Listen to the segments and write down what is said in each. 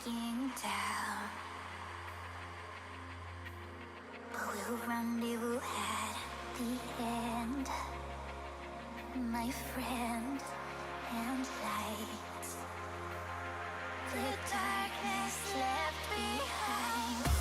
breaking down. But we'll rendezvous at the end, my friend, and light the darkness left behind.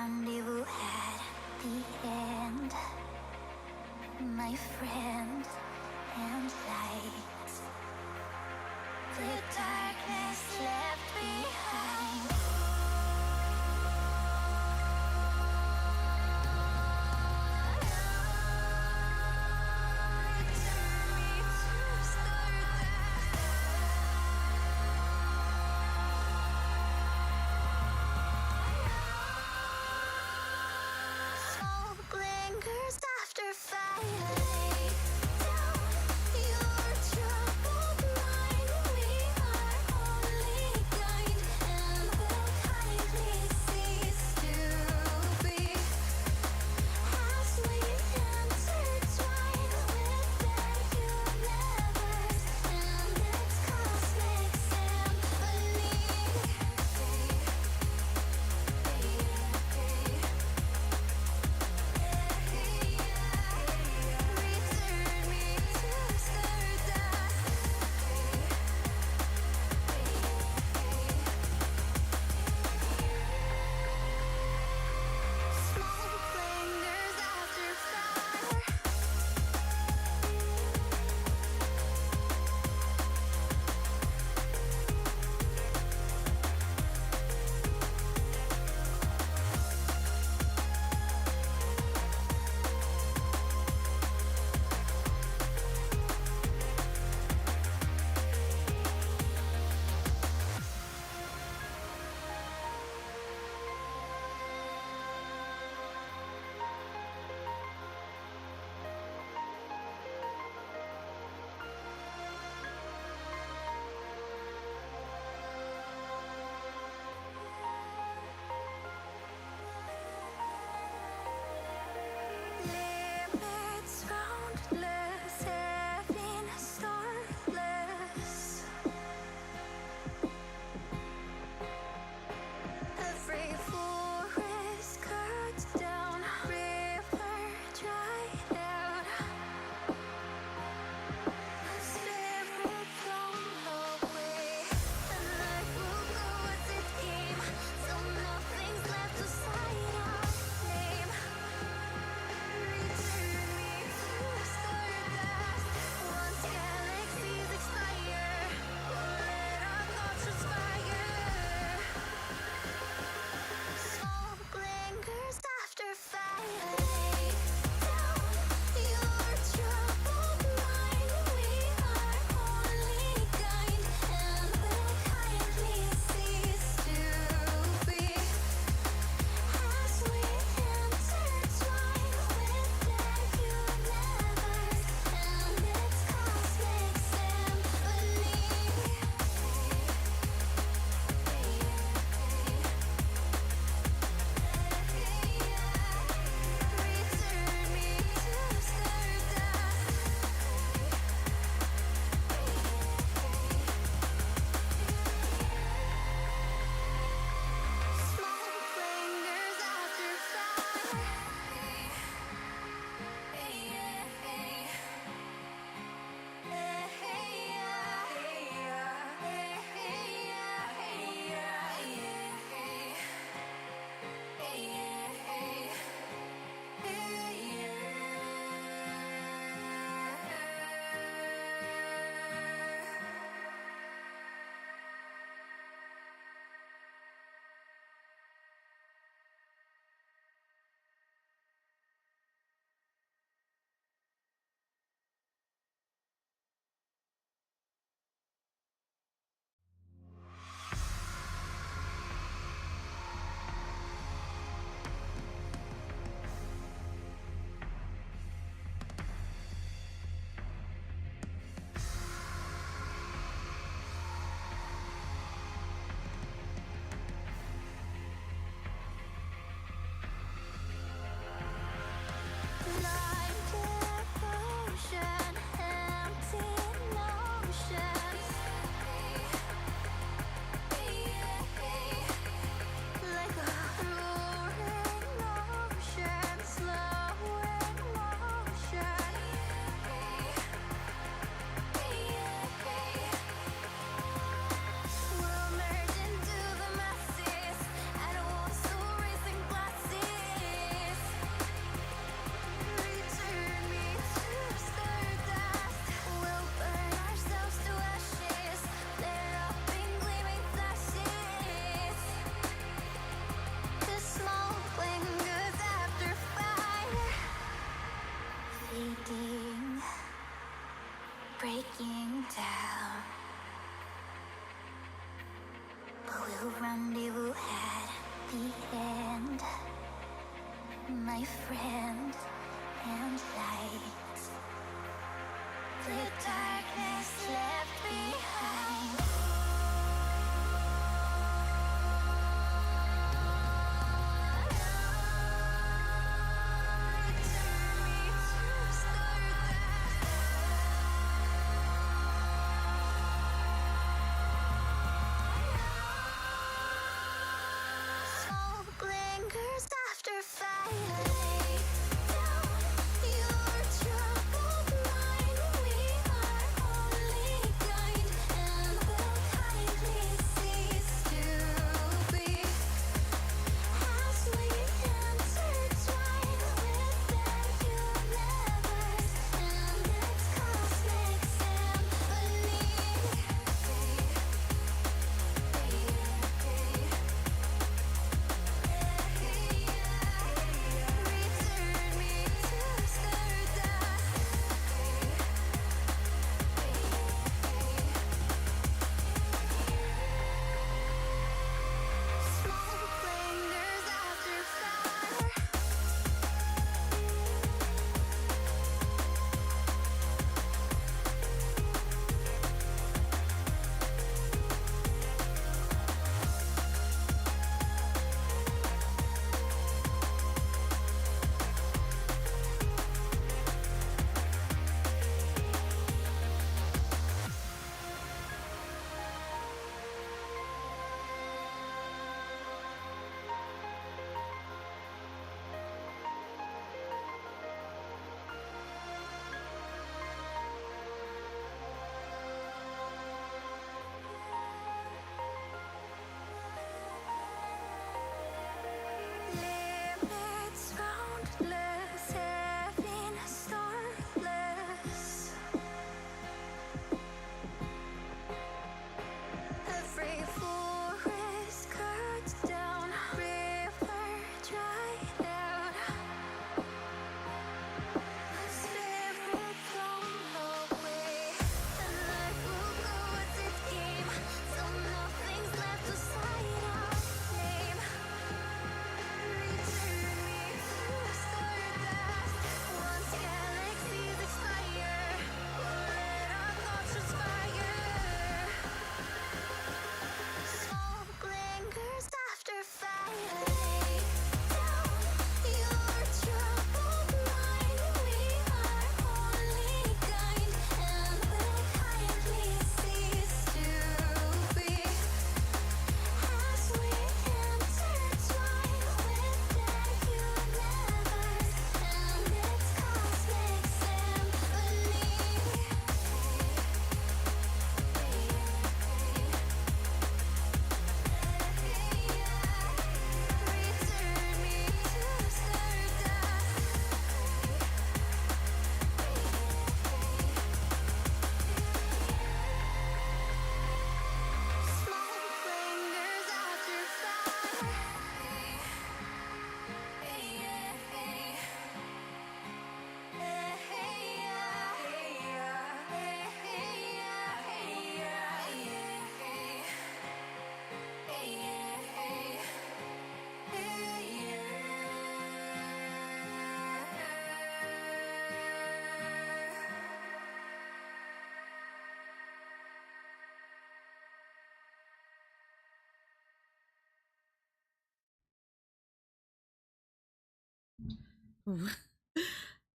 rendezvous at the end, my friend and light. The darkness left behind.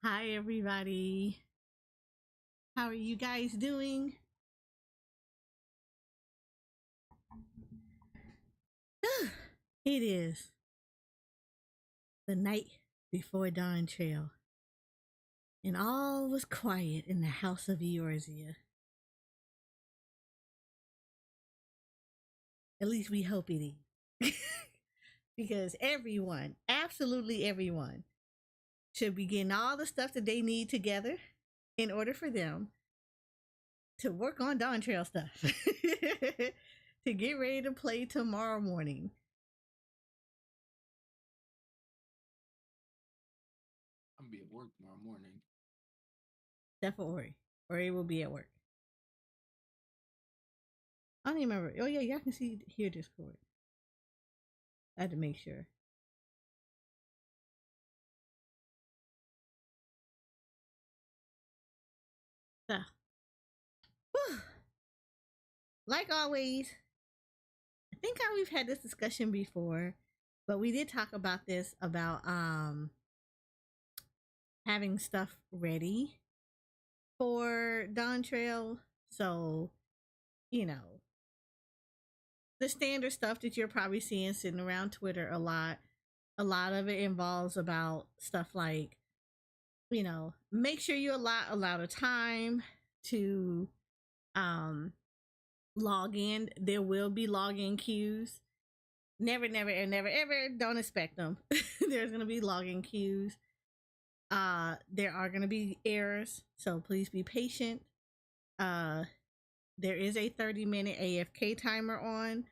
Hi, everybody. How are you guys doing? It is the night before Dawntrail, and all was quiet in the house of Eorzea. At least we hope it is. Because everyone, absolutely everyone, should be getting all the stuff that they need together in order for them to work on Dawntrail stuff. To get ready to play tomorrow morning. I'm gonna be at work tomorrow morning. Except for Ori. Ori will be at work. I don't even remember. Oh yeah, y'all can see here Discord. I had to make sure. So, like always, I think we've had this discussion before, but we did talk about this about having stuff ready for Dawntrail. So, you know, the standard stuff that you're probably seeing sitting around Twitter a lot. A lot of it involves about stuff like, you know, make sure you allow the time to log in. There will be login queues. Never ever don't expect them. There's gonna be login queues. There are gonna be errors, so please be patient. There is a 30-minute AFK timer on,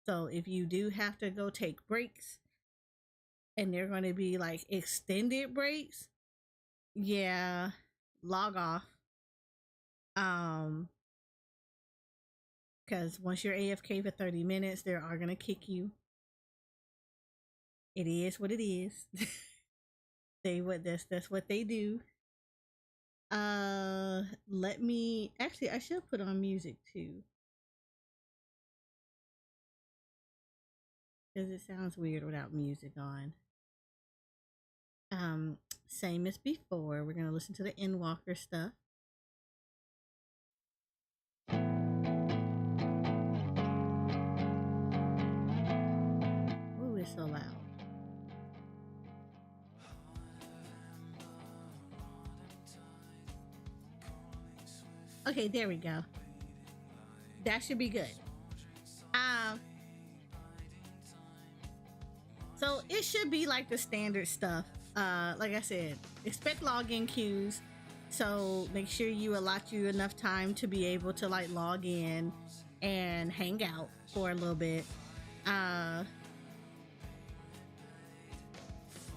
so if you do have to go take breaks, and they're going to be like extended breaks, yeah, log off. Because once you're AFK for 30 minutes, they are gonna kick you. It is what it is. That's what they do. Let me actually I should put on music too. Because it sounds weird without music on. Same as before, we're gonna listen to the Endwalker stuff. Ooh, it's so loud. Okay, there we go. That should be good. So it should be like the standard stuff. Like I said, expect login queues. So make sure you allot you enough time to be able to like log in and hang out for a little bit.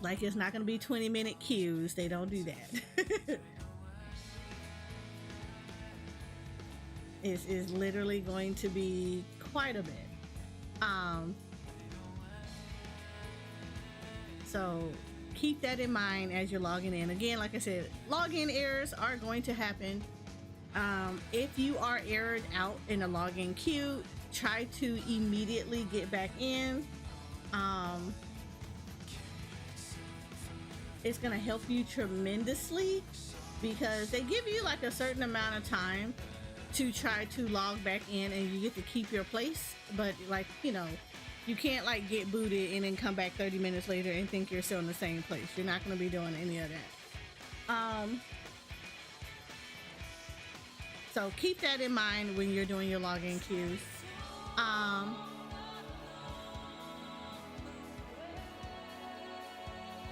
Like it's not gonna be 20-minute queues. They don't do that. It's literally going to be quite a bit. So keep that in mind as you're logging in. Again, like I said, login errors are going to happen. If you are errored out in a login queue, try to immediately get back in. It's gonna help you tremendously because they give you like a certain amount of time to try to log back in, and you get to keep your place. But like, you know, you can't like get booted and then come back 30 minutes later and think you're still in the same place. You're not going to be doing any of that. So keep that in mind when you're doing your login queues.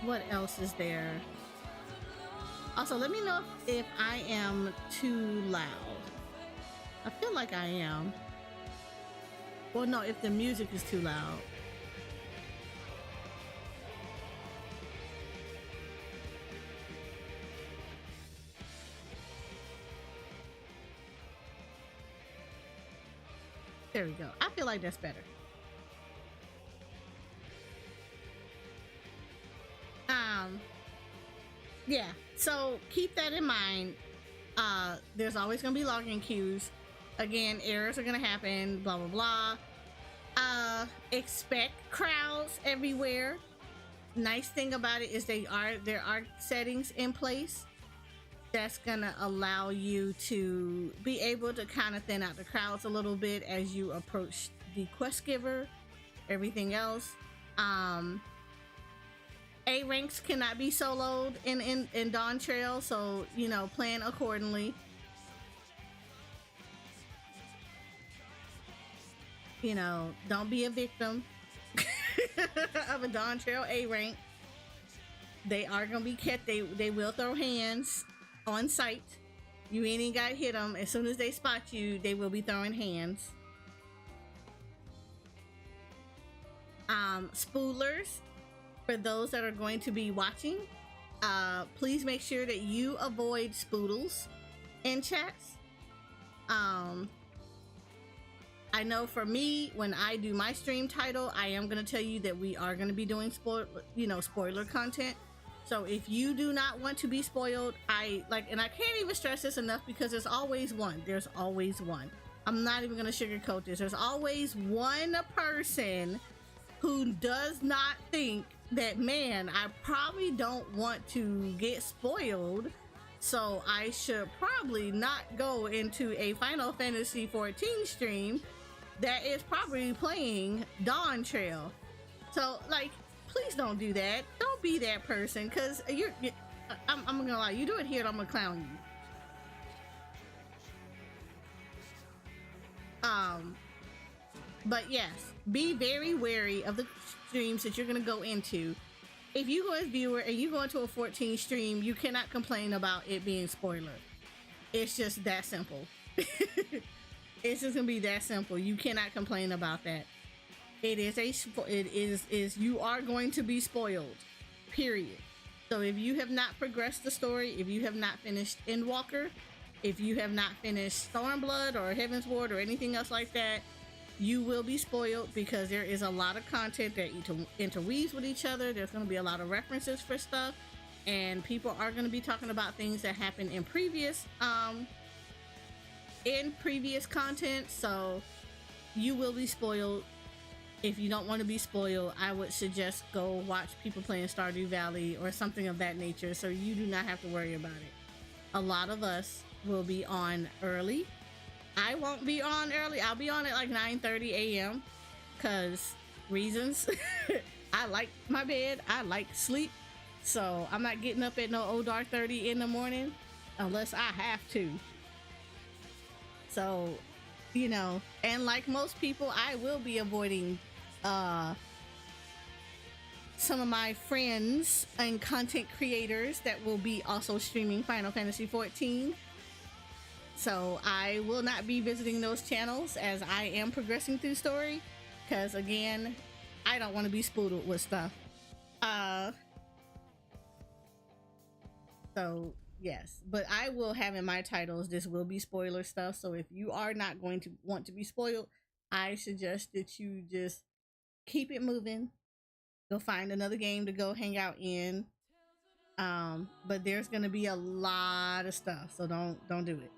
What else is there? Also, let me know if I am too loud. I feel like I am. Well, no, if the music is too loud. There we go. I feel like that's better. Yeah, so keep that in mind. There's always gonna be login queues. Again, errors are gonna happen, blah blah blah. Expect crowds everywhere. nice thing about it is there are settings in place that's gonna allow you to be able to kind of thin out the crowds a little bit as you approach the quest giver. Everything else, A ranks cannot be soloed in Dawntrail, so you know, plan accordingly. You know, don't be a victim of a Dawntrail A rank. They are gonna be kept. They will throw hands on sight. You ain't even gotta hit them. As soon as they spot you, they will be throwing hands. Spoolers, for those that are going to be watching, please make sure that you avoid spoodles in chats. I know for me, when I do my stream title, I am going to tell you that we are going to be doing spoiler content. So if you do not want to be spoiled, and I can't even stress this enough, because there's always one. There's always one. I'm not even going to sugarcoat this. There's always one person who does not think that, man, I probably don't want to get spoiled, so I should probably not go into a Final Fantasy XIV stream that is probably playing Dawntrail. So, like, please don't do that. Don't be that person, because I'm gonna lie, you do it here and I'm gonna clown you. But yes, be very wary of the streams that you're gonna go into. If you go as viewer and you go into a 14 stream, you cannot complain about it being spoiler. It's just that simple. It's just gonna be that simple. You cannot complain about that. It is you are going to be spoiled, period. So if you have not progressed the story, if you have not finished Endwalker, if you have not finished Stormblood or Heaven's Ward or anything else like that, you will be spoiled, because there is a lot of content that interweaves with each other. There's going to be a lot of references for stuff, and people are going to be talking about things that happened in previous content, so you will be spoiled. If you don't want to be spoiled, I would suggest go watch people playing Stardew Valley or something of that nature, so you do not have to worry about it. A lot of us will be on early. I won't be on early. I'll be on at like 9:30 a.m. because reasons. I like my bed. I like sleep. So I'm not getting up at no dark 30 in the morning unless I have to. So, you know, and like most people, I will be avoiding some of my friends and content creators that will be also streaming Final Fantasy XIV. So I will not be visiting those channels as I am progressing through story, because again, I don't want to be spoiled with stuff. So yes, but I will have in my titles, this will be spoiler stuff. So if you are not going to want to be spoiled, I suggest that you just keep it moving. Go find another game to go hang out in. But there's gonna be a lot of stuff, so don't do it.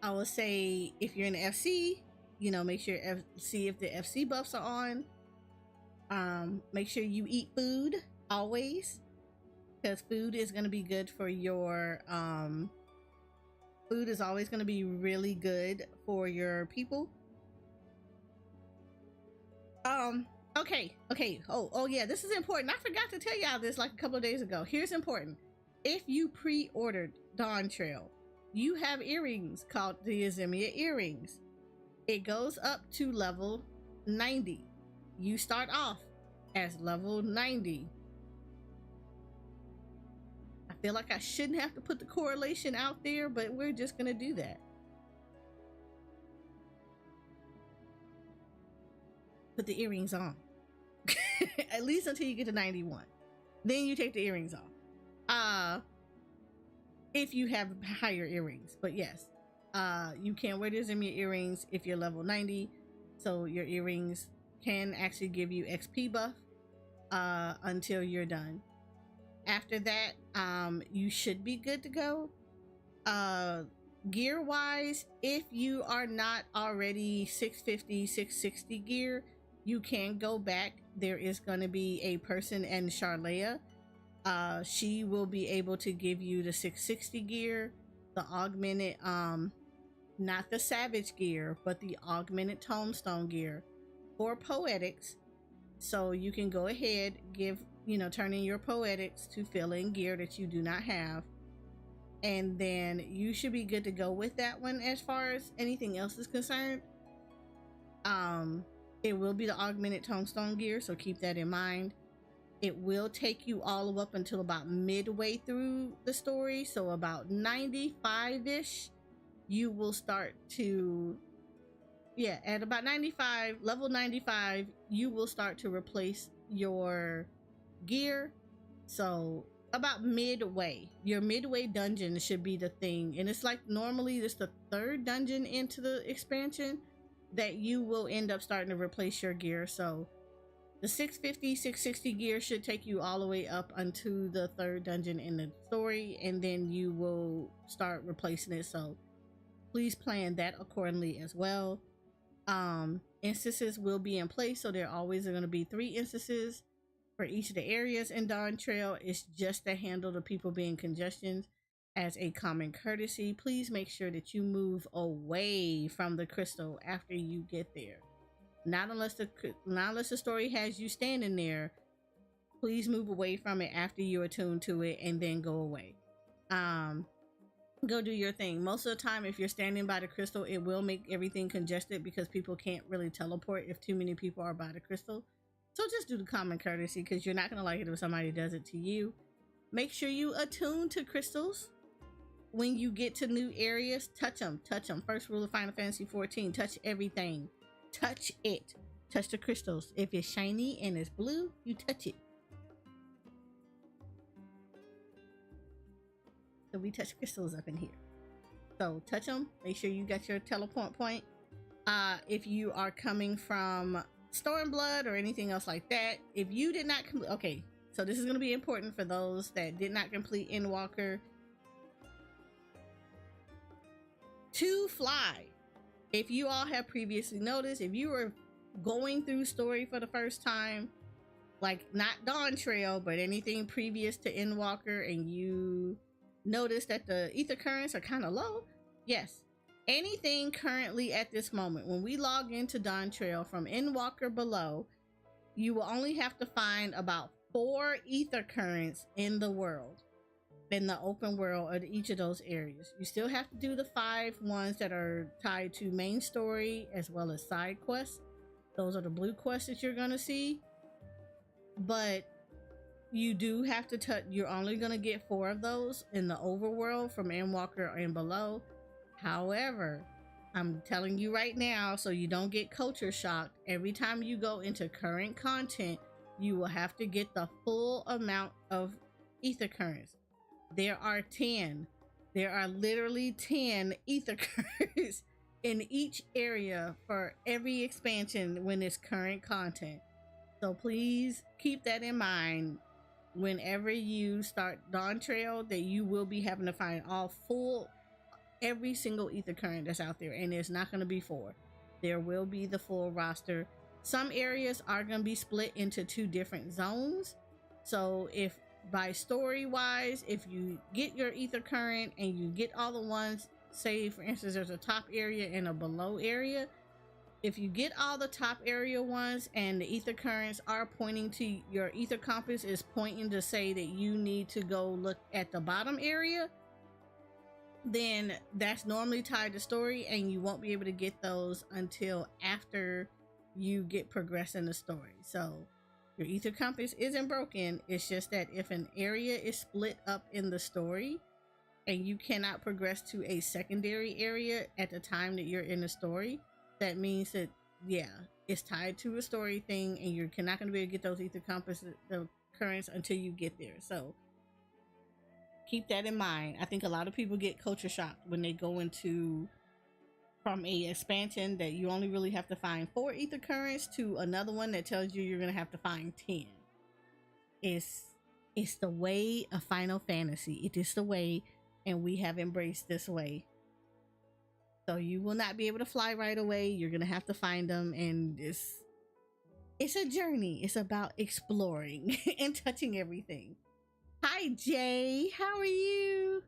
I will say, if you're in the FC, you know, make sure see if the FC buffs are on. Make sure you eat food always, because food is going to be good for your food is always going to be really good for your people. Okay. Oh yeah, this is important. I forgot to tell y'all this like a couple of days ago. Here's important. If you pre-ordered Dawntrail, you have earrings called the Azimia earrings. It goes up to level 90. You start off as level 90. I feel like I shouldn't have to put the correlation out there, but we're just gonna do that. Put the earrings on. At least until you get to 91. Then you take the earrings off. If you have higher earrings. But yes, you can wear the Azimia earrings if you're level 90. So your earrings can actually give you XP buff until you're done. After that, you should be good to go. gear wise, if you are not already 650 660 gear, you can go back. There is going to be a person in Charlea. She will be able to give you the 660 gear, the augmented not the savage gear, but the augmented tombstone gear for poetics. So you can go ahead, turn in your poetics to fill in gear that you do not have, and then you should be good to go with that one. As far as anything else is concerned, it will be the augmented tombstone gear, so keep that in mind. It will take you all up until about midway through the story, so about 95-ish you will start to, at about 95, level 95, you will start to replace your gear. So about midway, your midway dungeon should be the thing, and it's like normally this the third dungeon into the expansion that you will end up starting to replace your gear. So the 650 660 gear should take you all the way up unto the third dungeon in the story, and then you will start replacing it. So please plan that accordingly as well. Instances will be in place, so there always are going to be 3 instances for each of the areas in Dawntrail. It's just to handle the people being congestions as a common courtesy. Please make sure that you move away from the crystal after you get there. Not unless the story has you standing there. Please move away from it after you're attuned to it, and then go away. Go do your thing. Most of the time, if you're standing by the crystal, it will make everything congested because people can't really teleport if too many people are by the crystal. So just do the common courtesy, because you're not going to like it if somebody does it to you. Make sure you attune to crystals. When you get to new areas, touch them. First rule of Final Fantasy 14, touch everything. Touch it. Touch the crystals. If it's shiny and it's blue, you touch it. So we touch crystals up in here. So touch them. Make sure you got your teleport point. If you are coming from Stormblood or anything else like that, if you did not okay, so this is going to be important for those that did not complete Endwalker. To fly, if you all have previously noticed, if you were going through story for the first time, like not Dawntrail, but anything previous to Endwalker, and you notice that the ether currents are kind of low, yes, anything currently at this moment, when we log into Dawntrail from Endwalker below, you will only have to find about 4 ether currents in the world, in the open world of each of those areas. You still have to do the 5 ones that are tied to main story as well as side quests. Those are the blue quests that you're going to see, but you do have to touch. You're only going to get 4 of those in the overworld from Endwalker and below. However, I'm telling you right now, so you don't get culture shocked, every time you go into current content, you will have to get the full amount of ether currents. There are 10. There are literally 10 ether currents in each area for every expansion when it's current content. So please keep that in mind whenever you start Dawntrail, that you will be having to find every single ether current that's out there, and there's not going to be 4. There will be the full roster. Some areas are going to be split into 2 different zones. So if by story wise, if you get your ether current and you get all the ones, say for instance there's a top area and a below area, if you get all the top area ones and the ether currents are pointing to, your ether compass is pointing to say that you need to go look at the bottom area, then that's normally tied to story, and you won't be able to get those until after you get progress in the story. So your ether compass isn't broken. It's just that if an area is split up in the story and you cannot progress to a secondary area at the time that you're in the story, that means that, it's tied to a story thing, and you're not going to be able to get those ether compass, the currents, until you get there. So keep that in mind. I think a lot of people get culture shocked when they go into from a expansion that you only really have to find 4 ether currents to another one that tells you you're going to have to find 10. It's the way of Final Fantasy. It is the way, and we have embraced this way. So you will not be able to fly right away. You're gonna have to find them, and it's a journey. It's about exploring and touching everything. Hi Jay, how are you?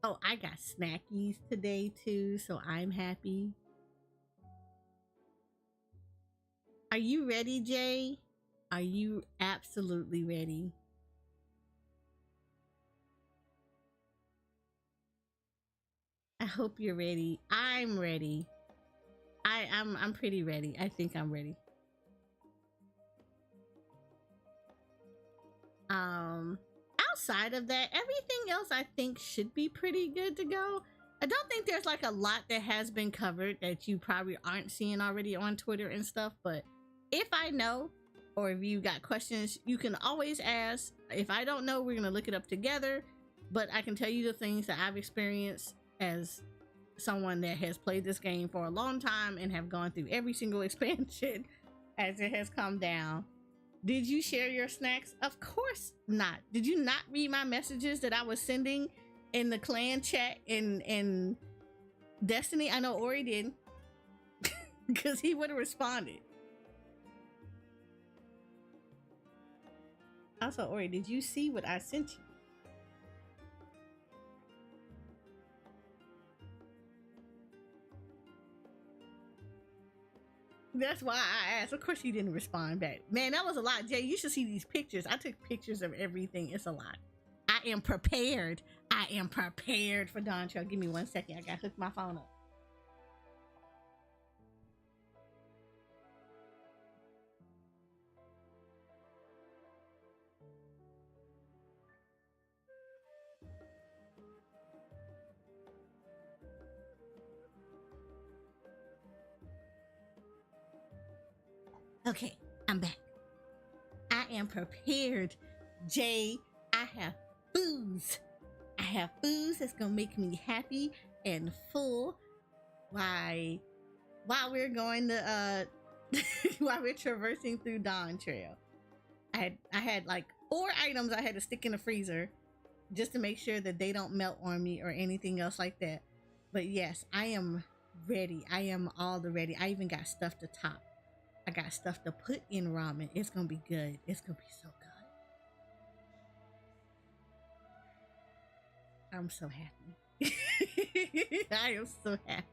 Oh, I got snackies today too, so I'm happy. Are you ready, Jay? Are you absolutely ready? I hope you're ready. I'm ready. I'm pretty ready. I think I'm ready. Outside of that, everything else I think should be pretty good to go. I don't think there's like a lot that has been covered that you probably aren't seeing already on Twitter and stuff, but if I know, or if you got questions, you can always ask. If I don't know, we're gonna look it up together, but I can tell you the things that I've experienced as someone that has played this game for a long time and have gone through every single expansion as it has come down. Did you share your snacks? Of course not. Did you not read my messages that I was sending in the clan chat in Destiny? I know Ori did because he would have responded. Also, Ori, did you see what I sent you? That's why I asked. Of course, you didn't respond back. Man, that was a lot. Jay, you should see these pictures. I took pictures of everything. It's a lot. I am prepared. I am prepared for Dawntrail. Give me 1 second. I gotta hook my phone up. Okay, I'm back. I am prepared, Jay. I have booze. I have booze that's gonna make me happy and full. While we're going to while we're traversing through Dawntrail. I had like 4 items I had to stick in the freezer just to make sure that they don't melt on me or anything else like that. But yes, I am ready. I am all the ready. I even got stuff to top. I got stuff to put in ramen. It's gonna be good. It's gonna be so good. I'm so happy. I am so happy.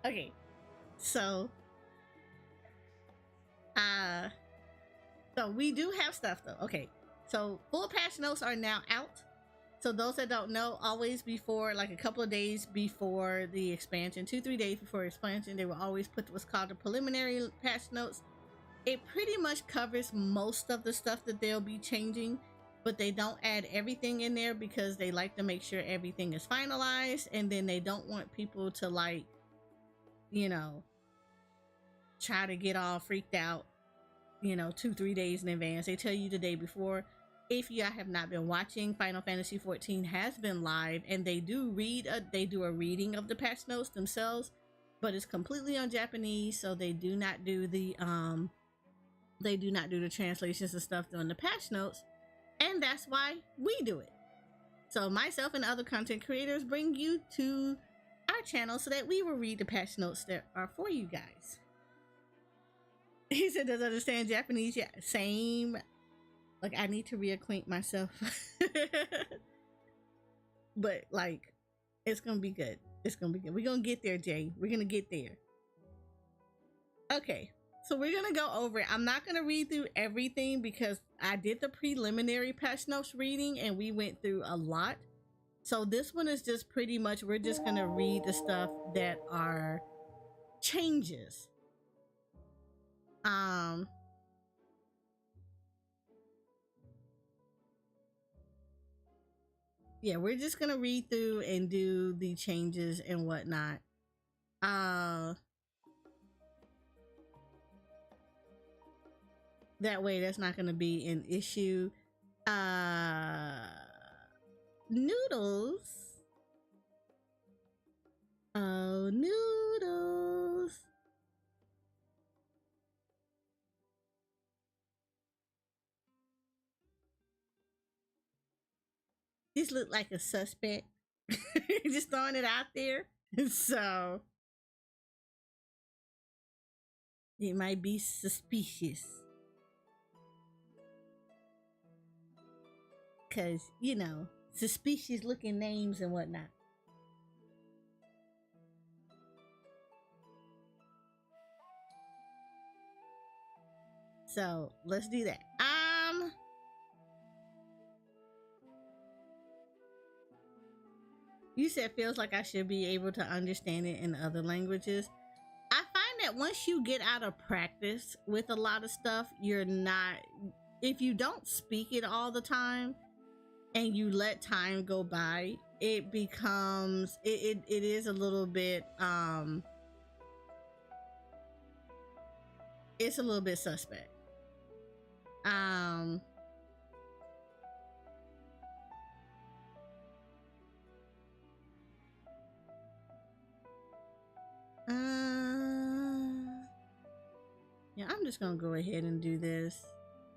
Okay, so so we do have stuff though. Okay, so full patch notes are now out. So those that don't know, always before, like a couple of days before the expansion, 2-3 days before expansion, they will always put what's called the preliminary patch notes. It pretty much covers most of the stuff that they'll be changing, but they don't add everything in there because they like to make sure everything is finalized, and then they don't want people to, like, you know, try to get all freaked out, you know, 2-3 days in advance. They tell you the day before. If you have not been watching, Final Fantasy XIV has been live, and they do a reading of the patch notes themselves, but it's completely on Japanese, so they do not do the translations and stuff during the patch notes, and that's why we do it. So myself and other content creators bring you to our channel so that we will read the patch notes that are for you guys. He said doesn't understand Japanese yet. Same. Like, I need to reacquaint myself. But, like, it's gonna be good. It's gonna be good. We're gonna get there, Jay. We're gonna get there. Okay, so we're gonna go over it. I'm not gonna read through everything because I did the preliminary patch notes reading and we went through a lot. So this one is just pretty much, we're just gonna read the stuff that are changes. Yeah, we're just gonna read through and do the changes and whatnot. That way that's not gonna be an issue. Noodles. Oh, noodles. just look like a suspect. Just throwing it out there. So it might be suspicious. Because, you know, suspicious looking names and whatnot. So let's do that. You said feels like I should be able to understand it in other languages. I find that once you get out of practice with a lot of stuff, you're not, if you don't speak it all the time and you let time go by, it becomes, it is a little bit, it's a little bit suspect. Yeah, I'm just gonna go ahead and do this.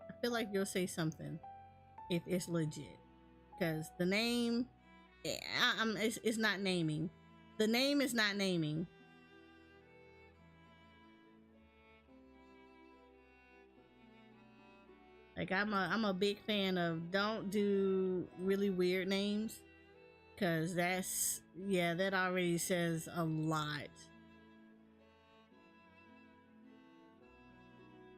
I feel like you'll say something if it's legit, because the name, it's not naming. The name is not naming. Like I'm a big fan of don't do really weird names, because that's, yeah, that already says a lot.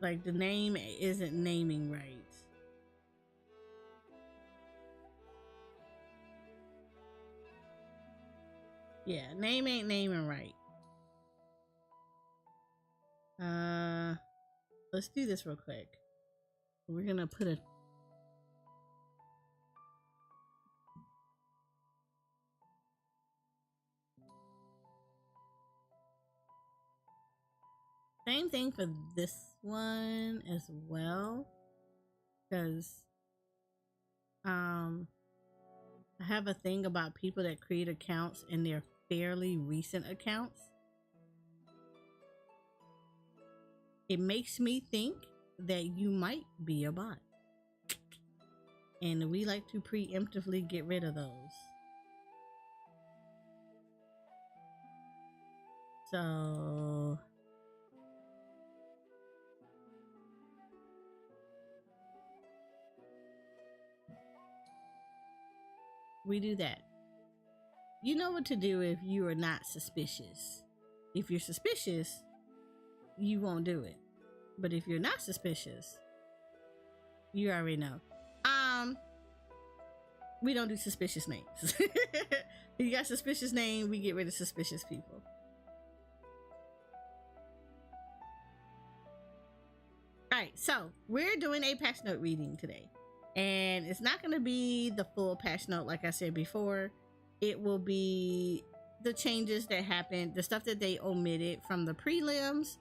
Like the name isn't naming right. Yeah, name ain't naming right. Let's do this real quick. We're gonna put a same thing for this one as well, because I have a thing about people that create accounts and they're fairly recent accounts. It makes me think that you might be a bot, and we like to preemptively get rid of those. So we do that. You know what to do if you are not suspicious. If you're suspicious, you won't do it. But if you're not suspicious, you already know. We don't do suspicious names. If you got suspicious name, we get rid of suspicious people. Alright, so we're doing a patch note reading today. And it's not going to be the full patch note like I said before. It will be the changes that happened, the stuff that they omitted from the prelims.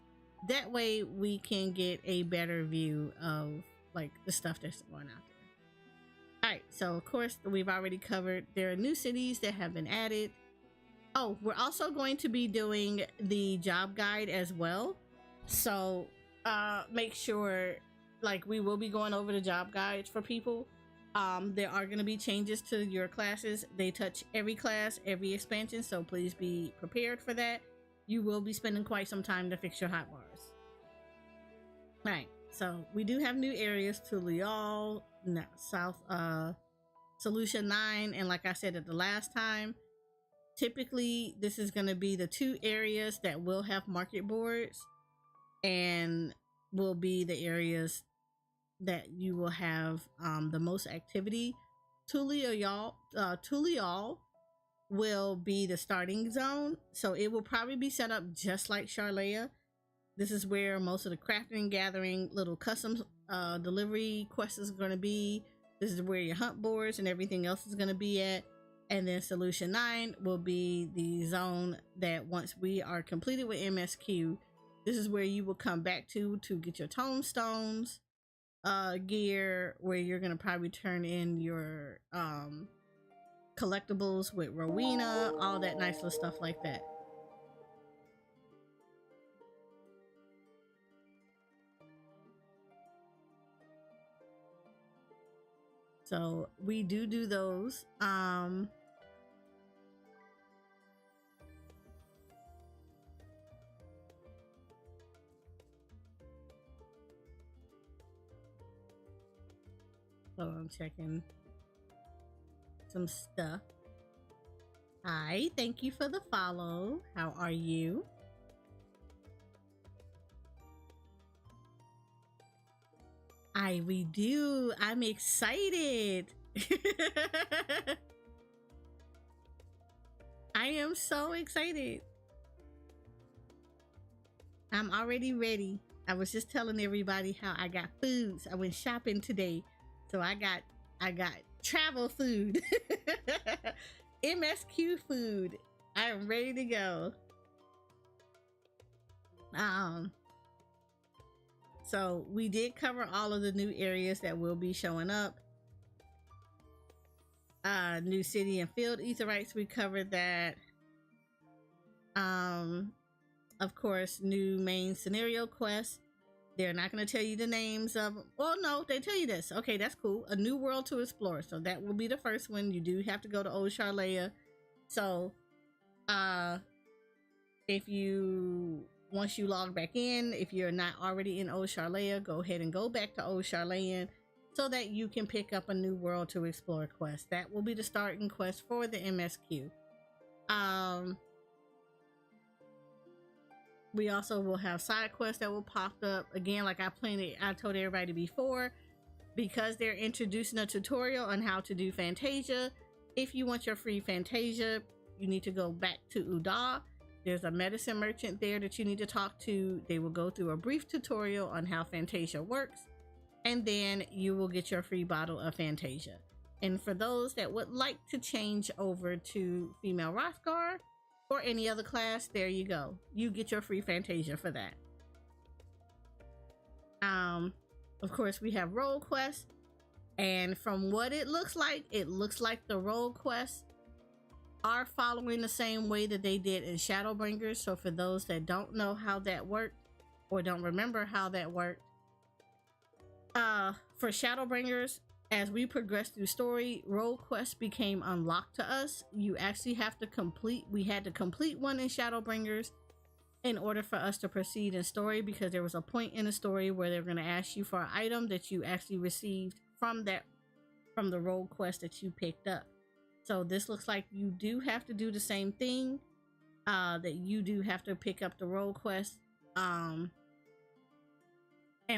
That way we can get a better view of like the stuff that's going out there. Alright, so of course we've already covered, there are new cities that have been added. Oh, we're also going to be doing the job guide as well. So make sure, like, we will be going over the job guides for people. There are going to be changes to your classes. They touch every class, every expansion, so please be prepared for that. You will be spending quite some time to fix your hotbars. Right, so we do have new areas to Tural, South Solution 9, and like I said at the last time, typically this is going to be the two areas that will have market boards and will be the areas that you will have the most activity. Tural will be the starting zone, so it will probably be set up just like Charlea. This is where most of the crafting and gathering little custom delivery quests is going to be. This is where your hunt boards and everything else is going to be at. And then Solution 9 will be the zone that once we are completed with MSQ, this is where you will come back to get your tombstones, gear, where you're going to probably turn in your collectibles with Rowena, all that nice little stuff like that. So we do those. So I'm checking some stuff. Hi, thank you for the follow. How are you? We do. I'm excited. I am so excited. I'm already ready. I was just telling everybody how I got foods. I went shopping today. So I got travel food. MSQ food. I am ready to go. So we did cover all of the new areas that will be showing up. New city and field aetherytes, we covered that. Of course, new main scenario quests. They're not going to tell you the names of them. Well, no, they tell you this. Okay, that's cool. A new world to explore. So that will be the first one. You do have to go to Old Charlea. So, once you log back in, if you're not already in Old Charlea, go ahead and go back to Old Charlea so that you can pick up a new world to explore quest. That will be the starting quest for the MSQ. We also will have side quests that will pop up again, like I told everybody before, because they're introducing a tutorial on how to do Fantasia. If you want your free Fantasia, you need to go back to Uda. There's a medicine merchant there that you need to talk to. They will go through a brief tutorial on how Fantasia works, and then you will get your free bottle of Fantasia. And for those that would like to change over to female Rothgar or any other class, there you go. You get your free Fantasia for that. Of course, we have role quests, and from what it looks like the role quests are following the same way that they did in Shadowbringers. So for those that don't know how that worked or don't remember how that worked, for Shadowbringers, as we progressed through story, role quests became unlocked to us. You actually have to we had to complete one in Shadowbringers in order for us to proceed in story, because there was a point in the story where they're going to ask you for an item that you actually received from the role quest that you picked up. So this looks like you do have to do the same thing, that you do have to pick up the role quest and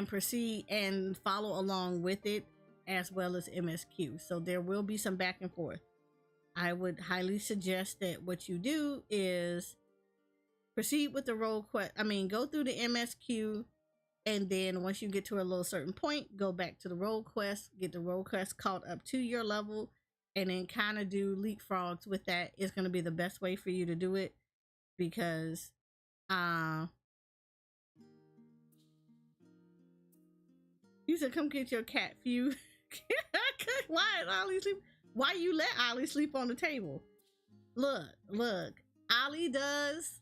proceed and follow along with it, as well as MSQ. So there will be some back and forth. I would highly suggest that what you do is proceed with the role quest. Go through the MSQ, and then once you get to a little certain point, go back to the role quest, get the role quest caught up to your level, and then kind of do leapfrogs with that. It's going to be the best way for you to do it, because you said come get your cat, Few. Why is Ollie sleep? Why you let Ollie sleep on the table? Look, Ollie does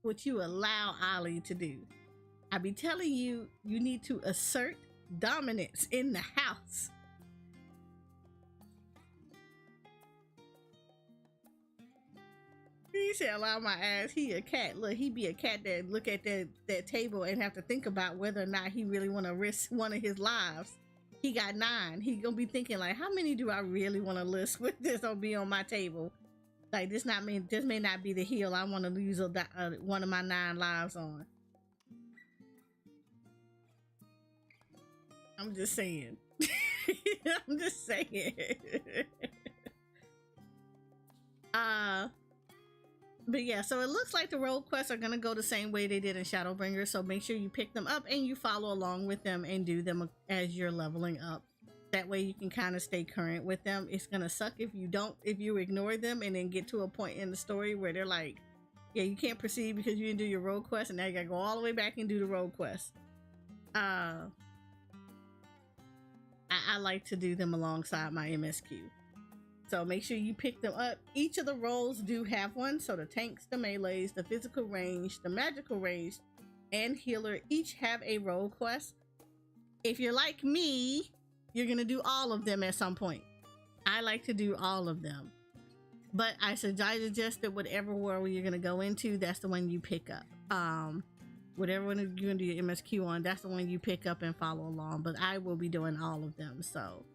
what you allow Ollie to do. I be telling you, you need to assert dominance in the house. He said, allow my ass. He a cat. Look, he be a cat that look at that table and have to think about whether or not he really want to risk one of his lives. He got 9. He gonna be thinking like, how many do I really want to risk with this or be on my table? Like this may not be the hill I want to lose one of my 9 lives on. I'm just saying. I'm just saying. But yeah, so it looks like the role quests are gonna go the same way they did in Shadowbringers. So make sure you pick them up and you follow along with them and do them as you're leveling up. That way you can kind of stay current with them. It's gonna suck if you ignore them and then get to a point in the story where they're like, yeah, you can't proceed because you didn't do your role quest, and now you gotta go all the way back and do the role quest. I like to do them alongside my MSQ. So make sure you pick them up. Each of the roles do have one. So the tanks, the melees, the physical range, the magical range, and healer each have a role quest. If you're like me, you're gonna do all of them at some point. I like to do all of them, but I suggest that whatever world you're gonna go into, that's the one you pick up. Whatever one you're gonna do your MSQ on, that's the one you pick up and follow along. But I will be doing all of them. So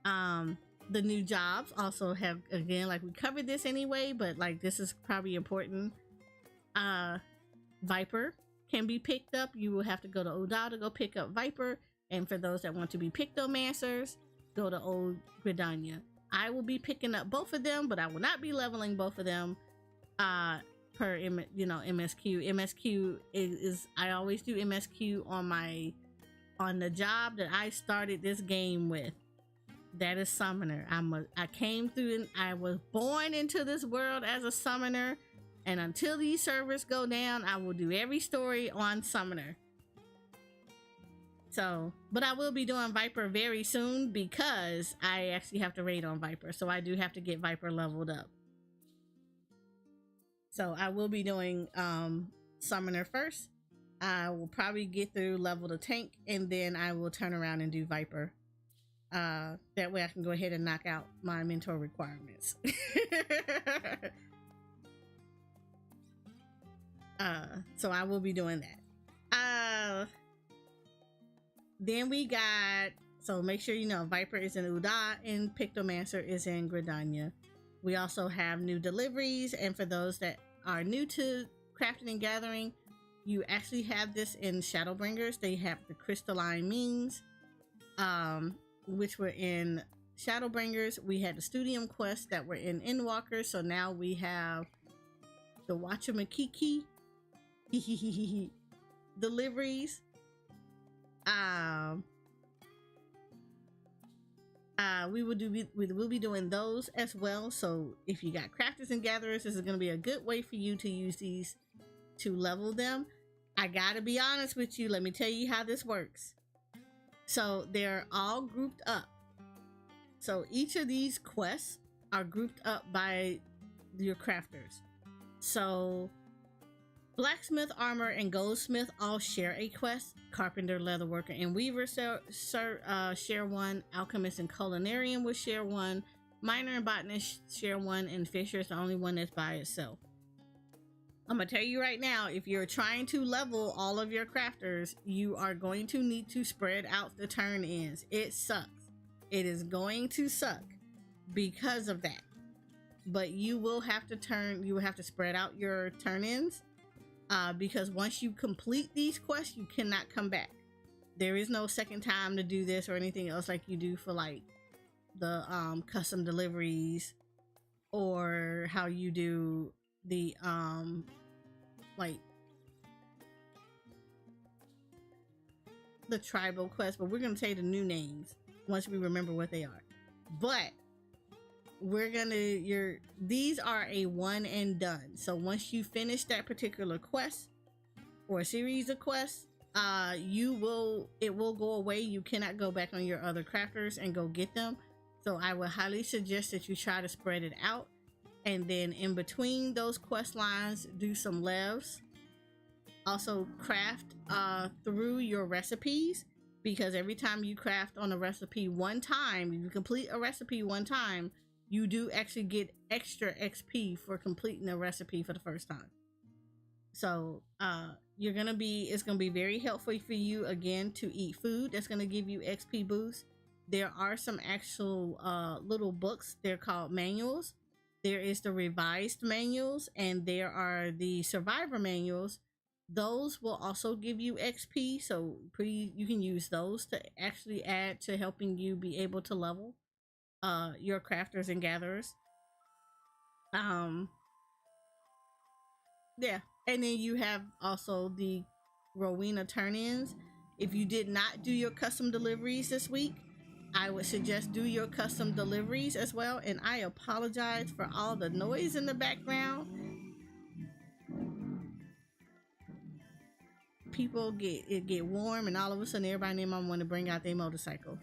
the new jobs also have, again, like we covered this anyway, but like this is probably important. Viper can be picked up. You will have to go to Odal to go pick up Viper, and for those that want to be Pictomancers, go to Old Gridania. I will be picking up both of them, but I will not be leveling both of them per MSQ. MSQ is I always do MSQ on the job that I started this game with. That is Summoner. I came through and I was born into this world as a Summoner, and until these servers go down, I will do every story on Summoner. So, but I will be doing Viper very soon because I actually have to raid on Viper, so I do have to get Viper leveled up. So I will be doing Summoner first. I will probably get through level the tank, and then I will turn around and do Viper. That way I can go ahead and knock out my mentor requirements. So I will be doing that. Then we got, so make sure you know Viper is in Uda and Pictomancer is in Gridania. We also have new deliveries, and for those that are new to crafting and gathering, you actually have this in Shadowbringers. They have the crystalline means, which were in Shadowbringers. We had the Studium quests that were in Endwalker, so now we have the Wachamakiki deliveries. We will be doing those as well. So if you got crafters and gatherers, this is going to be a good way for you to use these to level them. I gotta be honest with you. Let me tell you how this works. So they're all grouped up. So each of these quests are grouped up by your crafters. So Blacksmith, Armor, and Goldsmith all share a quest. Carpenter, Leatherworker, and Weaver share one. Alchemist and Culinarian will share one. Miner and Botanist share one, and Fisher is the only one that's by itself. I'm gonna tell you right now, if you're trying to level all of your crafters, you are going to need to spread out the turn ins. It sucks. It is going to suck because of that. But you will have to spread out your turn ins. Because once you complete these quests, you cannot come back. There is no second time to do this or anything else like you do for like the custom deliveries, or how you do the like the tribal quest. But we're gonna say the new names once we remember what they are. But these are a one and done. So once you finish that particular quest or a series of quests, it will go away. You cannot go back on your other crafters and go get them. So I would highly suggest that you try to spread it out, and then in between those quest lines, do some levs. Also craft through your recipes, because every time you craft on a recipe one time, if you complete a recipe one time, you do actually get extra XP for completing a recipe for the first time. So it's gonna be very helpful for you, again, to eat food. That's gonna give you XP boost. There are some actual little books. They're called manuals. There is the revised manuals, and there are the survivor manuals. Those will also give you XP, so you can use those to actually add to helping you be able to level your crafters and gatherers. Yeah, and then you have also the Rowena turn-ins. If you did not do your custom deliveries this week, I would suggest do your custom deliveries as well. And I apologize for all the noise in the background. People get warm, and all of a sudden everybody and their mom want to bring out their motorcycles.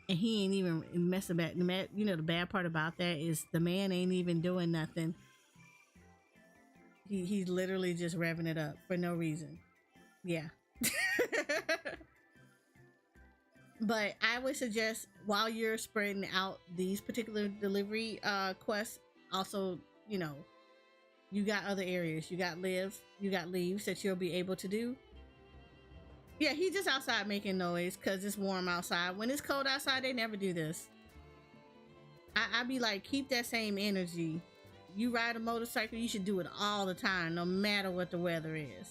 And he ain't even messing back. The bad part about that is the man ain't even doing nothing. He's literally just revving it up for no reason. Yeah. But I would suggest while you're spreading out these particular delivery quests, also, you know, you got other areas. You got leaves that you'll be able to do. Yeah, he's just outside making noise because it's warm outside. When it's cold outside, they never do this. I be like, keep that same energy. You ride a motorcycle, you should do it all the time, no matter what the weather is.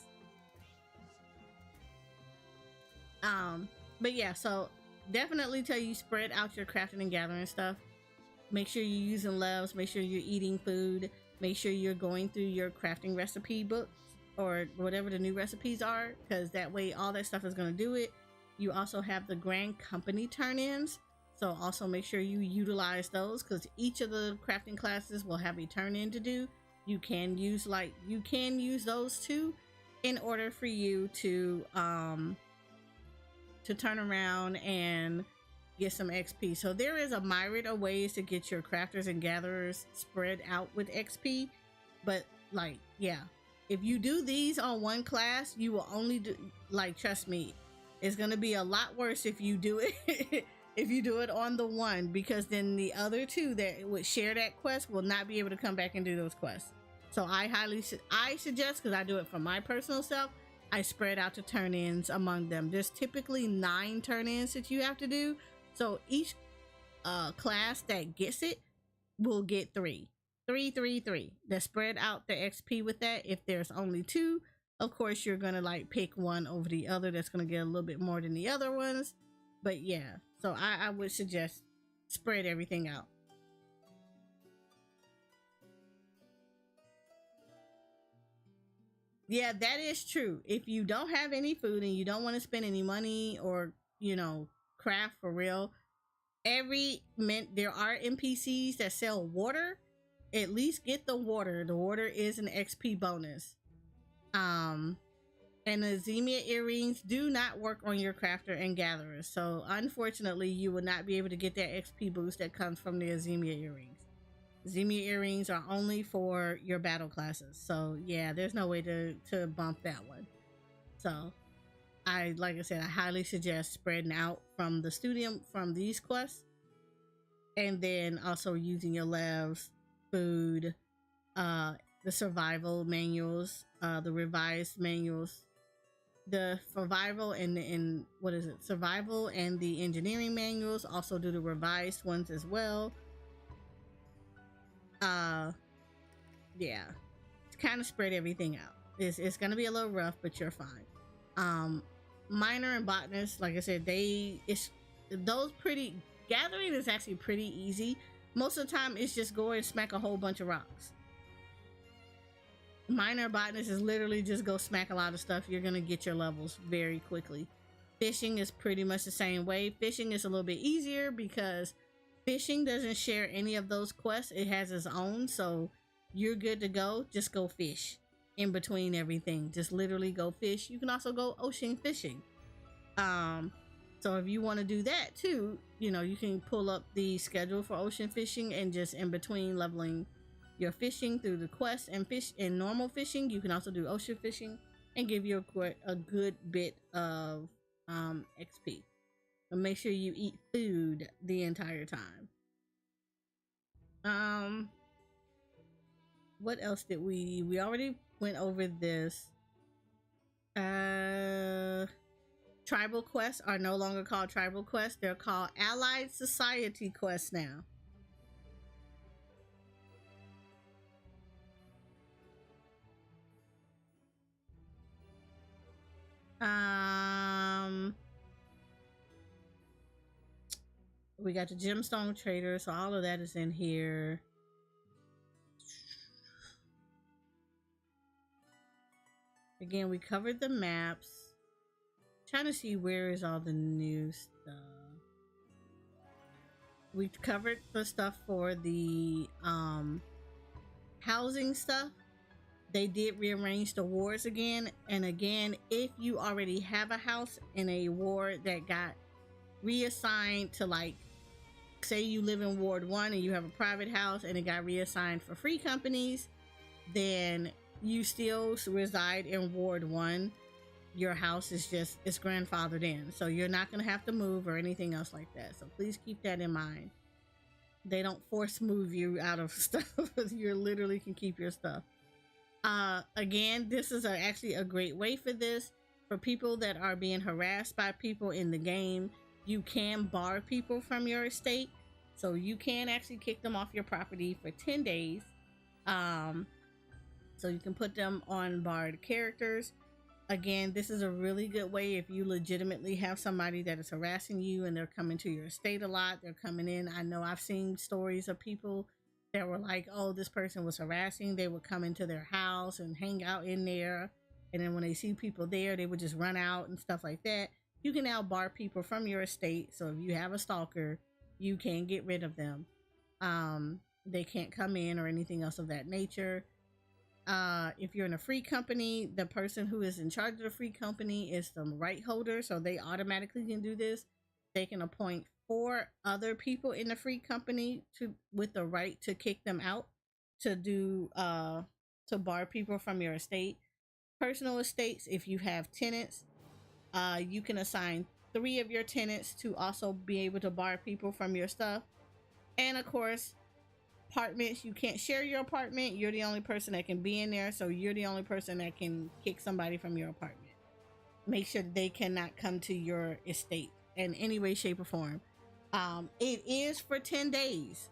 But yeah, so definitely tell you spread out your crafting and gathering stuff. Make sure you're using loves, make sure you're eating food, make sure you're going through your crafting recipe books or whatever the new recipes are, because that way all that stuff is going to do it. You also have the grand company turn-ins, so also make sure you utilize those, because each of the crafting classes will have a turn-in to do. You can use those too in order for you to turn around and get some XP. So there is a myriad of ways to get your crafters and gatherers spread out with XP. But like, yeah, if you do these on one class, you will only do, like, trust me, it's gonna be a lot worse if you do it if you do it on the one, because then the other two that would share that quest will not be able to come back and do those quests. So I suggest, because I do it for my personal self, I spread out the turn-ins among them. There's typically 9 turn-ins that you have to do. So each class that gets it will get 3. 3, 3, 3. That spread out the XP with that. If there's only 2, of course you're gonna like pick one over the other that's gonna get a little bit more than the other ones. But yeah, so I would suggest spread everything out. Yeah, that is true. If you don't have any food and you don't want to spend any money or, you know, craft for real, there are NPCs that sell water. At least get the water. The water is an XP bonus. And the Zemia earrings do not work on your crafter and gatherers. So unfortunately, you will not be able to get that XP boost that comes from the Zemia earrings. Zemia earrings are only for your battle classes. So yeah, there's no way to bump that one. So like I said, I highly suggest spreading out from the studium, from these quests, and then also using your labs, food, the survival manuals, the revised manuals, the survival and what is it? Survival and the engineering manuals also do the revised ones as well. Yeah, kind of spread everything out. It's gonna be a little rough, but you're fine. Miner and botanist, like I said, gathering is actually pretty easy. Most of the time it's just go and smack a whole bunch of rocks. Miner botanist is literally just go smack a lot of stuff. You're gonna get your levels very quickly. Fishing is pretty much the same way. Fishing is a little bit easier because fishing doesn't share any of those quests. It has its own, so you're good to go. Just go fish in between everything. Just literally go fish. You can also go ocean fishing. So if you want to do that too, you know, you can pull up the schedule for ocean fishing and just in between leveling your fishing through the quest and fish and normal fishing, you can also do ocean fishing and give you a good bit of XP. But make sure you eat food the entire time. What else did we already went over this. Tribal quests are no longer called tribal quests. They're called allied society quests now. We got the gemstone trader, so all of that is in here. Again, we covered the maps. Trying to see where is all the new stuff. We covered the stuff for the housing stuff. They did rearrange the wards again. And again, if you already have a house in a ward that got reassigned to, like, say you live in Ward 1 and you have a private house and it got reassigned for free companies, then you still reside in Ward 1. your house is just, it's grandfathered in, so you're not going to have to move or anything else like that. So please keep that in mind. They don't force move you out of stuff. You literally can keep your stuff. Again, this is actually a great way for this. For people that are being harassed by people in the game, you can bar people from your estate. So you can actually kick them off your property for 10 days. So you can put them on barred characters. Again, this is a really good way if you legitimately have somebody that is harassing you and they're coming to your estate a lot. They're coming in. I know I've seen stories of people that were like, oh, this person was harassing. They would come into their house and hang out in there. And then when they see people there, they would just run out and stuff like that. You can now bar people from your estate. So if you have a stalker, you can get rid of them. They can't come in or anything else of that nature. If you're in a free company, the person who is in charge of the free company is the right holder, so they automatically can do this. They can appoint 4 other people in the free company with the right to kick them out, to bar people from your estate. Personal estates, if you have tenants, you can assign 3 of your tenants to also be able to bar people from your stuff. And of course, apartments, you can't share your apartment. You're the only person that can be in there, so you're the only person that can kick somebody from your apartment. Make sure that they cannot come to your estate in any way, shape, or form. It is for 10 days,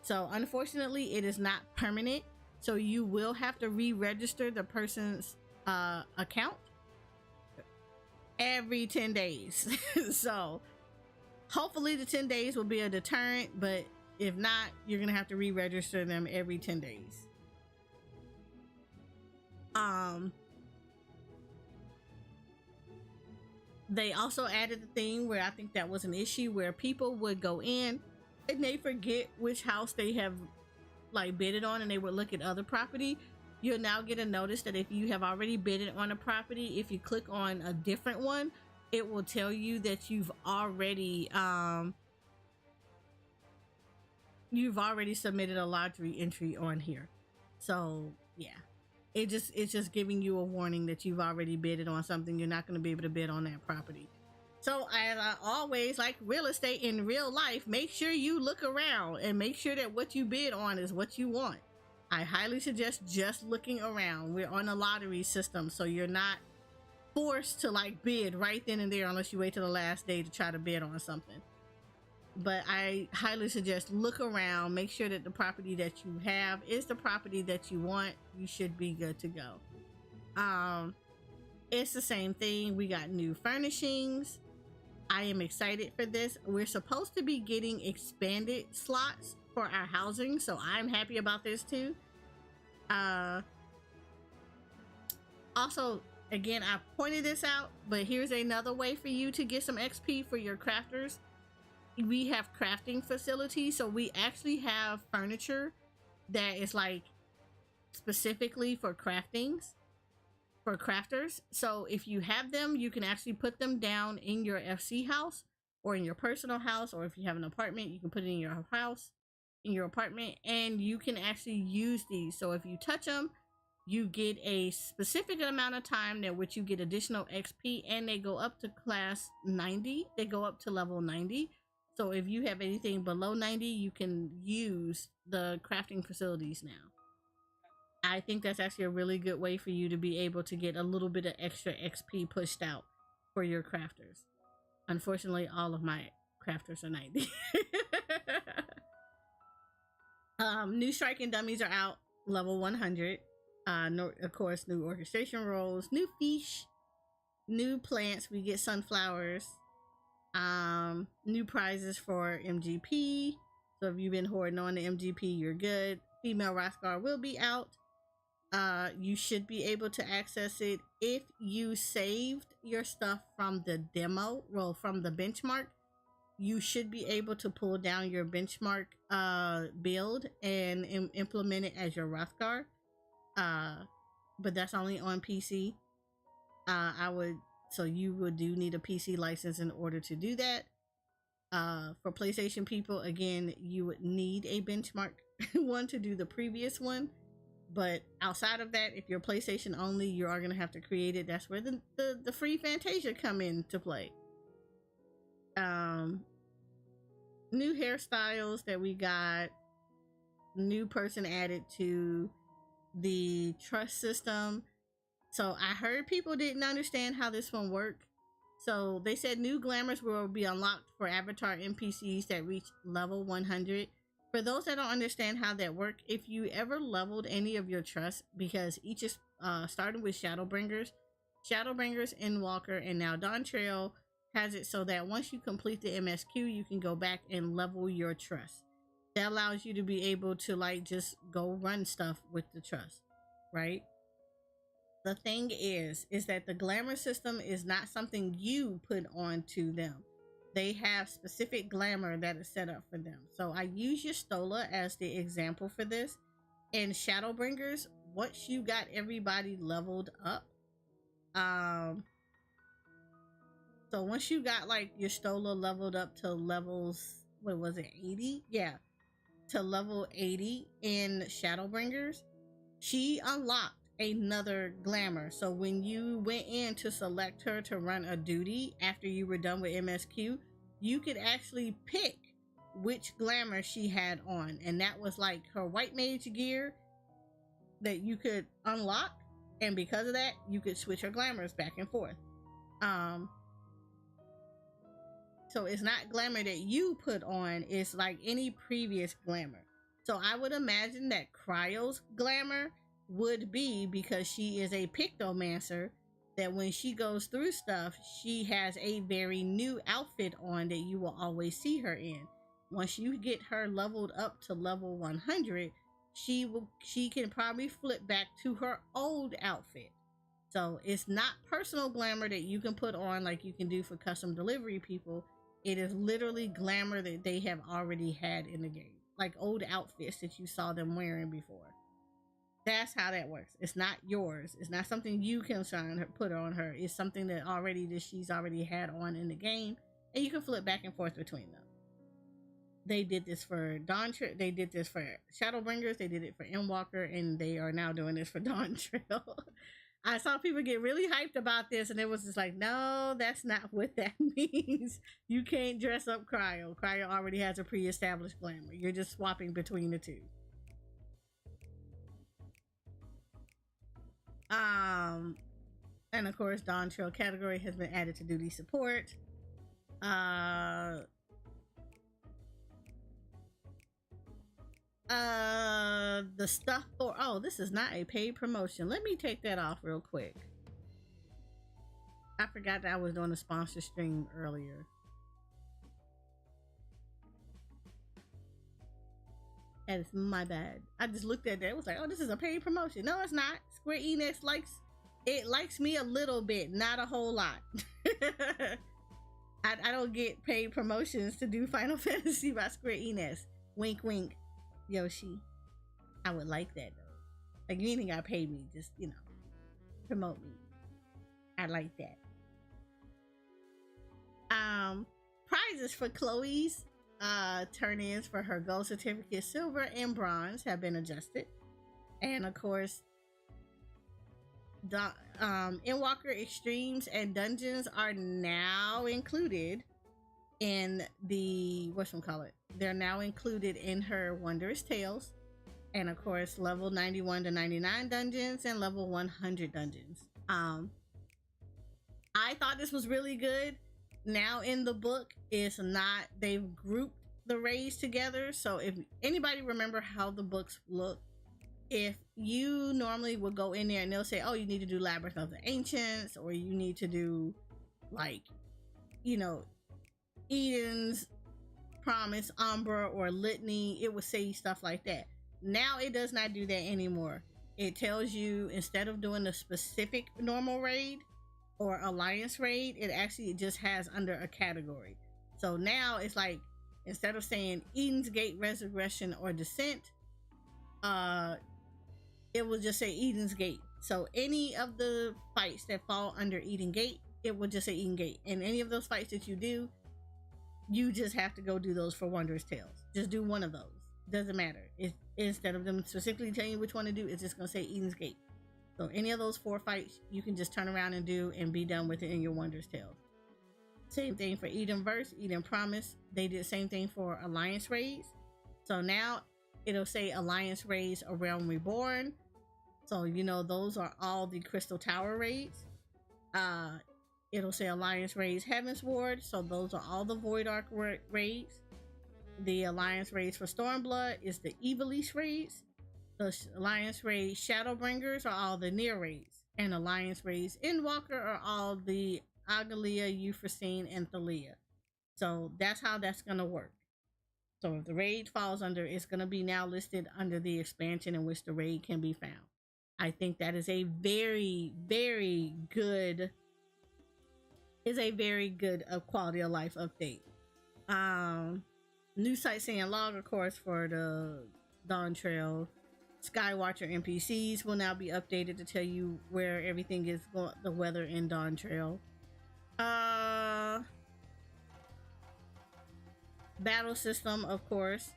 so unfortunately it is not permanent, so you will have to re-register the person's account every 10 days. So hopefully the 10 days will be a deterrent, but if not, you're gonna have to re-register them every 10 days. They also added the thing where I think that was an issue, where people would go in and they forget which house they have like bidded on, and they would look at other property. You'll now get a notice that if you have already bidded on a property, if you click on a different one, it will tell you that you've already submitted a lottery entry on here. So yeah, it's just giving you a warning that you've already bidded on something. You're not going to be able to bid on that property. So as I always, like real estate in real life, make sure you look around and make sure that what you bid on is what you want. I highly suggest just looking around. We're on a lottery system, so you're not forced to like bid right then and there unless you wait till the last day to try to bid on something. But I highly suggest look around, make sure that the property that you have is the property that you want. You should be good to go. It's the same thing. We got new furnishings. I am excited for this. We're supposed to be getting expanded slots for our housing, so I'm happy about this too. Also, again, I pointed this out, but here's another way for you to get some XP for your crafters. We have crafting facilities, so we actually have furniture that is like specifically for craftings, for crafters. So if you have them, you can actually put them down in your FC house or in your personal house, or if you have an apartment, you can put it in your house, in your apartment, and you can actually use these. So if you touch them, you get a specific amount of time that which you get additional XP, and they go up to class 90. They go up to level 90. So if you have anything below 90, you can use the crafting facilities now. I think that's actually a really good way for you to be able to get a little bit of extra XP pushed out for your crafters. Unfortunately, all of my crafters are 90. New striking dummies are out, level 100. Of course, new orchestration rolls, new fish, new plants. We get sunflowers. New prizes for MGP. So if you've been hoarding on the MGP, you're good. Female Rothgar will be out. You should be able to access it if you saved your stuff from the demo, well, from the benchmark. You should be able to pull down your benchmark build and implement it as your Rothgar. But that's only on PC. So you would need a PC license in order to do that. For PlayStation people, again, you would need a benchmark one to do the previous one. But outside of that, if you're PlayStation only, you are gonna have to create it. That's where the free Fantasia come into play. New hairstyles that we got, new person added to the trust system. So I heard people didn't understand how this one worked. So they said new glamours will be unlocked for avatar NPCs that reach level 100. For those that don't understand how that works, if you ever leveled any of your trust, because each is starting with Shadowbringers, Endwalker, and now Dawntrail has it so that once you complete the MSQ, you can go back and level your trust. That allows you to be able to like just go run stuff with the trust, right? The thing is that the glamour system is not something you put onto them. They have specific glamour that is set up for them. So I use your Stola as the example for this. In Shadowbringers, once you got everybody leveled up, so once you got like your Stola leveled up to levels, what was it, 80? Yeah, to level 80 in Shadowbringers, she unlocked another glamour. So when you went in to select her to run a duty after you were done with MSQ, you could actually pick which glamour she had on, and that was like her white mage gear that you could unlock, and because of that you could switch her glamours back and forth. So it's not glamour that you put on, it's like any previous glamour. So I would imagine that Cryo's glamour would be, because she is a pictomancer, that when she goes through stuff, she has a very new outfit on that you will always see her in. Once you get her leveled up to level 100, she can probably flip back to her old outfit. So it's not personal glamour that you can put on like you can do for custom delivery people. It is literally glamour that they have already had in the game, like old outfits that you saw them wearing before. That's how that works. It's not yours. It's not something you can put on her. It's something that she's already had on in the game, and you can flip back and forth between them. They did this for Dawntrail. They did this for Shadowbringers. They did it for Endwalker, and they are now doing this for Dawntrail. I saw people get really hyped about this, and it was just like, no, that's not what that means. You can't dress up Cryo. Cryo already has a pre-established glamour. You're just swapping between the two. And of course, Dawntrail category has been added to duty support. The stuff for, oh, this is not a paid promotion. Let me take that off real quick. I forgot that I was doing a sponsor stream earlier. And it's my bad. I just looked at that. It was like, oh, this is a paid promotion. No, it's not. Square Enix likes me a little bit, not a whole lot. I don't get paid promotions to do Final Fantasy by Square Enix. Wink, wink, Yoshi. I would like that though. Like, you ain't gotta pay me, just, promote me. I like that. Prizes for Chloe's turn-ins for her gold certificate, silver and bronze, have been adjusted. And of course, the Endwalker Extremes and Dungeons are now included in the, whatchamacallit, they're now included in her Wondrous Tales. And of course, level 91 to 99 dungeons and level 100 dungeons. I thought this was really good. Now in the book, it's not, they've grouped the raids together. So if anybody remember how the books look, if you normally would go in there and they'll say, oh, you need to do Labyrinth of the Ancients, or you need to do like, Eden's Promise, Umbra, or Litany, it would say stuff like that. Now it does not do that anymore. It tells you, instead of doing the specific normal raid or alliance raid, it actually just has under a category. So now it's like, instead of saying Eden's Gate, Resurrection, or Descent, it will just say Eden's Gate. So any of the fights that fall under Eden Gate, it will just say Eden Gate. And any of those fights that you do, you just have to go do those for Wondrous Tales. Just do one of those. doesn't matter. Instead of them specifically telling you which one to do, it's just gonna say Eden's Gate. So any of those 4 fights you can just turn around and do and be done with it in your Wondrous Tale. Same thing for Eden Verse, Eden Promise. They did the same thing for Alliance Raids. So now it'll say Alliance Raids, A Realm Reborn. So you know those are all the Crystal Tower raids. It'll say Alliance Raids Heaven's Ward. So those are all the Void Arc raids. The Alliance Raids for Stormblood is the Evilise raids. The Alliance Raids Shadowbringers are all the Near raids. And Alliance Raids Endwalker are all the Agalia, Euphrosyne, and Thalia. So that's how that's going to work. So if the raid falls under, it's going to be now listed under the expansion in which the raid can be found. I think that is a very, very good quality of life update. New sightseeing log, of course, for the Dawntrail. Skywatcher NPCs will now be updated to tell you where everything is going, the weather in Dawntrail. Battle system, of course.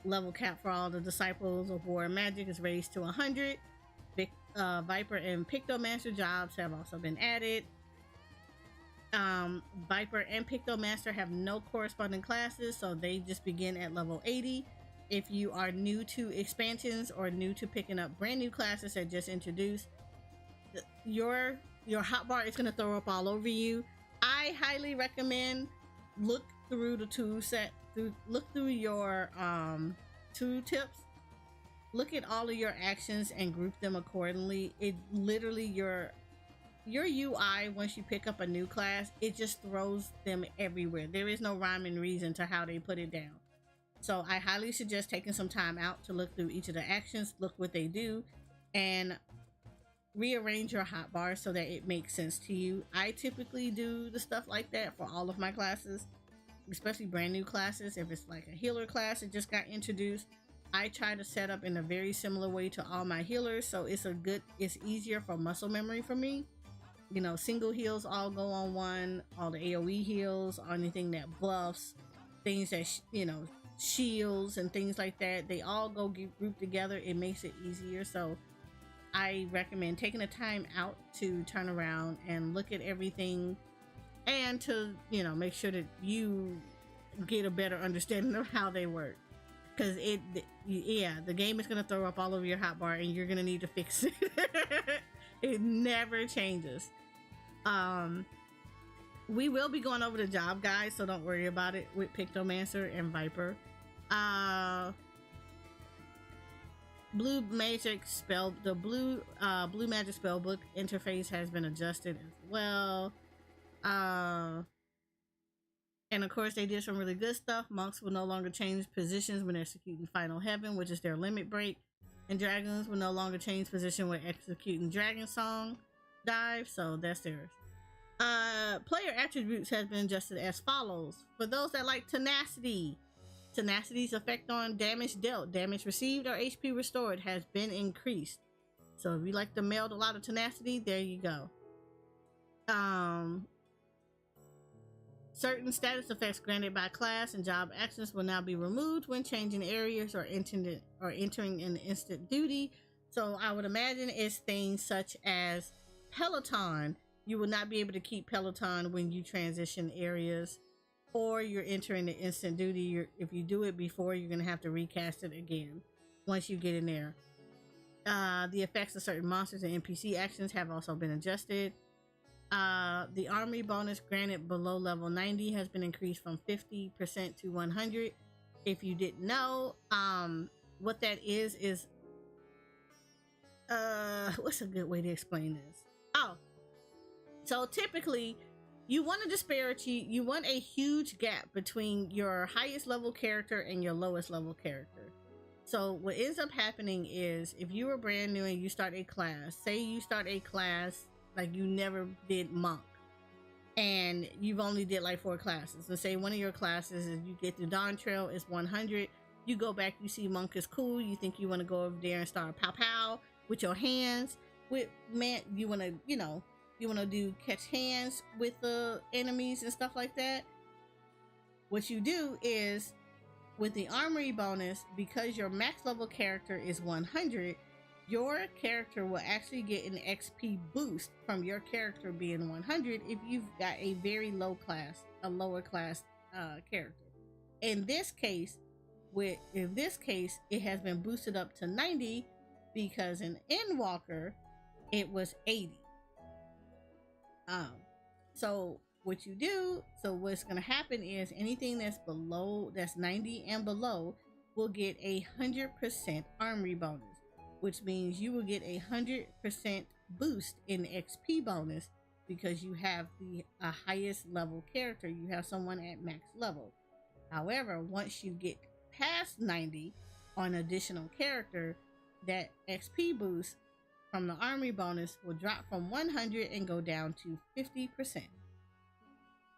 Level cap for all the Disciples of War and Magic is raised to 100. Viper and Pictomancer jobs have also been added. Viper and Pictomancer have no corresponding classes, so they just begin at level 80. If you are new to expansions or new to picking up brand new classes that just introduced, your hotbar is going to throw up all over you. I highly recommend look through the tool set, look through your tool tips, look at all of your actions and group them accordingly. It literally your UI, once you pick up a new class, it just throws them everywhere. There is no rhyme and reason to how they put it down. So I highly suggest taking some time out to look through each of the actions, look what they do, and rearrange your hotbar so that it makes sense to you. I typically do the stuff like that for all of my classes, especially brand new classes. If it's like a healer class that just got introduced, I try to set up in a very similar way to all my healers, so it's easier for muscle memory for me. You know, single heals all go on one, all the AoE heals, anything that buffs, things that shields and things like that, they all go grouped together. It makes it easier. So I recommend taking the time out to turn around and look at everything, and to make sure that you get a better understanding of how they work, because the game is going to throw up all over your hotbar and you're going to need to fix it. It never changes. We will be going over the job guide, so don't worry about it, with Pictomancer and Viper. Blue Magic Magic Spellbook interface has been adjusted as well. And of course they did some really good stuff. Monks will no longer change positions when executing Final Heaven, which is their limit break, and dragons will no longer change position when executing Dragon Song dive, so that's theirs. Player attributes has been adjusted as follows. For those that like Tenacity's effect on damage dealt, damage received, or HP restored has been increased. So if you like to meld a lot of Tenacity, there you go. Certain status effects granted by class and job actions will now be removed when changing areas or entering an instant duty. So I would imagine it's things such as Peloton. You will not be able to keep Peloton when you transition areas, or you're entering the instant duty. If you do it before, you're going to have to recast it again once you get in there. The effects of certain monsters and NPC actions have also been adjusted. The armory bonus granted below level 90 has been increased from 50% to 100. If you didn't know, what that is what's a good way to explain this? So typically you want a disparity, you want a huge gap between your highest level character and your lowest level character. So what ends up happening is, if you are brand new and you start a class, say you start a class like you never did monk, and you've only did like 4 classes, and say one of your classes is, you get through Dawntrail is 100, you go back, you see monk is cool, you think you want to go over there and start pow pow with your hands, you want to do catch hands with the enemies and stuff like that. What you do is, with the armory bonus, because your max level character is 100, your character will actually get an XP boost from your character being 100 if you've got a very lower class character. In this case, it has been boosted up to 90 because in Endwalker it was 80. So what you do, so what's going to happen is anything that's 90 and below will get 100% armory bonus, which means you will get 100% boost in XP bonus because you have the highest level character. You have someone at max level. However, once you get past 90 on additional character, that XP boost from the armory bonus will drop from 100 and go down to 50%.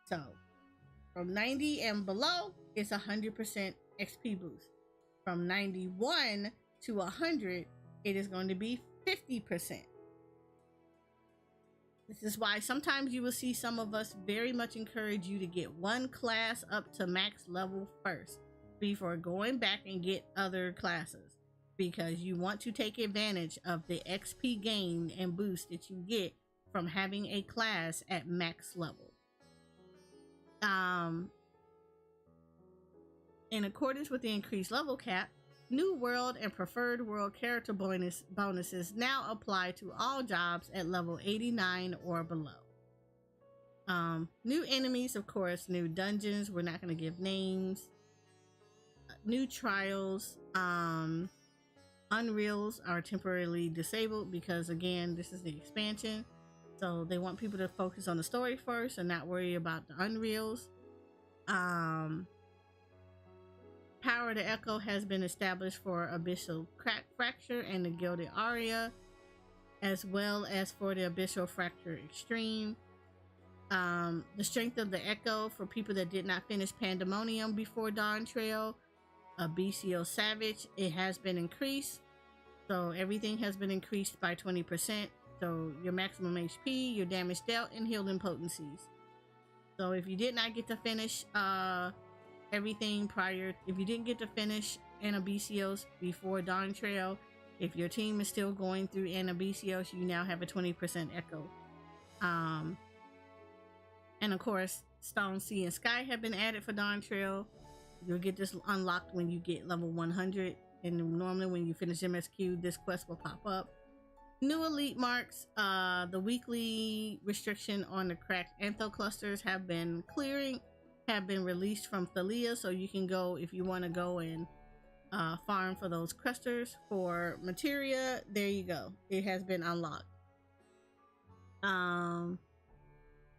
So from 90 and below, it's 100% XP boost. From 91 to 100, it is going to be 50%. This is why sometimes you will see some of us very much encourage you to get one class up to max level first before going back and get other classes, because you want to take advantage of the XP gain and boost that you get from having a class at max level. In accordance with the increased level cap, new world and preferred world character bonuses now apply to all jobs at level 89 or below. New enemies, of course, new dungeons, we're not going to give names, new trials, unreals are temporarily disabled because, again, this is the expansion, so they want people to focus on the story first and not worry about the unreals. Power of the Echo has been established for Abyssal Fracture and the Gilded Aria, as well as for the Abyssal Fracture Extreme. The Strength of the Echo for people that did not finish Pandemonium before Dawntrail, BCO Savage, it has been increased. So everything has been increased by 20%. So your maximum HP, your damage dealt, and healing potencies. So if you did not get to finish everything prior, if you didn't get to finish BCOs before Dawntrail, if your team is still going through BCOs, you now have a 20% echo. And of course, Stone, Sea, and Sky have been added for Dawntrail. You'll get this unlocked when you get level 100, and normally when you finish MSQ, this quest will pop up. New elite marks, the weekly restriction on the cracked antho clusters have been released from Thalia, so you can go if you want to go and farm for those clusters for materia. There you go, it has been unlocked.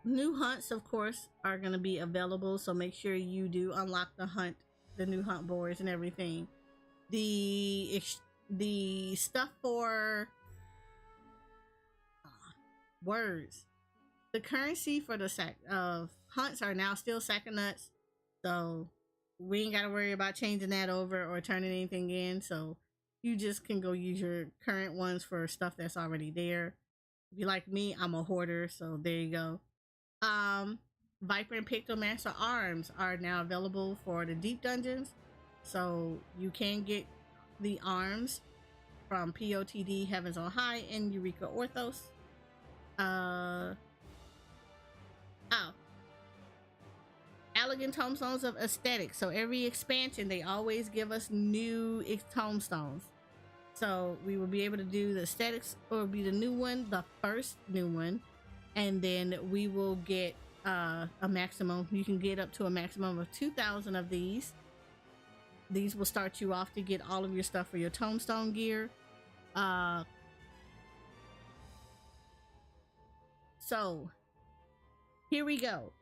New hunts, of course, are going to be available, so make sure you do unlock the new hunt boards and everything. The stuff for words, the currency for the sack of hunts are now still sack of nuts, so we ain't got to worry about changing that over or turning anything in. So you just can go use your current ones for stuff that's already there. If you like me, I'm a hoarder, so there you go. Viper and Pictomancer arms are now available for the deep dungeons, so you can get the arms from POTD Heavens on High and Eureka Orthos. Elegant tomestones of aesthetics. So every expansion, they always give us new tomestones. So we will be able to do the aesthetics, or be the new one, the first new one, and then we will get a maximum. You can get up to a maximum of 2,000 of these. These will start you off to get all of your stuff for your tombstone gear. So here we go.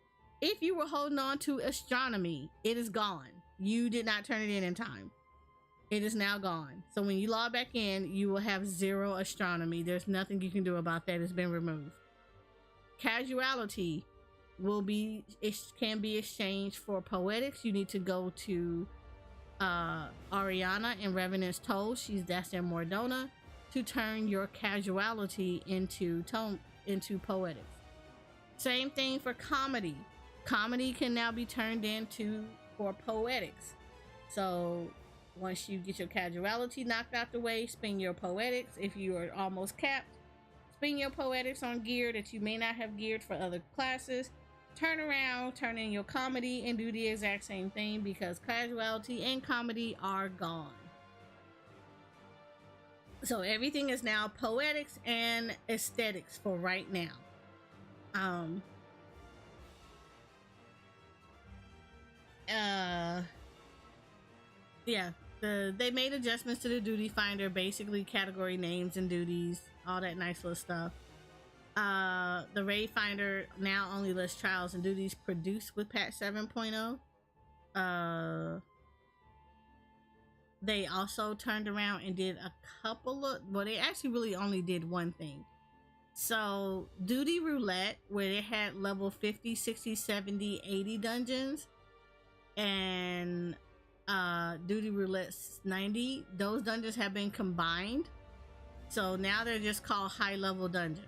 If you were holding on to astronomy, it is gone. You did not turn it in time. It is now gone. So when you log back in, you will have 0 astronomy. There's nothing you can do about that. It's been removed. Casuality can be exchanged for poetics. You need to go to Ariana and Revenant's Toll. That's their Mordona, to turn your casualty into poetics. Same thing for comedy. Comedy can now be turned into for poetics. So once you get your casualty knocked out the way, spin your poetics. If you are almost capped, spin your poetics on gear that you may not have geared for other classes. Turn around, turn in your comedy, and do the exact same thing because casualty and comedy are gone. So everything is now poetics and aesthetics for right now. Yeah, they made adjustments to the duty finder, basically category names and duties, all that nice little stuff. The raid finder now only lists trials and duties produced with patch 7.0. They also turned around and did a couple of, well, they actually really only did one thing. So duty roulette, where they had level 50, 60, 70, 80 dungeons, and duty roulette 90, those dungeons have been combined, so now they're just called high level dungeons.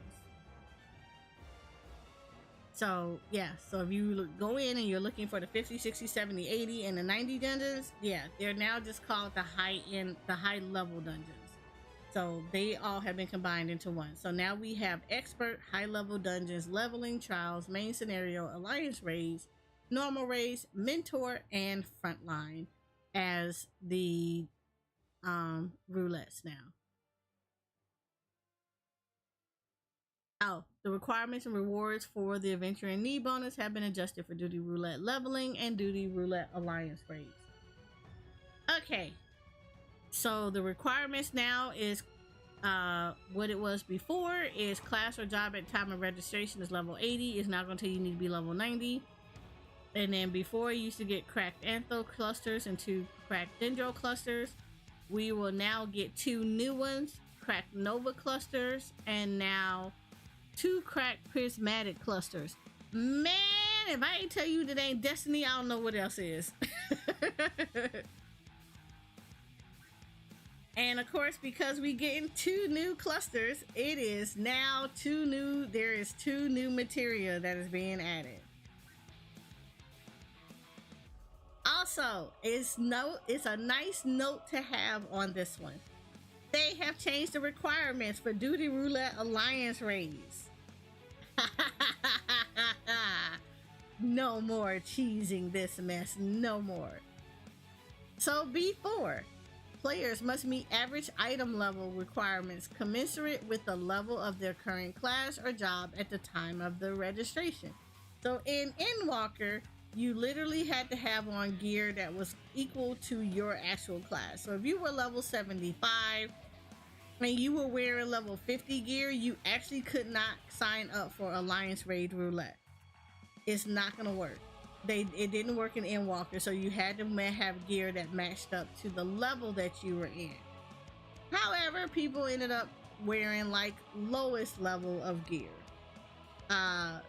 So yeah, so if you go in and you're looking for the 50, 60, 70, 80 and the 90 dungeons, yeah, they're now just called the high level dungeons. So they all have been combined into one. So now we have expert, high level dungeons, leveling, trials, main scenario, alliance raids, normal raids, mentor, and frontline as the roulettes now. Oh, the requirements and rewards for the adventure and need bonus have been adjusted for duty roulette leveling and duty roulette alliance raids. Okay, so the requirements now is what it was before is class or job at time of registration is level 80. It's now going to tell you need to be level 90. And then before you used to get cracked antho clusters and 2 cracked dendro clusters. We will now get 2 new ones, cracked nova clusters, and now 2 cracked prismatic clusters. Man, if I ain't tell you that ain't Destiny, I don't know what else is. And of course, because we getting 2 new clusters, it is now there is 2 new materia that is being added. Also, it's a nice note to have on this one. They have changed the requirements for duty roulette alliance raids. No more cheesing this mess, no more. So before, players must meet average item level requirements commensurate with the level of their current class or job at the time of the registration. So in Endwalker, you literally had to have on gear that was equal to your actual class. So if you were level 75 and you were wearing level 50 gear, you actually could not sign up for Alliance Raid Roulette. It's not gonna work. It didn't work in Endwalker, so you had to have gear that matched up to the level that you were in. However, people ended up wearing like lowest level of gear,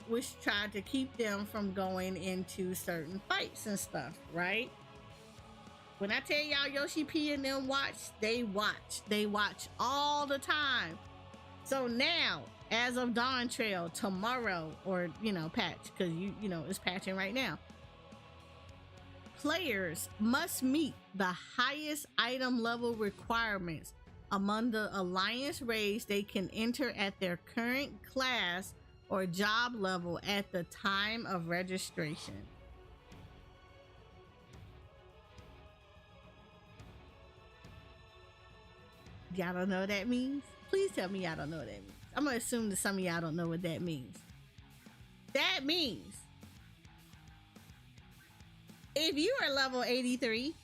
which tried to keep them from going into certain fights and stuff, right? When I tell y'all Yoshi P and them they watch all the time. So now, as of Dawntrail, tomorrow, or patch, because you know it's patching right now, players must meet the highest item level requirements among the alliance raids they can enter at their current class or job level at the time of registration. Y'all don't know what that means? Please tell me y'all don't know what that means. I'm gonna assume that some of y'all don't know what that means. That means if you are level 83,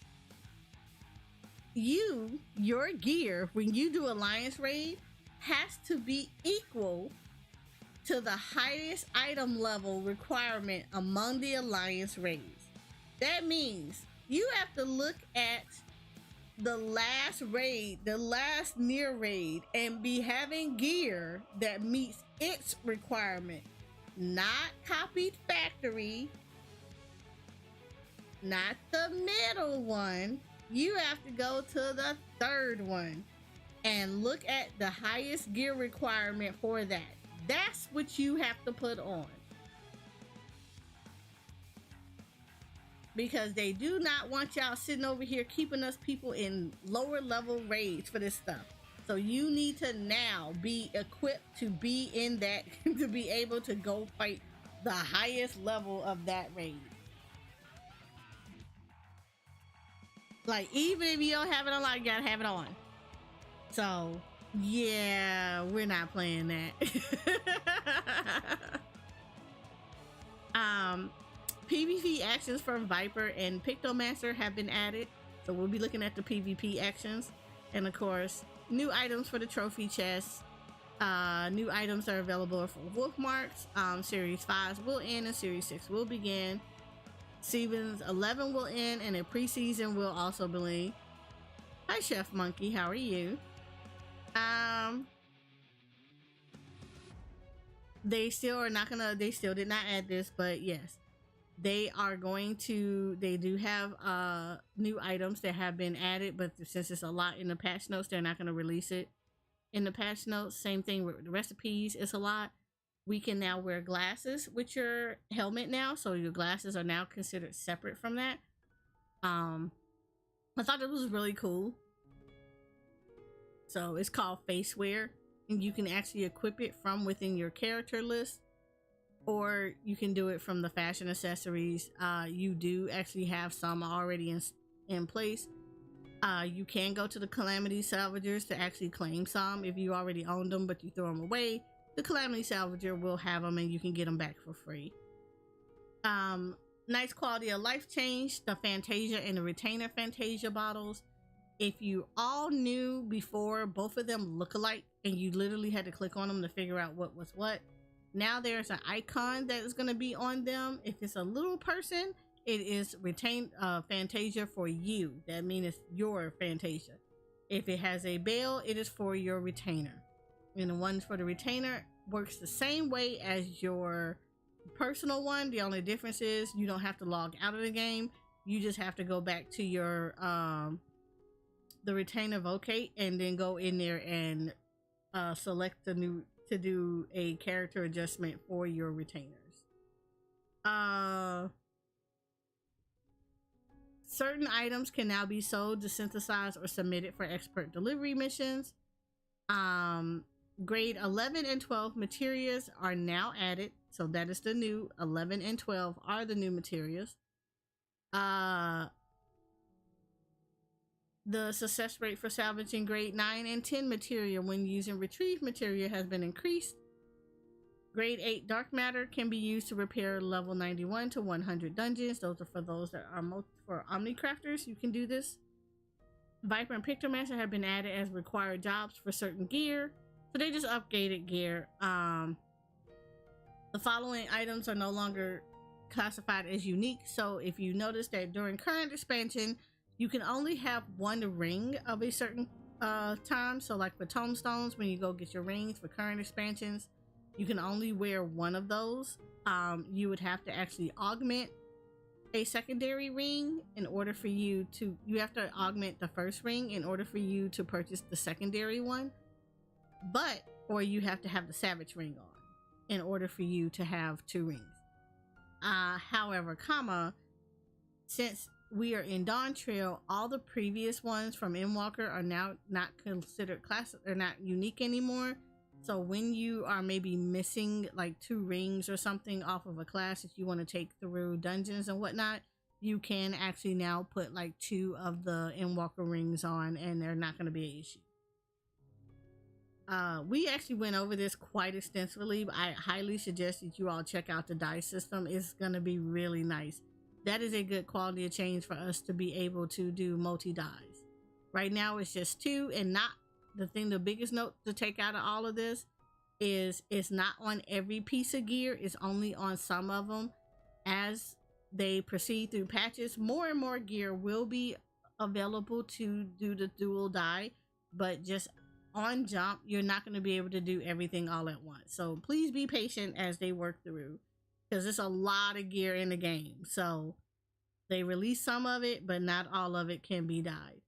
your gear when you do alliance raid has to be equal to the highest item level requirement among the alliance raids. That means you have to look at the last raid, the last near raid, and be having gear that meets its requirement, not copied factory, not the middle one. You have to go to the third one and look at the highest gear requirement for that. That's what you have to put on. because they do not want y'all sitting over here keeping us people in lower level raids for this stuff. So you need to now be equipped to be in that, to be able to go fight the highest level of that raid. Like, even if you don't have it on, you gotta have it on. So yeah, we're not playing that. PvP actions from Viper and Pictomancer have been added, so we'll be looking at the PvP actions. And of course, new items for the trophy chest. New items are available for wolf marks. Series 5 will end and Series 6 will begin. Seasons 11 will end and a preseason will also begin. Hi Chef Monkey, how are you? They still did not add this, but yes, they are going to. They do have new items that have been added, but since it's a lot in the patch notes, they're not going to release it in the patch notes. Same thing with the recipes. It's a lot. We can now wear glasses with your helmet now, so your glasses are now considered separate from that. I thought it was really cool. So it's called face wear, and you can actually equip it from within your character list, or you can do it from the fashion accessories. You do actually have some already in place. You can go to the Calamity Salvagers to actually claim some if you already own them, but you throw them away. The Calamity Salvager will have them and you can get them back for free. Nice quality of life change, the Fantasia and the Retainer Fantasia bottles. If you all knew before, both of them look alike and you literally had to click on them to figure out what was what. Now there's an icon that is going to be on them. If it's a little person, it is Fantasia for you. That means it's your Fantasia. If it has a bell, it is for your Retainer. And the ones for the Retainer works the same way as your personal one. The only difference is you don't have to log out of the game. You just have to go back to your the Retainer vocate and then go in there and select the new to do a character adjustment for your retainers. Certain items can now be sold, desynthesized, or submitted for expert delivery missions. Grade 11 and 12 materials are now added, so that is the new 11 and 12 are the new materials. The success rate for salvaging grade 9 and 10 material when using retrieve material has been increased. Grade 8 dark matter can be used to repair level 91 to 100 dungeons. Those are for those that are for Omnicrafters. You can do this. Viper and Pictomancer have been added as required jobs for certain gear. So they just upgraded gear. The following items are no longer classified as unique. So if you notice that during current expansion, you can only have one ring of a certain time. So like for tombstones, when you go get your rings for current expansions, you can only wear one of those. You would have to actually augment a secondary ring in order for you have to augment the first ring in order for you to purchase the secondary one. Or you have to have the Savage ring on in order for you to have two rings. However, since we are in Dawntrail, all the previous ones from Endwalker are now not considered they're not unique anymore. So when you are maybe missing like two rings or something off of a class that you want to take through dungeons and whatnot, you can actually now put like two of the Endwalker rings on and they're not going to be an issue. We actually went over this quite extensively, but I highly suggest that you all check out the dice system. It's going to be really nice. That is a good quality of change for us to be able to do multi-dies. Right now it's just two, and not the biggest note to take out of all of this is it's not on every piece of gear. It's only on some of them. As they proceed through patches, more and more gear will be available to do the dual die, but just on jump, you're not going to be able to do everything all at once. So please be patient as they work through, because there's a lot of gear in the game. So they release some of it, but not all of it can be dyed.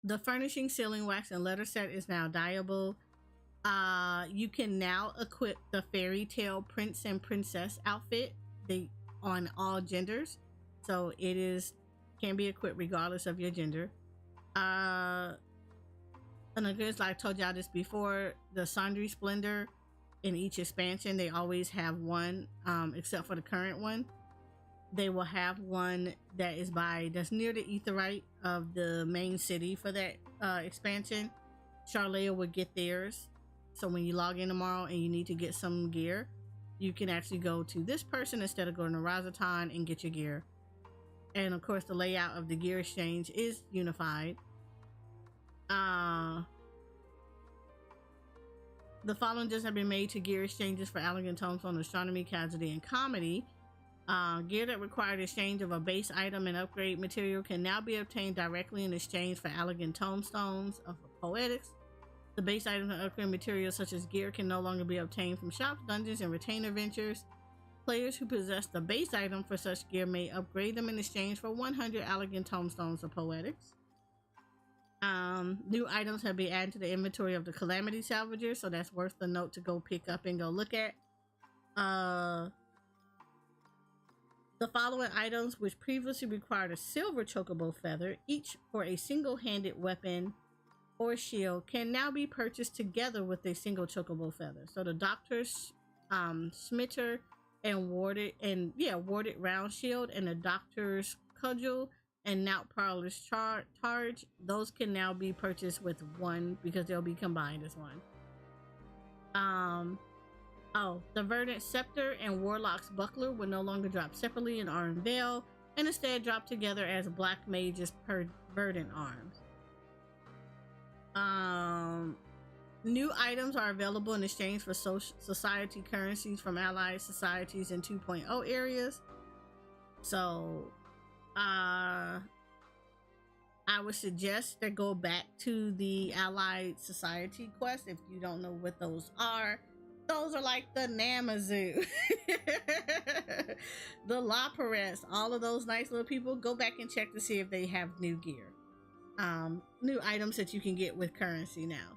The furnishing, sealing wax, and letter set is now dyeable. You can now equip the fairy tale prince and princess outfit. they on all genders, so it is can be equipped regardless of your gender. And again, like I told y'all this before, the Sundry Splendor in each expansion, they always have one, except for the current one. They will have one that's near the Aetheryte of the main city for that expansion. Charlea will get theirs. So when you log in tomorrow and you need to get some gear, you can actually go to this person instead of going to Razatan and get your gear. And of course, the layout of the gear exchange is unified. The following just have been made to gear exchanges for Elegant Tombstone, Astronomy, Casualty, and Comedy. Gear that required exchange of a base item and upgrade material can now be obtained directly in exchange for Elegant Tombstones of Poetics. The base items and upgrade materials such as gear can no longer be obtained from shops, dungeons, and retainer ventures. Players who possess the base item for such gear may upgrade them in exchange for 100 Elegant Tombstones of Poetics. New items have been added to the inventory of the Calamity Salvager, so that's worth the note to go pick up and go look at. The following items, which previously required a silver chocobo feather, each for a single-handed weapon or shield, can now be purchased together with a single chocobo feather. So the Doctor's Smitter and warded round shield, and the Doctor's Cudgel and Knout Prowler's Charge, those can now be purchased with one because they'll be combined as one. The Verdant Scepter and Warlock's Buckler will no longer drop separately in Arm Veil, and instead drop together as Black Mage's Verdant Arms. New items are available in exchange for society currencies from allied societies in 2.0 areas. So I would suggest that go back to the Allied Society quest if you don't know what those are. Those are like the Namazoo, the La Perez, all of those nice little people. Go back and check to see if they have new gear, new items that you can get with currency now.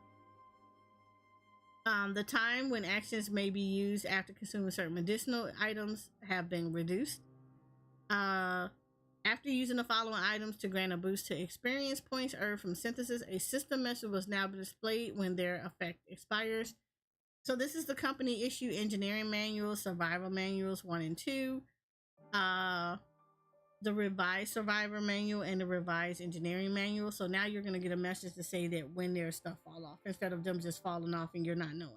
The time when actions may be used after consuming certain medicinal items have been reduced. After using the following items to grant a boost to experience points earned from synthesis, a system message was now displayed when their effect expires. So this is the company issue engineering manual, survival manuals 1 and 2, the revised survivor manual, and the revised engineering manual. So now you're going to get a message to say that when their stuff fall off, instead of them just falling off and you're not knowing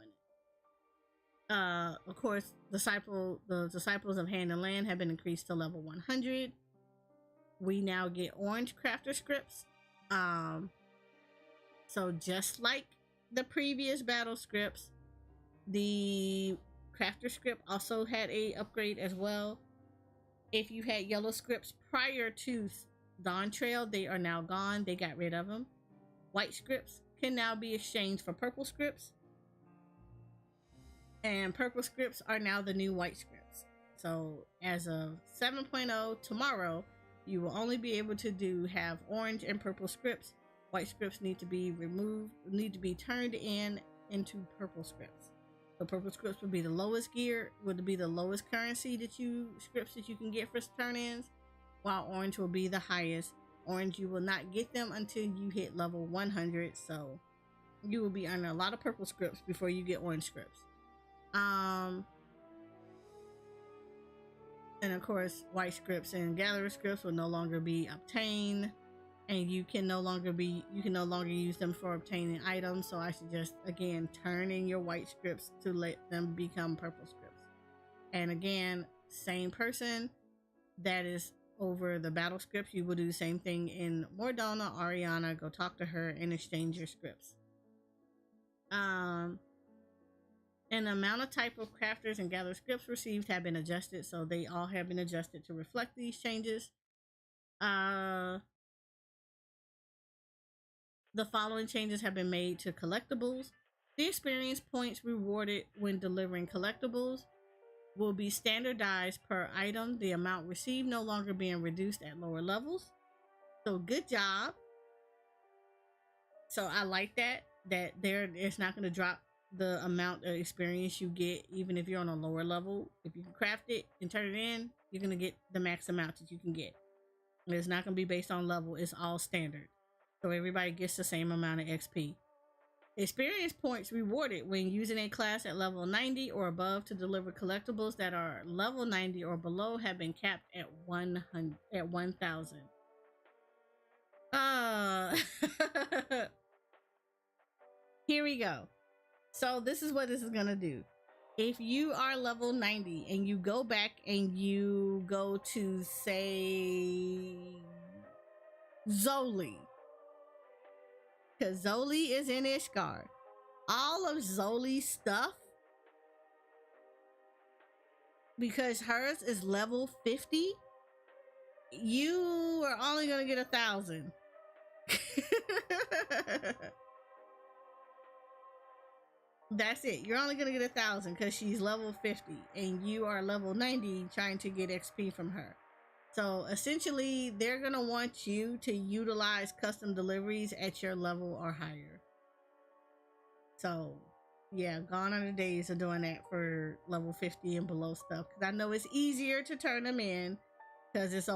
it. Of course, the disciples of Hand and Land have been increased to level 100. We now get orange crafter scripts. So just like the previous battle scripts, the crafter script also had a upgrade as well. If you had yellow scripts prior to Dawntrail, they are now gone. They got rid of them. White scripts can now be exchanged for purple scripts, and purple scripts are now the new white scripts. So as of 7.0 tomorrow, you will only be able to have orange and purple scripts. White scripts need to be removed, need to be turned into purple scripts. So purple scripts would be the lowest gear, would be the lowest currency scripts that you can get for turn-ins, while orange will be the highest. Orange, you will not get them until you hit level 100, so you will be earning a lot of purple scripts before you get orange scripts. And of course, white scripts and gatherer scripts will no longer be obtained, and you can no longer use them for obtaining items. So I suggest, again, turn in your white scripts to let them become purple scripts. And again, same person that is over the battle scripts, you will do the same thing in Mordona, Ariana. Go talk to her and exchange your scripts. And the amount of type of crafters and gather scripts received have been adjusted, so they all have been adjusted to reflect these changes. The following changes have been made to collectibles. The experience points rewarded when delivering collectibles will be standardized per item, the amount received no longer being reduced at lower levels. So good job. So I like that it's not going to drop the amount of experience you get, even if you're on a lower level. If you can craft it and turn it in, you're gonna get the max amount that you can get. It's not gonna be based on level, it's all standard. So everybody gets the same amount of XP. Experience points rewarded when using a class at level 90 or above to deliver collectibles that are level 90 or below have been capped at 1,000. Here we go. So this is what this is gonna do. If you are level 90 and you go back and you go to, say, Zoli, because Zoli is in Ishgard, all of Zoli's stuff, because hers is level 50, you are only gonna get 1,000. That's it. You're only gonna get 1,000 because she's level 50 and you are level 90 trying to get XP from her. So essentially, they're gonna want you to utilize custom deliveries at your level or higher. So yeah, gone are the days of doing that for level 50 and below stuff, because I know it's easier to turn them in because it's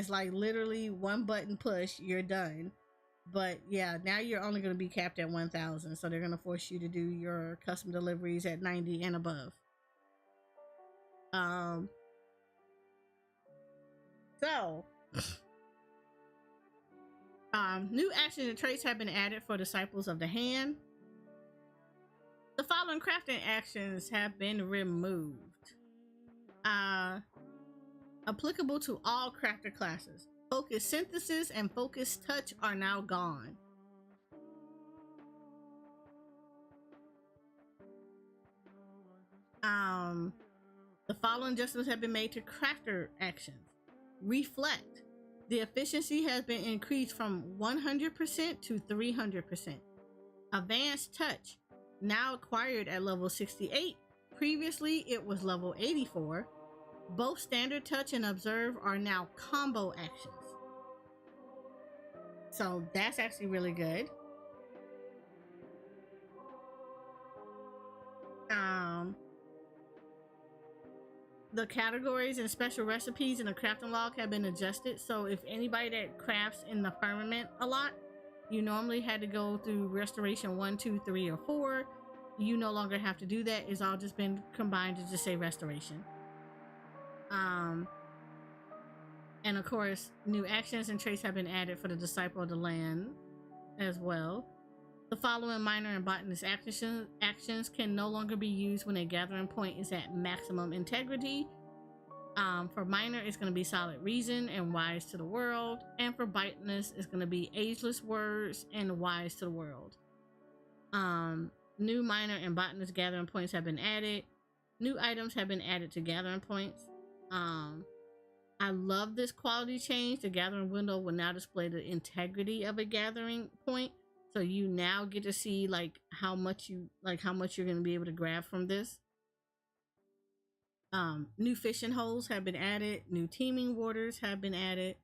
like literally one button push, you're done. But yeah, now you're only going to be capped at 1,000, so they're going to force you to do your custom deliveries at 90 and above. New actions and traits have been added for Disciples of the Hand. The following crafting actions have been removed. Applicable to all crafter classes. Focus Synthesis and Focus Touch are now gone. The following adjustments have been made to crafter actions. Reflect. The efficiency has been increased from 100% to 300%. Advanced Touch. Now acquired at level 68. Previously, it was level 84. Both Standard Touch and Observe are now combo actions. So that's actually really good. The categories and special recipes in the crafting log have been adjusted. So if anybody that crafts in the firmament a lot, you normally had to go through restoration 1, 2, 3, or 4. You no longer have to do that. It's all just been combined to just say restoration. And of course, new actions and traits have been added for the Disciple of the Land as well. The following minor and botanist actions can no longer be used when a gathering point is at maximum integrity. For minor, it's going to be Solid Reason and Wise to the World. And for botanist, it's going to be Ageless Words and Wise to the World. New minor and botanist gathering points have been added. New items have been added to gathering points. I love this quality change. The gathering window will now display the integrity of a gathering point. So you now get to see how much you're going to be able to grab from this. New fishing holes have been added. New teaming waters have been added.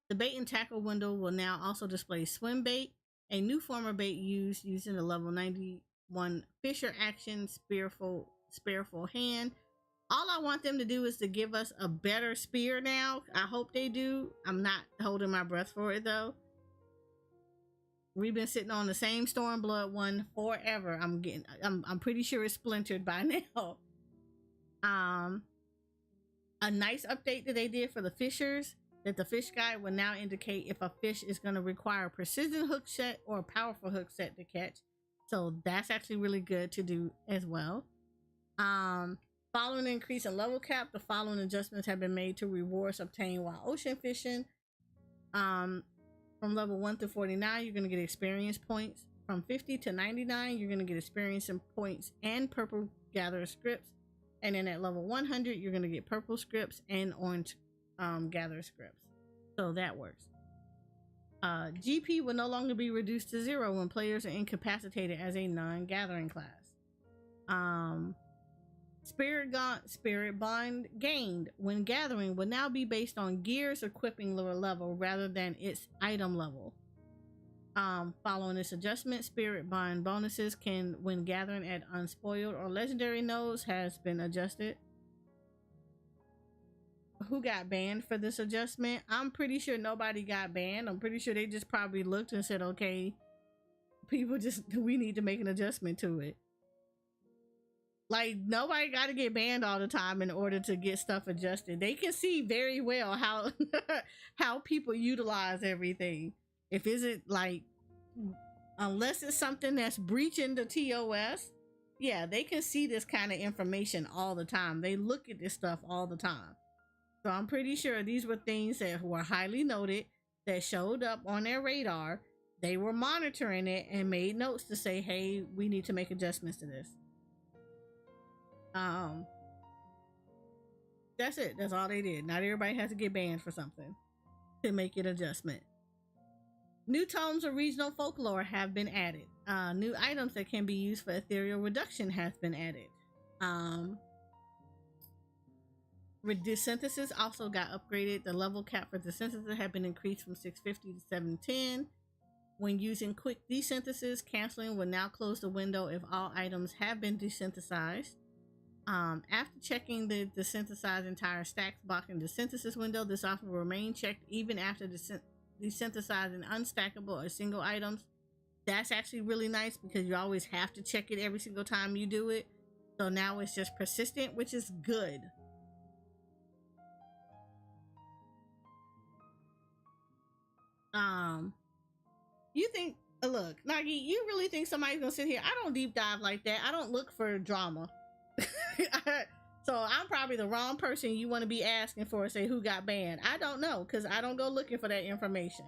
The bait and tackle window will now also display swim bait, a new form of bait used using the level 91 fisher action, spearful hand. All I want them to do is to give us a better spear now. I hope they do. I'm not holding my breath for it though. We've been sitting on the same Stormblood one forever. I'm pretty sure it's splintered by now. A nice update that they did for the fishers, that the fish guide will now indicate if a fish is going to require a precision hook set or a powerful hook set to catch. So that's actually really good to do as well. Following the increase in level cap, the following adjustments have been made to rewards obtained while ocean fishing. From level 1 to 49, you're going to get experience points. From 50 to 99, you're going to get experience points and purple gatherer scripts. And then at level 100, you're going to get purple scripts and orange gatherer scripts. So that works. GP will no longer be reduced to 0 when players are incapacitated as a non-gathering class. Spirit Bond gained when gathering will now be based on gear's equipping level rather than its item level. Following this adjustment, spirit bond bonuses can, when gathering at unspoiled or legendary nodes, has been adjusted. Who got banned for this adjustment? I'm pretty sure nobody got banned. I'm pretty sure they just probably looked and said, okay, we need to make an adjustment to it. Like, nobody got to get banned all the time in order to get stuff adjusted. They can see very well how how people utilize everything. If isn't like, unless it's something that's breaching the TOS, yeah, they can see this kind of information all the time. They look at this stuff all the time. So I'm pretty sure these were things that were highly noted, that showed up on their radar. They were monitoring it and made notes to say, hey, we need to make adjustments to this. That's it. That's all they did. Not everybody has to get banned for something to make an adjustment. New tomes of regional folklore have been added. New items that can be used for ethereal reduction has been added. Desynthesis also got upgraded. The level cap for desynthesis have been increased from 650 to 710. When using quick desynthesis, canceling will now close the window if all items have been desynthesized. After checking the desynthesized entire stacks box in the synthesis window, this option will remain checked even after desynthesizing unstackable or single items. That's actually really nice because you always have to check it every single time you do it. So now it's just persistent, which is good. You think, look, Nagi, you really think somebody's gonna sit here? I don't deep dive like that. I don't look for drama. So I'm probably the wrong person you want to be asking for, say who got banned. I don't know, because I don't go looking for that information.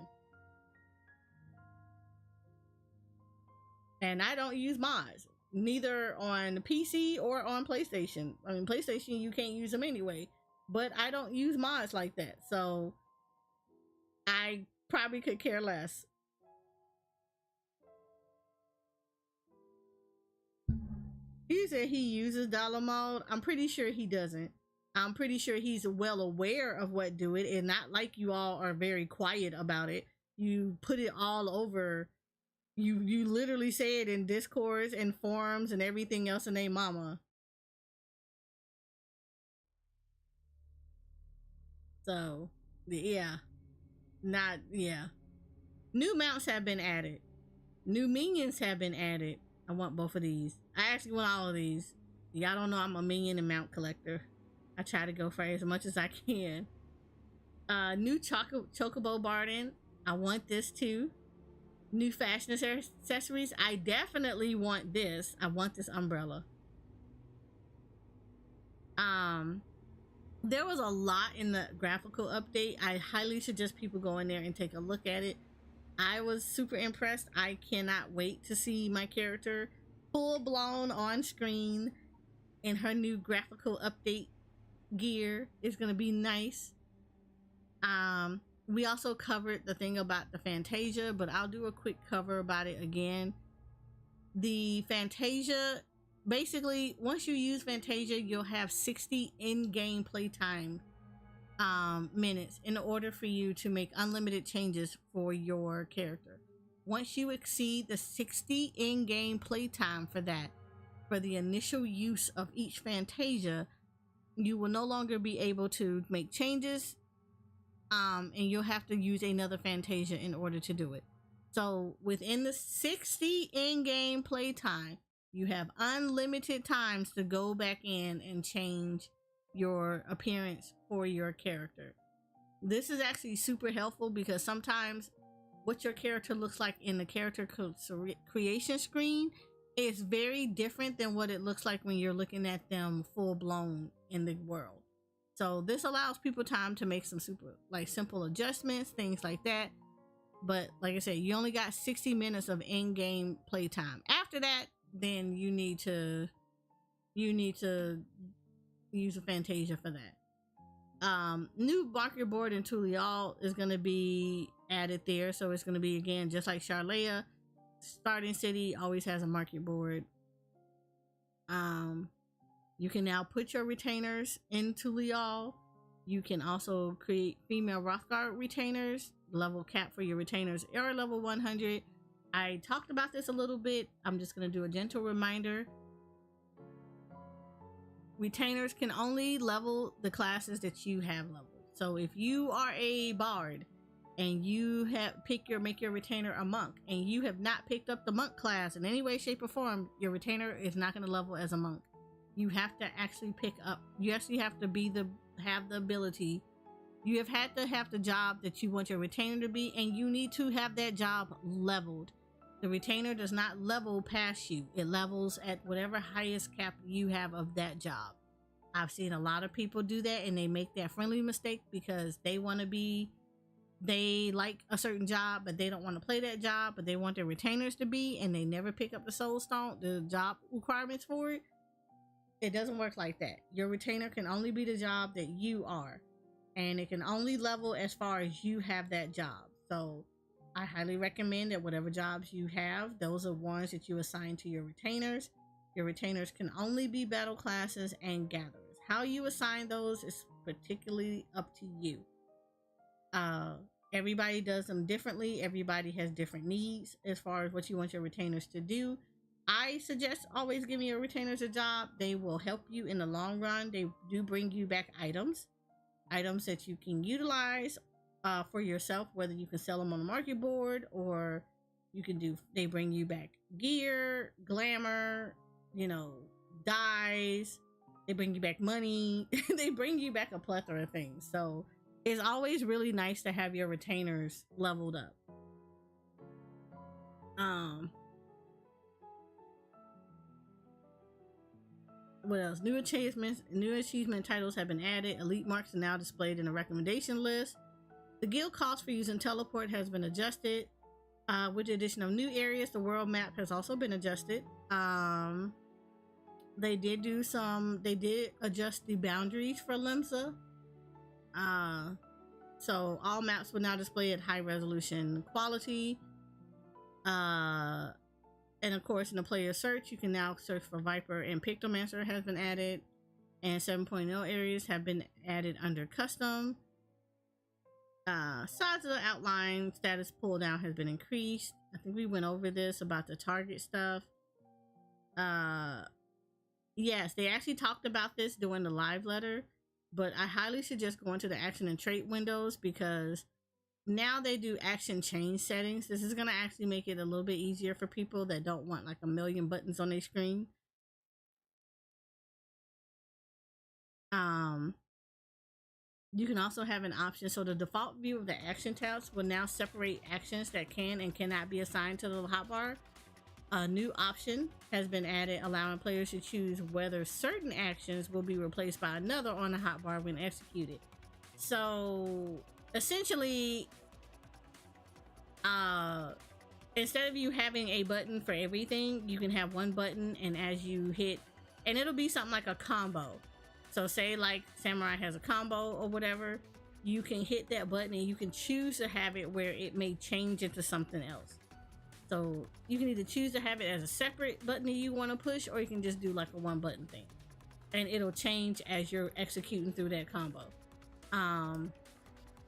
And I don't use mods, neither on PC or on PlayStation. I mean, PlayStation, you can't use them anyway, but I don't use mods like that. So I probably could care less. He said he uses dollar mode. I'm pretty sure he doesn't. I'm pretty sure he's well aware of what do it, and not like you all are very quiet about it. You put it all over. You literally say it in Discords and forums and everything else in a mama. So yeah. New mounts have been added. New minions have been added. I want both of these. I actually want all of these. Y'all don't know I'm a minion and mount collector. I try to go for as much as I can. New chocobo barding. I want this too. New fashion accessories. I definitely want this. I want this umbrella. There was a lot in the graphical update. I highly suggest people go in there and take a look at it. I was super impressed. I cannot wait to see my character full blown on screen in her new graphical update gear. It's gonna be nice. We also covered the thing about the Fantasia, but I'll do a quick cover about it again. The Fantasia, basically, once you use Fantasia, you'll have 60 in-game playtime minutes in order for you to make unlimited changes for your character. Once you exceed the 60 in-game playtime for the initial use of each Fantasia, you will no longer be able to make changes, and you'll have to use another Fantasia in order to do it. So within the 60 in-game playtime, you have unlimited times to go back in and change your appearance for your character. This is actually super helpful because sometimes what your character looks like in the character creation screen is very different than what it looks like when you're looking at them full blown in the world. So this allows people time to make some simple adjustments, things like that. But like I said, you only got 60 minutes of in-game playtime. After that, then you need to use a Fantasia for that. New market board in Tural is going to be added there. So it's going to be, again, just like Charlea, starting city always has a market board. You can now put your retainers into Tural. You can also create female Rothguard retainers. Level cap for your retainers are level 100. I talked about this a little bit. I'm just going to do a gentle reminder. Retainers can only level the classes that you have leveled. So if you are a bard and you have make your retainer a monk, and you have not picked up the monk class in any way, shape, or form, your retainer is not going to level as a monk. You have to actually pick up. You actually have to have the ability. You have had to have the job that you want your retainer to be, and you need to have that job leveled. The retainer does not level past you. It levels at whatever highest cap you have of that job. I've seen a lot of people do that, and they make that friendly mistake because they like a certain job, but they don't want to play that job, but they want their retainers to be, and they never pick up the soul stone, the job requirements for it. It doesn't work like that. Your retainer can only be the job that you are, and it can only level as far as you have that job. So I highly recommend that whatever jobs you have, those are ones that you assign to your retainers. Your retainers can only be battle classes and gatherers. How you assign those is particularly up to you. Everybody does them differently. Everybody has different needs as far as what you want your retainers to do. I suggest always giving your retainers a job. They will help you in the long run. They do bring you back items that you can utilize for yourself, whether you can sell them on the market board, or they bring you back gear, glamour, dyes. They bring you back money. They bring you back a plethora of things. So it's always really nice to have your retainers leveled up. What else? New achievement titles have been added. Elite marks are now displayed in a recommendation list. The guild cost for using teleport has been adjusted. With the addition of new areas, the world map has also been adjusted. They did adjust the boundaries for Limsa. So all maps will now display at high resolution quality. And of course, in the player search, you can now search for Viper, and Pictomancer has been added, and 7.0 areas have been added under custom. Size of the outline status pull down has been increased. I think we went over this about the target stuff. Yes, they actually talked about this during the live letter, but I highly suggest going to the action and trait windows, because now they do action change settings. This is going to actually make it a little bit easier for people that don't want like a million buttons on their screen. You can also have an option. So the default view of the action tabs will now separate actions that can and cannot be assigned to the hotbar. A new option has been added, allowing players to choose whether certain actions will be replaced by another on the hotbar when executed. So essentially, instead of you having a button for everything, you can have one button, and as you hit, and it'll be something like a combo. So say like Samurai has a combo or whatever, you can hit that button and you can choose to have it where it may change into something else. So you can either choose to have it as a separate button that you want to push, or you can just do like a one button thing, and it'll change as you're executing through that combo.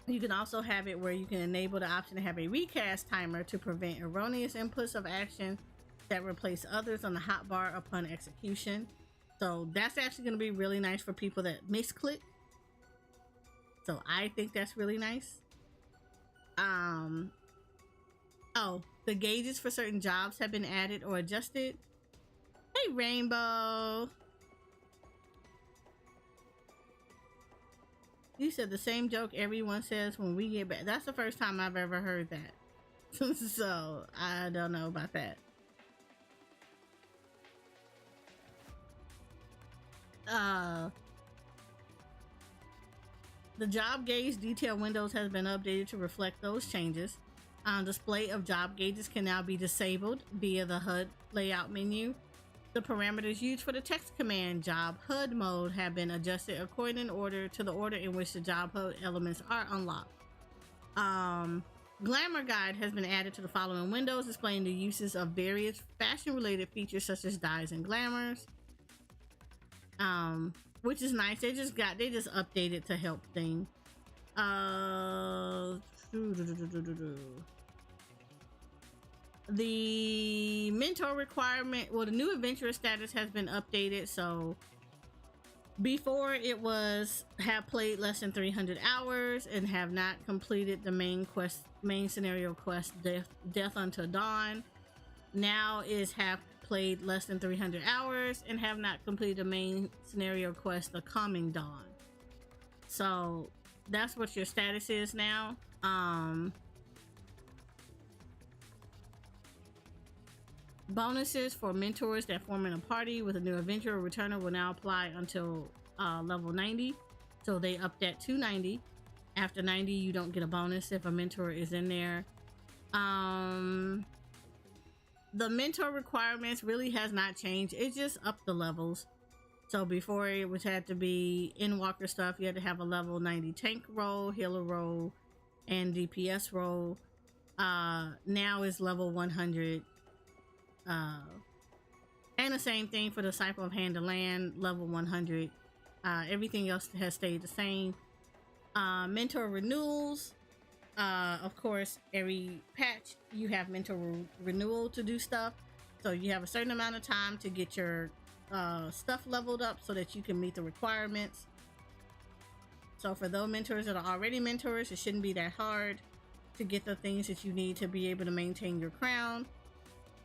You can also have it where you can enable the option to have a recast timer to prevent erroneous inputs of action that replace others on the hotbar upon execution. So that's actually going to be really nice for people that misclick. So I think that's really nice. Oh, the gauges for certain jobs have been added or adjusted. Hey, Rainbow. You said the same joke everyone says when we get back. That's the first time I've ever heard that. So I don't know about that. The job gauge detail windows has been updated to reflect those changes. Display of job gauges can now be disabled via the HUD layout menu. The parameters used for the text command job HUD mode have been adjusted according in order to the order in which the job HUD elements are unlocked. Glamour guide has been added to the following windows, displaying the uses of various fashion-related features such as dyes and glamours. Which is nice. They just updated to help thing. The mentor requirement, well, the new adventurer status has been updated. So before it was have played less than 300 hours and have not completed the main scenario quest, Death Until Dawn. Now is have played less than 300 hours and have not completed the main scenario quest, The Coming Dawn. So that's what your status is now. Bonuses for mentors that form in a party with a new adventurer or returner will now apply until level 90. So they upped that to 90. After 90, you don't get a bonus if a mentor is in there. The mentor requirements really has not changed. It just upped the levels. So before it was had to be in walker stuff, you had to have a level 90 tank role, healer role, and DPS role. Now is level 100. And the same thing for the Disciple of Hand to Land, level 100. Everything else has stayed the same. Mentor renewals. Of course, every patch you have mentor renewal to do stuff. So you have a certain amount of time to get your stuff leveled up so that you can meet the requirements. So for those mentors that are already mentors, it shouldn't be that hard to get the things that you need to be able to maintain your crown.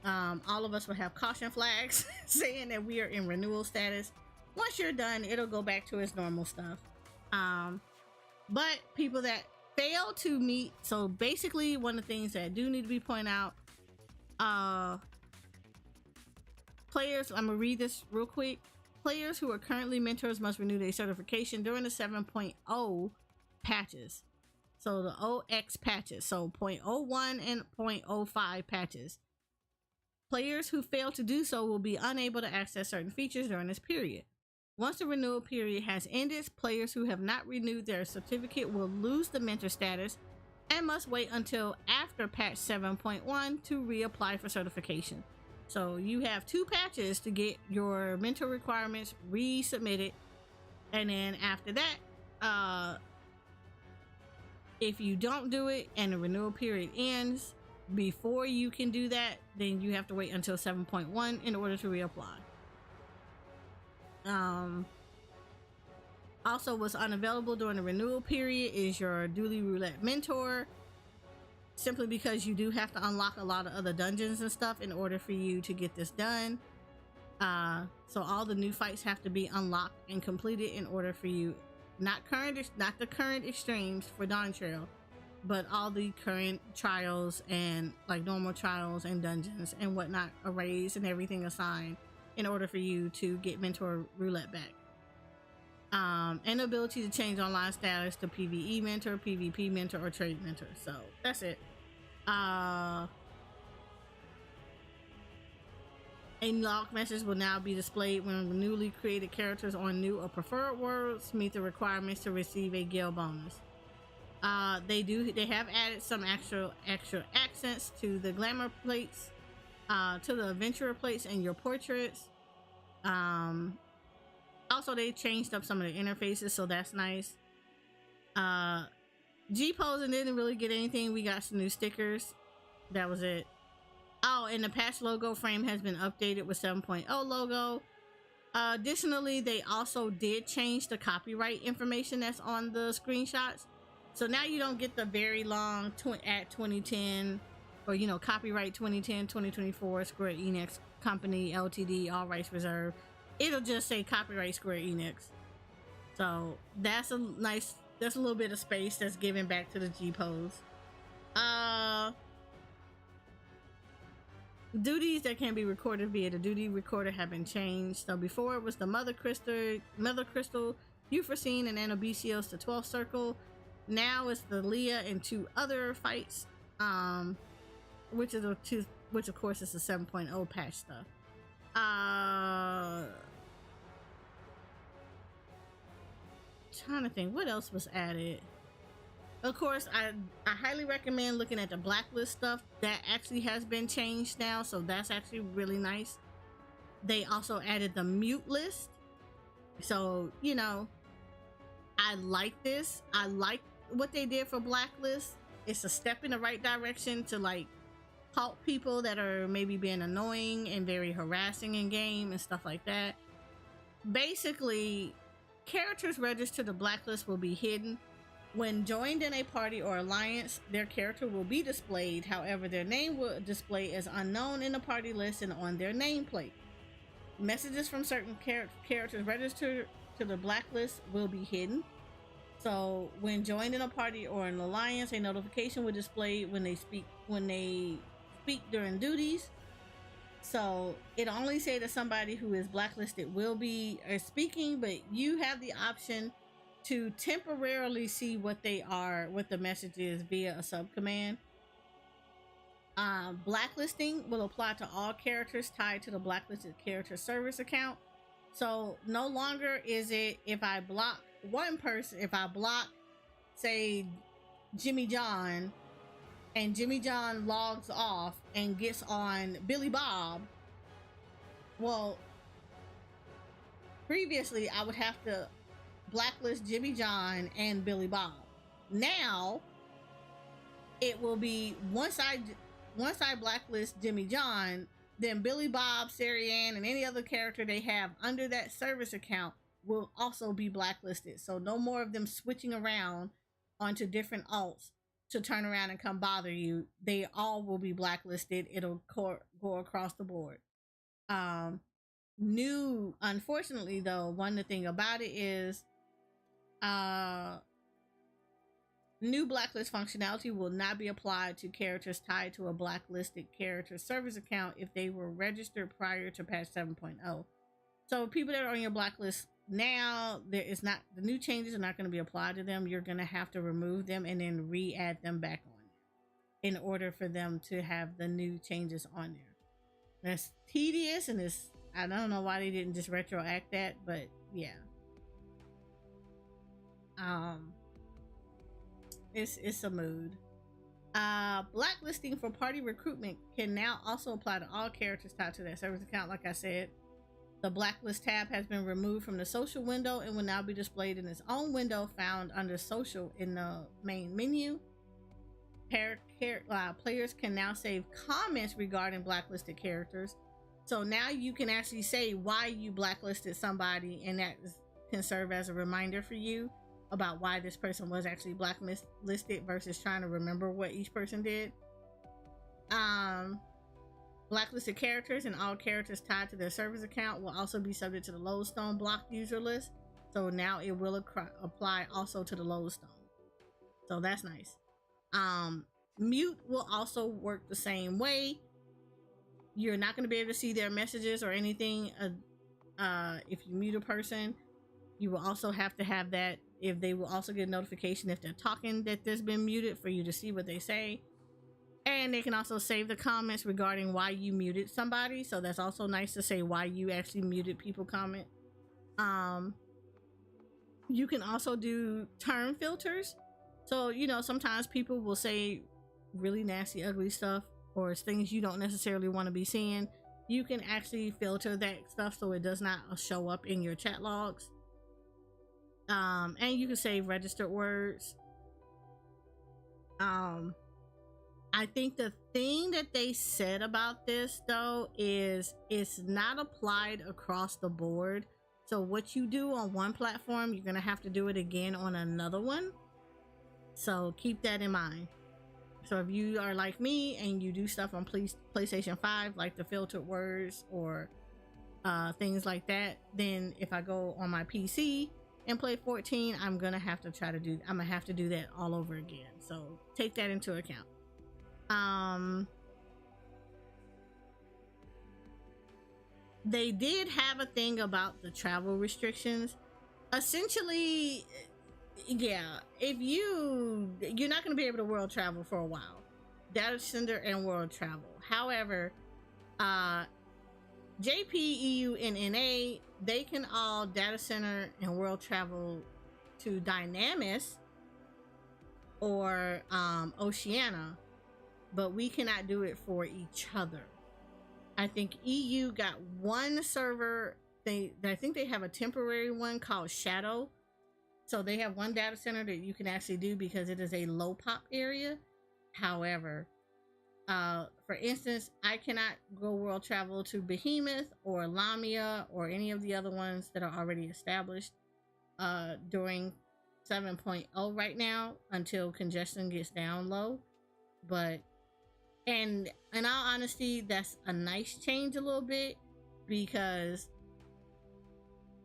All of us will have caution flags saying that we are in renewal status. Once you're done, it'll go back to its normal stuff. But people that fail to meet, so basically one of the things that do need to be pointed out, players, I'm gonna read this real quick. Players who are currently mentors must renew their certification during the 7.0 patches. So the OX patches, so 0.01 and 0.05 patches. Players who fail to do so will be unable to access certain features during this period. Once the renewal period has ended, players who have not renewed their certificate will lose the mentor status and must wait until after patch 7.1 to reapply for certification. So you have 2 patches to get your mentor requirements resubmitted, and then after that, if you don't do it and the renewal period ends before you can do that, then you have to wait until 7.1 in order to reapply. Also, what's unavailable during the renewal period is your dually roulette mentor, simply because you do have to unlock a lot of other dungeons and stuff in order for you to get this done. So all the new fights have to be unlocked and completed in order for you, not the current extremes for Dawntrail, but all the current trials and like normal trials and dungeons and whatnot, arrays and everything assigned in order for you to get mentor roulette back. And the ability to change online status to PvE mentor, PvP mentor, or trade mentor. So that's it. A log message will now be displayed when the newly created characters on new or preferred worlds meet the requirements to receive a guild bonus. They have added some extra accents to the glamour plates, to the adventurer plates and your portraits. Also they changed up some of the interfaces, so that's nice. G-Posing didn't really get anything. We got some new stickers. That was it. Oh, and the patch logo frame has been updated with 7.0 logo. Additionally, they also did change the copyright information that's on the screenshots. So now you don't get the very long at 2010 or, you know, copyright 2010, 2024, Square Enix Company, Ltd, all rights reserved. It'll just say copyright Square Enix. So that's a nice, that's a little bit of space that's given back to the G-Pose. Duties that can be recorded via the duty recorder have been changed. So before it was the Mother Crystal, Euphrosyne, and Anobesios, the 12th circle. Now it's the Leah and 2 other fights, which of course is the 7.0 patch stuff. Trying to think what else was added. Of course, I highly recommend looking at the blacklist stuff. That actually has been changed now, so that's actually really nice. They also added the mute list. So, you know, I like this. I like what they did for blacklist. It's a step in the right direction to like cult people that are maybe being annoying and very harassing in game and stuff like that. Basically, characters registered to blacklist will be hidden. When joined in a party or alliance, their character will be displayed. However, their name will display as unknown in the party list and on their nameplate. Messages from certain characters registered to the blacklist will be hidden. So when joined in a party or an alliance, a notification will display when they speak during duties. So it only say that somebody who is blacklisted will be speaking, but you have the option to temporarily see what they are, what the message is via a subcommand. Blacklisting will apply to all characters tied to the blacklisted character service account. So no longer is it if I block one person, if I block, say, Jimmy John, and Jimmy John logs off and gets on Billy Bob, well, previously I would have to blacklist Jimmy John and Billy Bob. Now it will be once I blacklist Jimmy John, then Billy Bob, Sarianne, and any other character they have under that service account will also be blacklisted. So no more of them switching around onto different alts to turn around and come bother you. They all will be blacklisted. It'll go across the board. New, unfortunately though, one thing about it is new blacklist functionality will not be applied to characters tied to a blacklisted character service account if they were registered prior to patch 7.0. So people that are on your blacklist now, the new changes are not going to be applied to them. You're going to have to remove them and then re-add them back on there in order for them to have the new changes on there. That's tedious, and I don't know why they didn't just retroact that, but yeah. It's a mood. Blacklisting for party recruitment can now also apply to all characters tied to that service account. Like I said, the blacklist tab has been removed from the social window and will now be displayed in its own window found under social in the main menu. Players can now save comments regarding blacklisted characters. So now you can actually say why you blacklisted somebody, and that can serve as a reminder for you about why this person was actually blacklisted versus trying to remember what each person did. Blacklisted characters and all characters tied to their service account will also be subject to the lodestone blocked user list. So now it will apply also to the lodestone. So that's nice. Mute will also work the same way. You're not going to be able to see their messages or anything if you mute a person. You will also have to have that if they will also get a notification if they're talking that there's been muted for you to see what they say. And they can also save the comments regarding why you muted somebody. So that's also nice to say why you actually muted people comment. You can also do term filters. So, sometimes people will say really nasty, ugly stuff, or it's things you don't necessarily want to be seeing. You can actually filter that stuff so it does not show up in your chat logs. And you can save registered words. I think the thing that they said about this though is it's not applied across the board. So what you do on one platform, you're gonna have to do it again on another one. So keep that in mind. So if you are like me and you do stuff on PlayStation 5, like the filtered words or things like that, then if I go on my PC and play 14, I'm gonna have to do that all over again. So take that into account. They did have a thing about the travel restrictions. Essentially, yeah, if you're not going to be able to world travel for a while, data center and world travel. However, JP, EU, and NA, they can all data center and world travel to Dynamis or Oceania, but we cannot do it for each other. I think EU got one server. I think they have a temporary one called Shadow. So they have one data center that you can actually do because it is a low pop area. However, For instance, I cannot go world travel to Behemoth or Lamia or any of the other ones that are already established during 7.0 right now until congestion gets down low. But and in all honesty, that's a nice change a little bit, because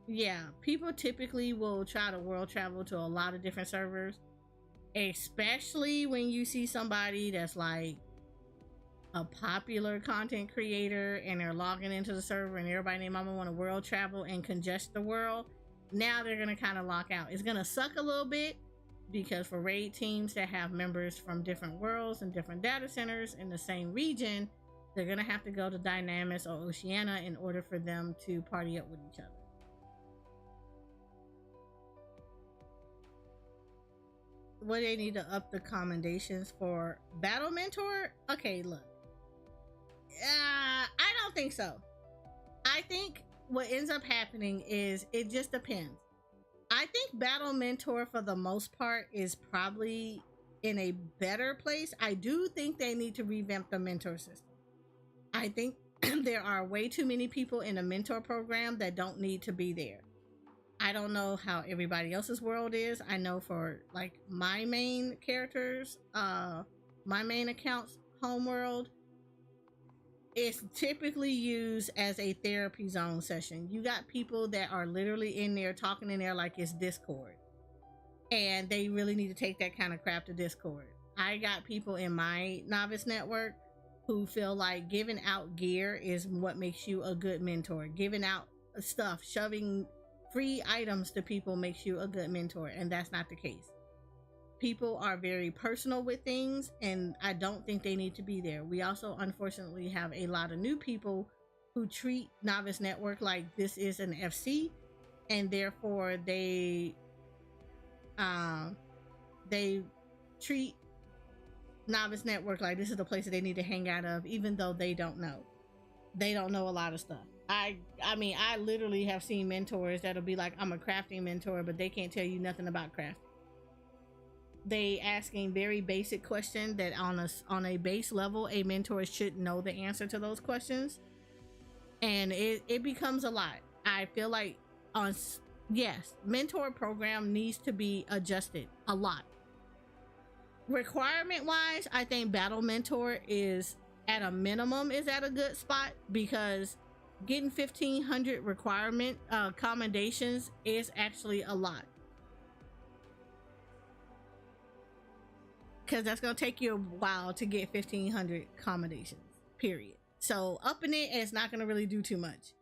yeah, people typically will try to world travel to a lot of different servers, especially when you see somebody that's like a popular content creator and they're logging into the server and everybody named mama want to world travel and congest the world. Now they're gonna kind of lock out. It's gonna suck a little bit, because for raid teams that have members from different worlds and different data centers in the same region, they're gonna have to go to Dynamis or Oceania in order for them to party up with each other. What, they need to up the commendations for Battle Mentor? Okay, look. I don't think so. I think what ends up happening is it just depends. I think Battle Mentor for the most part is probably in a better place. I do think they need to revamp the mentor system. I think there are way too many people in the mentor program that don't need to be there. I don't know how everybody else's world is. I know for like my main characters, my main account's homeworld, it's typically used as a therapy zone session. You got people that are literally in there talking in there like it's Discord, and they really need to take that kind of crap to Discord. I got people in my novice network who feel like giving out gear is what makes you a good mentor. Giving out stuff, shoving free items to people makes you a good mentor, and that's not the case. People are very personal with things, and I don't think they need to be there. We also unfortunately have a lot of new people who treat Novice Network like this is an FC, and therefore they treat Novice Network like this is the place that they need to hang out of, even though they don't know a lot of stuff. I mean, I literally have seen mentors that'll be like, I'm a crafting mentor, but they can't tell you nothing about crafting. They asking very basic questions that on a base level, a mentor should know the answer to those questions, and it becomes a lot. I feel like yes, mentor program needs to be adjusted a lot. Requirement wise, I think Battle Mentor is at a minimum is at a good spot, because getting 1,500 requirement commendations is actually a lot. Because that's going to take you a while to get 1,500 commendations, period. So upping it is not going to really do too much.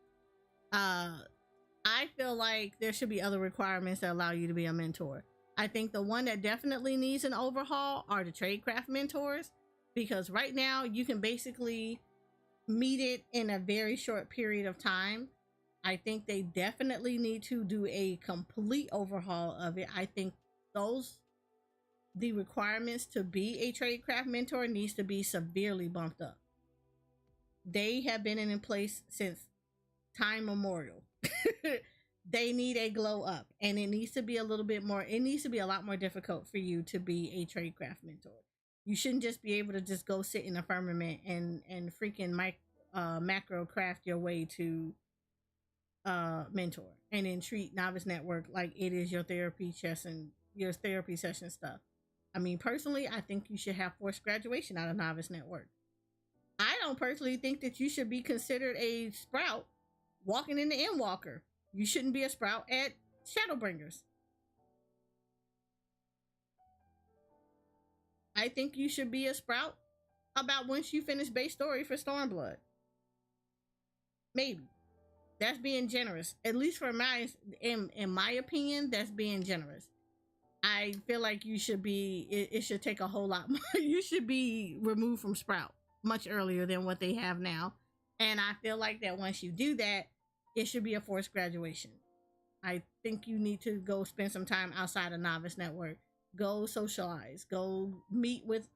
I feel like there should be other requirements that allow you to be a mentor. I think the one that definitely needs an overhaul are the tradecraft mentors, because right now you can basically meet it in a very short period of time. I think they definitely need to do a complete overhaul of it. I think the requirements to be a tradecraft mentor needs to be severely bumped up. They have been in place since time immemorial. They need a glow up, and it needs to be a lot more difficult for you to be a tradecraft mentor. You shouldn't just be able to just go sit in a firmament and freaking macro craft your way to mentor, and then treat Novice Network like it is your therapy session stuff. I mean, personally, I think you should have forced graduation out of Novice Network. I don't personally think that you should be considered a sprout walking in the Endwalker. You shouldn't be a sprout at Shadowbringers. I think you should be a sprout about once you finish base story for Stormblood. Maybe. That's being generous. At least for in my opinion, that's being generous. I feel like you should be, it should take a whole lot more. You should be removed from Sprout much earlier than what they have now. And I feel like that once you do that, it should be a forced graduation. I think you need to go spend some time outside of Novice Network. Go socialize. Go meet with,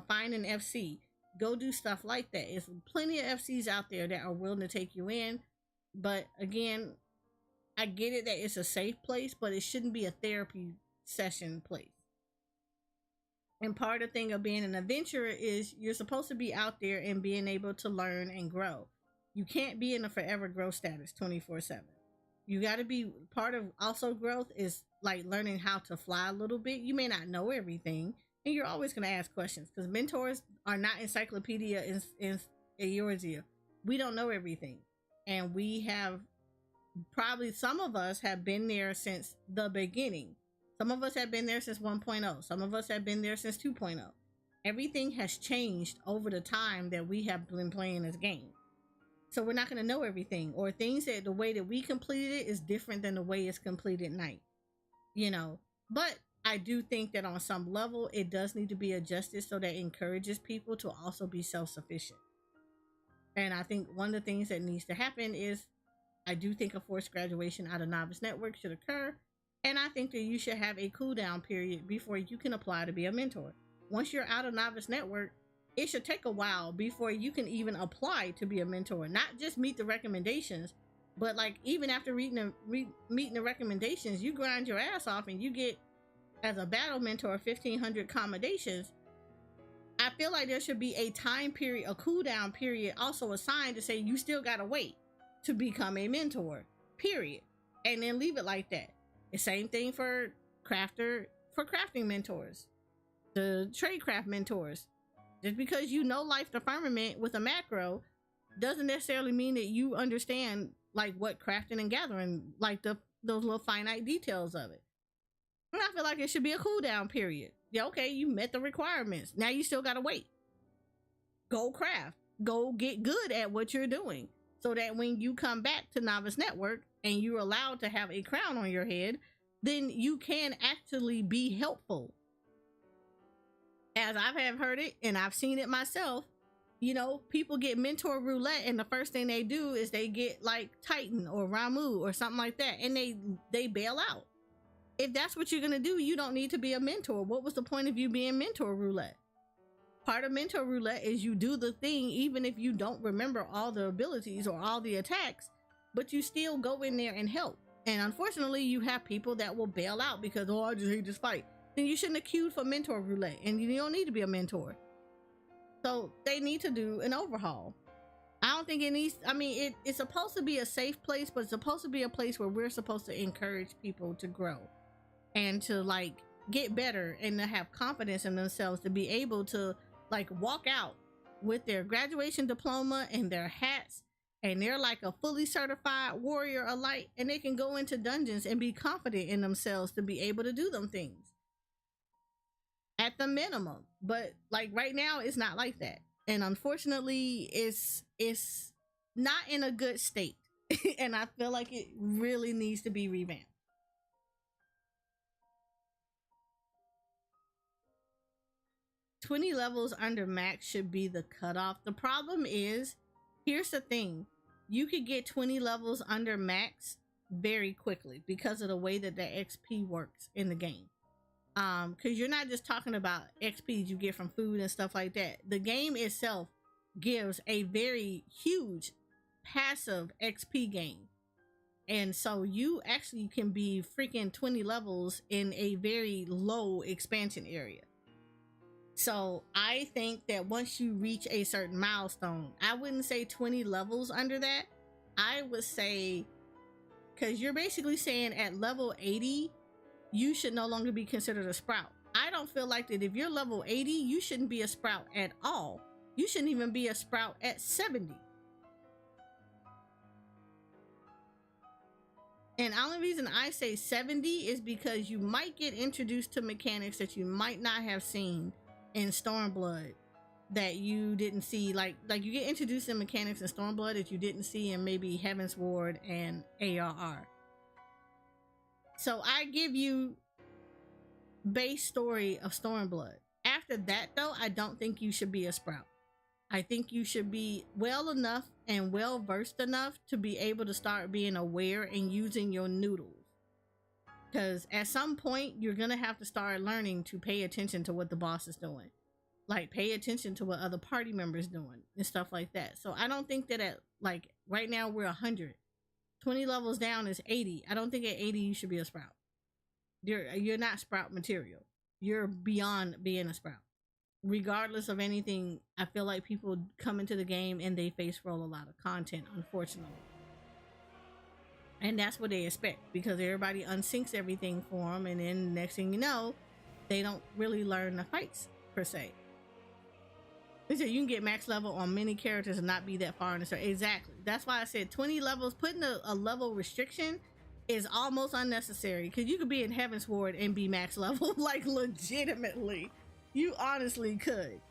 find an FC. Go do stuff like that. There's plenty of FCs out there that are willing to take you in. But again, I get it that it's a safe place, but it shouldn't be a therapy session place. And part of the thing of being an adventurer is you're supposed to be out there and being able to learn and grow. You can't be in a forever growth status 24/7. You got to be part of also growth is like learning how to fly a little bit. You may not know everything, and you're always going to ask questions because mentors are not encyclopedia in yours. We don't know everything, and we have probably some of us have been there since the beginning. Some of us have been there since 1.0. Some of us have been there since 2.0. Everything has changed over the time that we have been playing this game. So we're not going to know everything, or things that the way that we completed it is different than the way it's completed night, you know. But I do think that on some level it does need to be adjusted so that it encourages people to also be self-sufficient. And I think one of the things that needs to happen is I do think a forced graduation out of Novice Network should occur. And I think that you should have a cooldown period before you can apply to be a mentor. Once you're out of Novice Network, it should take a while before you can even apply to be a mentor. Not just meet the recommendations, but like even after meeting the recommendations, you grind your ass off and you get, as a battle mentor, 1,500 commendations. I feel like there should be a time period, a cooldown period also assigned to say you still gotta wait to become a mentor, period. And then leave it like that. The same thing for crafting mentors, the tradecraft mentors. Just because you know Life the Firmament with a macro doesn't necessarily mean that you understand like what crafting and gathering, like those little finite details of it. And I feel like it should be a cooldown period. Yeah, okay, you met the requirements. Now you still gotta wait. Go craft. Go get good at what you're doing. So that when you come back to Novice Network and you're allowed to have a crown on your head, then you can actually be helpful. As I have heard it and I've seen it myself, you know, people get mentor roulette and the first thing they do is they get like Titan or Ramu or something like that, and they bail out. If that's what you're gonna do, you don't need to be a mentor. What was the point of you being mentor roulette? Part of mentor roulette is you do the thing even if you don't remember all the abilities or all the attacks, but you still go in there and help. And unfortunately, you have people that will bail out because, oh, I just hate this fight. Then you shouldn't have queued for mentor roulette, and you don't need to be a mentor. So they need to do an overhaul. I don't think it needs, I mean, it's supposed to be a safe place, but it's supposed to be a place where we're supposed to encourage people to grow and to like get better and to have confidence in themselves, to be able to like walk out with their graduation diploma and their hats, and they're like a fully certified warrior of light, and they can go into dungeons and be confident in themselves to be able to do them things at the minimum. But like right now it's not like that, and unfortunately it's not in a good state. And I feel like it really needs to be revamped. $20 levels under max should be the cutoff. The problem is, here's the thing, you could get 20 levels under max very quickly because of the way that the XP works in the game. Because you're not just talking about XP you get from food and stuff like that. The game itself gives a very huge passive XP gain, and so you actually can be freaking 20 levels in a very low expansion area. So I think that once you reach a certain milestone, I wouldn't say 20 levels under that. I would say, because you're basically saying at level 80 you should no longer be considered a sprout. I don't feel like that if you're level 80 you shouldn't be a sprout at all. You shouldn't even be a sprout at 70. And the only reason I say 70 is because you might get introduced to mechanics that you might not have seen in Stormblood that you didn't see. Like you get introduced to mechanics in Stormblood that you didn't see in maybe Heaven's Ward and ARR. So I give you base story of Stormblood. After that though, I don't think you should be a sprout. I think you should be well enough and well versed enough to be able to start being aware and using your noodles. Because at some point you're gonna have to start learning to pay attention to what the boss is doing. Like pay attention to what other party members doing and stuff like that. So I don't think that at like right now we're 100. 20 levels down is 80. I don't think at 80 you should be a sprout. You're not sprout material. you're beyond being a Sprout. Regardless of anything, I feel like people come into the game and they face roll a lot of content, unfortunately. And that's what they expect, because everybody unsyncs everything for them, and then next thing you know, they don't really learn the fights per se. They said you can get max level on many characters and not be that far in the story. Exactly. That's why I said 20 levels, putting a level restriction is almost unnecessary, because you could be in Heaven's Ward and be max level. Like, legitimately, you honestly could.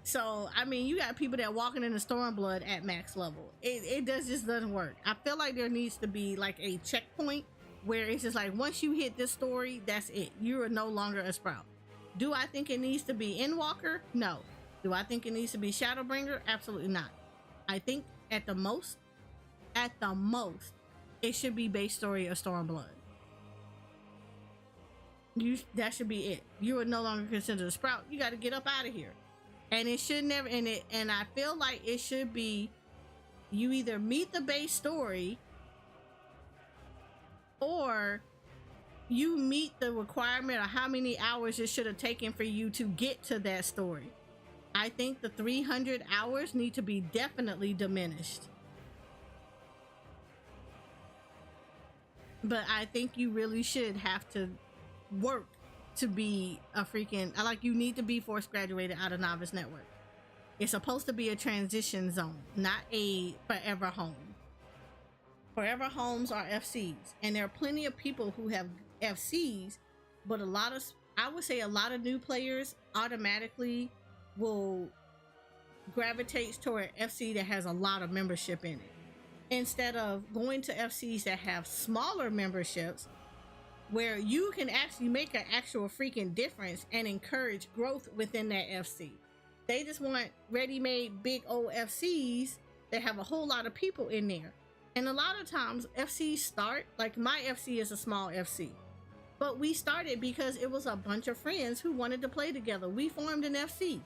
So I mean, you got people that walking in the Stormblood at max level. It just doesn't work. I feel like there needs to be like a checkpoint where it's just like, once you hit this story, that's it. You are no longer a Sprout. Do I think it needs to be Endwalker? No. Do I think it needs to be Shadowbringer? Absolutely not. I think at the most, it should be base story or Stormblood. That should be it. You are no longer considered a Sprout. You got to get up out of here. And it should never, and I feel like it should be, you either meet the base story or you meet the requirement of how many hours it should have taken for you to get to that story. I think the 300 hours need to be definitely diminished. But I think you really should have to work to be a freaking, you need to be force graduated out of Novice Network. It's supposed to be a transition zone, not a forever home. Forever homes are FCs, and there are plenty of people who have FCs, but I would say a lot of new players automatically will gravitate toward FC that has a lot of membership in it, instead of going to FCs that have smaller memberships, where you can actually make an actual freaking difference and encourage growth within that FC. They just want ready-made big old FCs that have a whole lot of people in there. And a lot of times FCs start, like my FC is a small FC, but we started because it was a bunch of friends who wanted to play together. We formed an FC.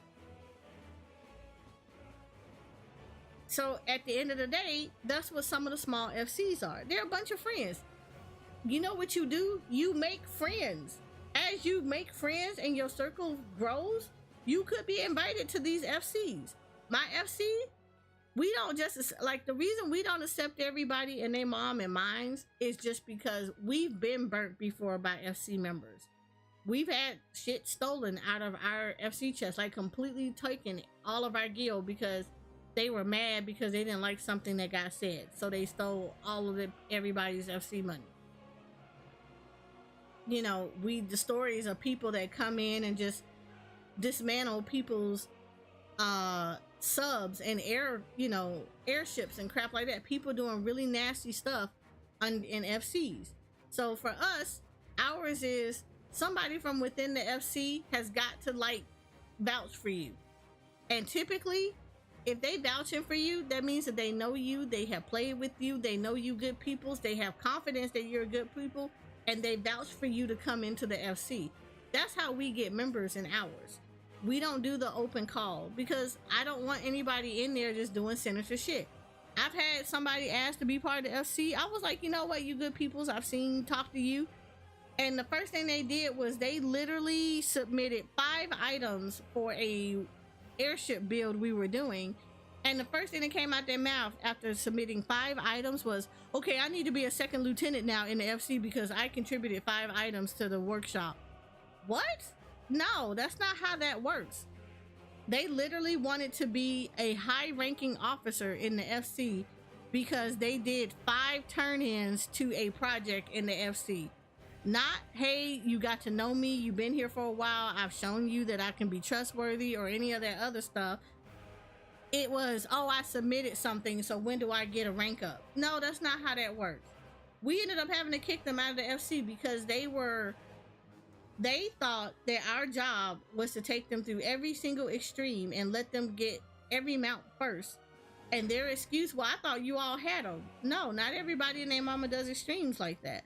So at the end of the day, that's what some of the small FCs are. They're a bunch of friends. You know what you do? You make friends. As you make friends and your circle grows, you could be invited to these FCs. My FC, we don't just, like, the reason we don't accept everybody and their mom and mines is just because we've been burnt before by FC members. We've had shit stolen out of our FC chest, like completely taken all of our guild because they were mad because they didn't like something that got said. So they stole all of everybody's FC money. You know, the stories of people that come in and just dismantle people's subs and airships and crap like that. People doing really nasty stuff in FCs. So for us, ours is somebody from within the FC has got to like vouch for you. And typically, if they vouching for you, that means that they know you, they have played with you, they know you good peoples, they have confidence that you're good people, and they vouch for you to come into the FC. That's how we get members in ours. We don't do the open call because I don't want anybody in there just doing sinister shit. I've had somebody ask to be part of the FC. I was like, you know what, you good peoples, I've seen talk to you. And the first thing they did was they literally submitted 5 items for a airship build we were doing. And the first thing that came out their mouth after submitting 5 items was, okay, I need to be a second lieutenant now in the FC because I contributed 5 items to the workshop. What? No, that's not how that works. They literally wanted to be a high-ranking officer in the FC because they did 5 turn-ins to a project in the FC. Not, hey, you got to know me, you've been here for a while, I've shown you that I can be trustworthy or any of that other stuff. It was, oh, I submitted something, so when do I get a rank up? No, that's not how that works. We ended up having to kick them out of the FC because they thought that our job was to take them through every single extreme and let them get every mount first. And their excuse, well, I thought you all had them. No, not everybody and their mama does extremes like that.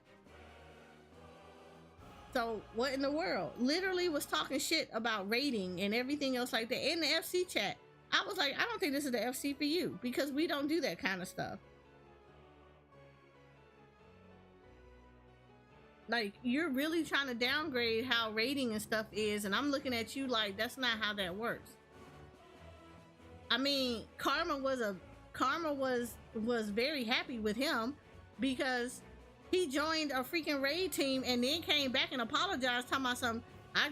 So what in the world? Literally was talking shit about rating and everything else like that in the FC chat. I was like, I don't think this is the FC for you because we don't do that kind of stuff. Like, you're really trying to downgrade how rating and stuff is, and I'm looking at you like that's not how that works. I mean, Karma was very happy with him because he joined a freaking raid team and then came back and apologized, talking about something. I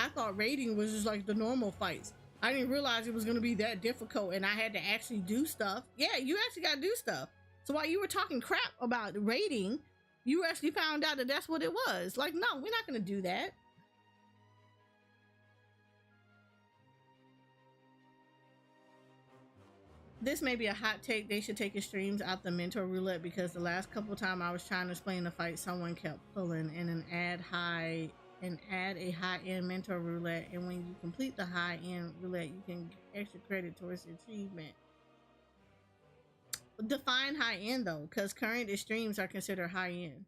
thought raiding was just like the normal fights. I didn't realize it was going to be that difficult and I had to actually do stuff. Yeah, you actually got to do stuff. So while you were talking crap about raiding, you actually found out that that's what it was. Like, no, we're not going to do that. This may be a hot take. They should take extremes out the mentor roulette because the last couple times I was trying to explain the fight, someone kept pulling and add a high-end mentor roulette, and when you complete the high-end roulette, you can get extra credit towards the achievement. Define high-end though, because current extremes are considered high-end.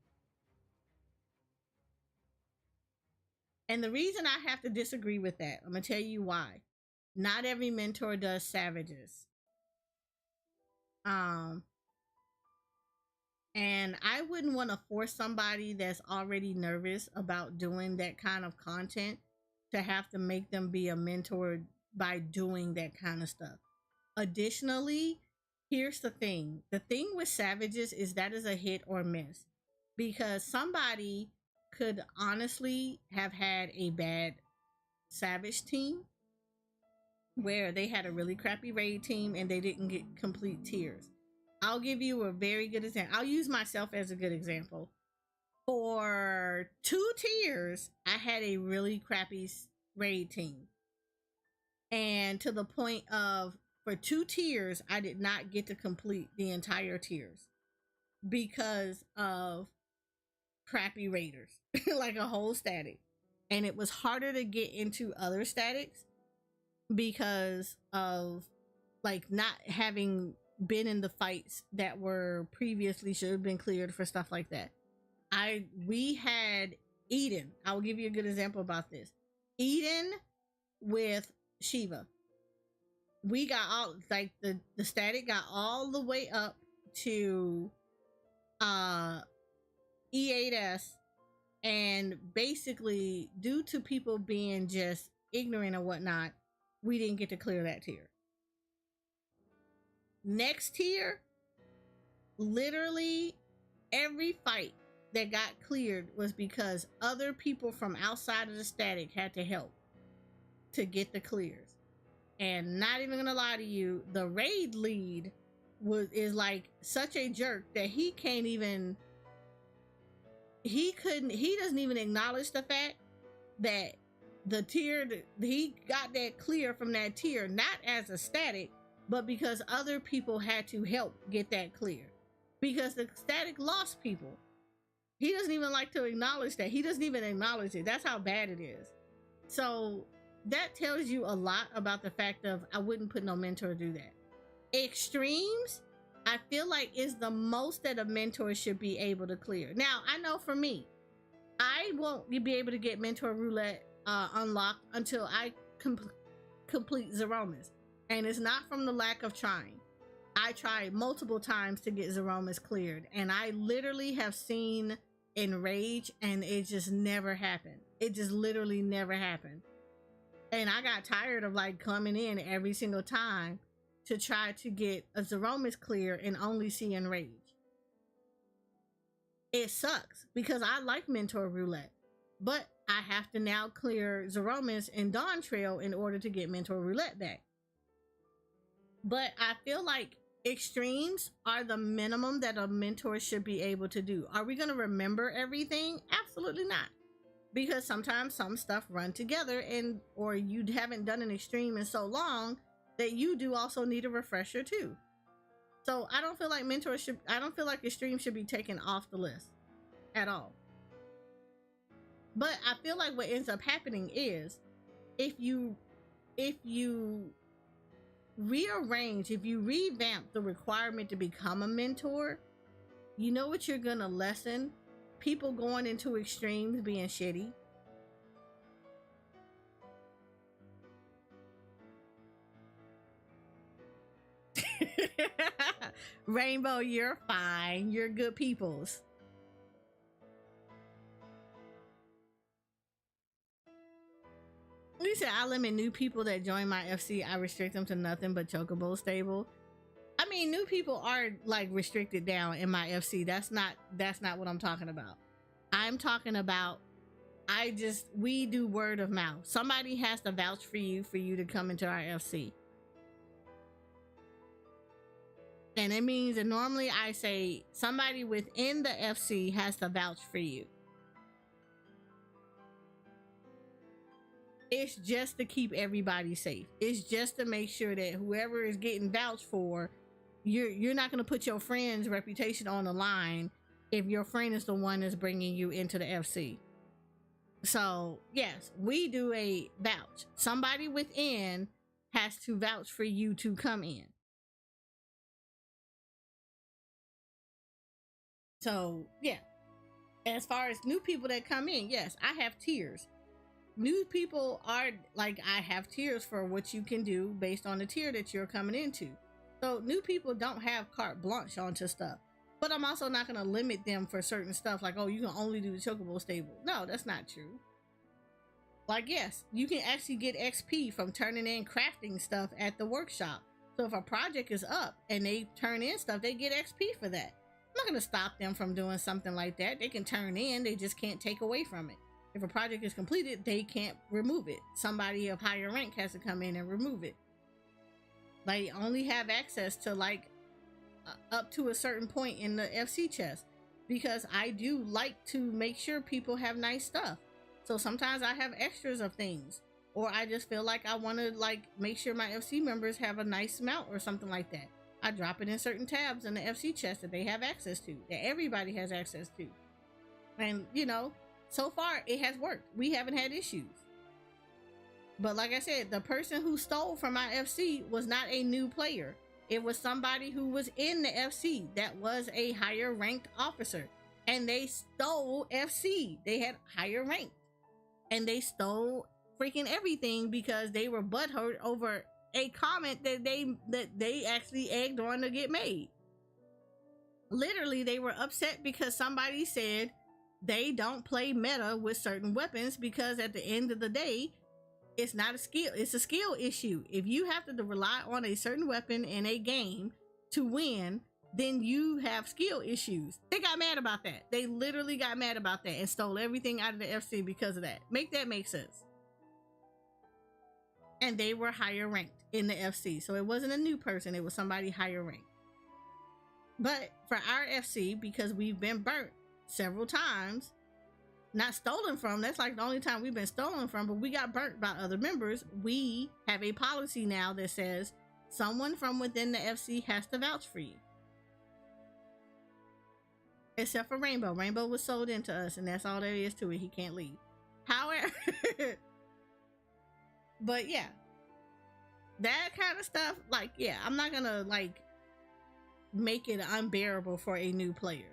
And the reason I have to disagree with that, I'm gonna tell you why. Not every mentor does savages. And I wouldn't want to force somebody that's already nervous about doing that kind of content to have to make them be a mentor by doing that kind of stuff. Additionally, here's the thing with savages is that is a hit or miss, because somebody could honestly have had a bad savage team where they had a really crappy raid team and they didn't get complete tiers. I'll give you a very good example. I'll use myself as a good example. For 2 tiers, I had a really crappy raid team. And to the point of, for 2 tiers, I did not get to complete the entire tiers because of crappy raiders, like a whole static. And it was harder to get into other statics because of like not having been in the fights that were previously should have been cleared for stuff like that. We had Eden. I will give you a good example about this. Eden with Shiva. We got all like the static got all the way up to E8S, and basically due to people being just ignorant or whatnot, we didn't get to clear that tier. Next tier, literally every fight that got cleared was because other people from outside of the static had to help to get the clears. And not even gonna lie to you, the raid lead is like such a jerk that he doesn't even acknowledge the fact that the tier he got that clear from that tier, not as a static, but because other people had to help get that clear, because the static lost people. He doesn't even like to acknowledge that. He doesn't even acknowledge it. That's how bad it is. So that tells you a lot about the fact of I wouldn't put no mentor do that. Extremes, I feel like is the most that a mentor should be able to clear. Now, I know for me, I won't be able to get mentor roulette unlocked until I complete Zeromas. And it's not from the lack of trying. I tried multiple times to get Zeromas cleared, and I literally have seen Enrage, and it just never happened. It just literally never happened. And I got tired of like coming in every single time to try to get a Zeromas clear and only see Enrage. It sucks because I like mentor roulette, but I have to now clear Zeromas and Dawntrail in order to get mentor roulette back. But I feel like extremes are the minimum that a mentor should be able to do. Are we going to remember everything? Absolutely not. Because sometimes some stuff run together, and or you haven't done an extreme in so long that you do also need a refresher too. So I don't feel like extreme should be taken off the list at all. But I feel like what ends up happening is if you rearrange, if you revamp the requirement to become a mentor, you know what you're gonna lessen? People going into extremes being shitty. Rainbow, you're fine. You're good peoples. said I limit new people that join my FC. I restrict them to nothing but Chocobo stable. I mean, new people are like restricted down in my FC. That's not what I'm talking about. I'm talking about we do word of mouth. Somebody has to vouch for you to come into our FC. And it means that normally I say somebody within the FC has to vouch for you. It's just to keep everybody safe. It's just to make sure that whoever is getting vouched for, you're not going to put your friend's reputation on the line if your friend is the one that's bringing you into the FC. So yes, we do a vouch. Somebody within has to vouch for you to come in. So yeah, as far as new people that come in, yes, I have tiers. New people are like, I have tiers for what you can do based on the tier that you're coming into. So new people don't have carte blanche onto stuff, but I'm also not going to limit them for certain stuff. Like, oh, you can only do the Chocobo stable. No, that's not true. Like, yes, you can actually get XP from turning in crafting stuff at the workshop. So if a project is up and they turn in stuff, they get XP for that. I'm not going to stop them from doing something like that. They can turn in, they just can't take away from it. If a project is completed, they can't remove it. Somebody of higher rank has to come in and remove it. They only have access to like up to a certain point in the FC chest, because I do like to make sure people have nice stuff. So sometimes I have extras of things, or I just feel like I want to like make sure my FC members have a nice mount or something like that. I drop it in certain tabs in the FC chest that they have access to, that everybody has access to. And you know, so far it has worked. We haven't had issues. But like I said, the person who stole from my FC was not a new player. It was somebody who was in the FC that was a higher ranked officer, and they stole FC. They had higher rank, and they stole freaking everything because they were butthurt over a comment that they actually egged on to get made. Literally, they were upset because somebody said they don't play meta with certain weapons, because at the end of the day, it's not a skill, it's a skill issue. If you have to rely on a certain weapon in a game to win, then you have skill issues. They got mad about that. They literally got mad about that and stole everything out of the FC because of that. Make that make sense. And they were higher ranked in the FC. So it wasn't a new person, it was somebody higher ranked. But for our FC, because we've been burnt several times, not stolen from, that's like the only time we've been stolen from, but we got burnt by other members. We have a policy now that says someone from within the FC has to vouch for you. Except for Rainbow. Rainbow was sold into us, and that's all there is to it. He can't leave. However, but yeah, that kind of stuff, like, yeah, I'm not gonna like make it unbearable for a new player.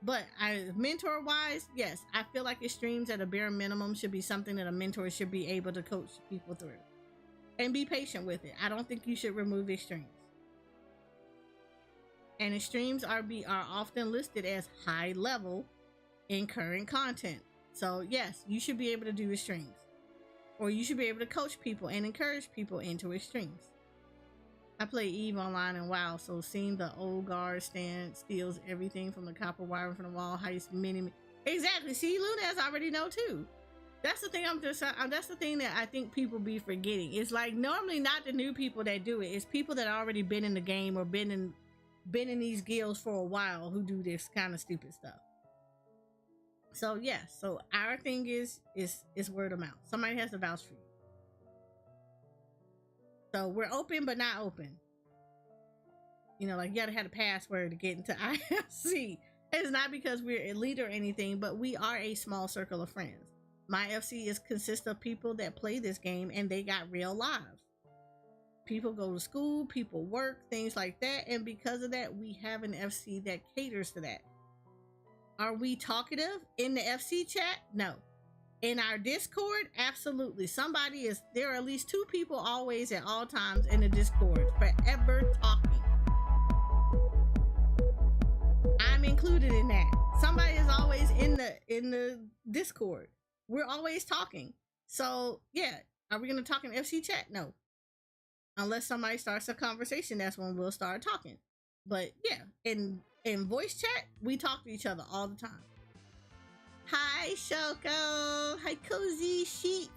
But mentor wise, yes, I feel like extremes at a bare minimum should be something that a mentor should be able to coach people through, and be patient with it. I don't think you should remove extremes. And extremes are often listed as high level in current content. So yes, you should be able to do extremes, or you should be able to coach people and encourage people into extremes. I play Eve online and WoW, so seeing the old guard stand steals everything from the copper wire from the wall heist mini. Exactly. See, Lunaz already know too. That's the thing. That's the thing that I think people be forgetting. It's like normally not the new people that do it. It's people that already been in the game or been in these guilds for a while who do this kind of stupid stuff. So yes, so our thing is word of mouth. Somebody has to vouch for you. So we're open, but not open. You know, like you gotta have a password to get into IFC. It's not because we're elite or anything, but we are a small circle of friends. My FC consists of people that play this game and they got real lives. People go to school, people work, things like that. And because of that, we have an FC that caters to that. Are we talkative in the FC chat? No. In our Discord, absolutely. There are at least 2 people always at all times in the Discord, forever talking. I'm included in that. Somebody is always in the Discord. We're always talking. So yeah, Are we gonna talk in FC chat? No. Unless somebody starts a conversation, that's when we'll start talking. But yeah, in voice chat, we talk to each other all the time. Hi, Shoko. Hi, Cozy Sheep.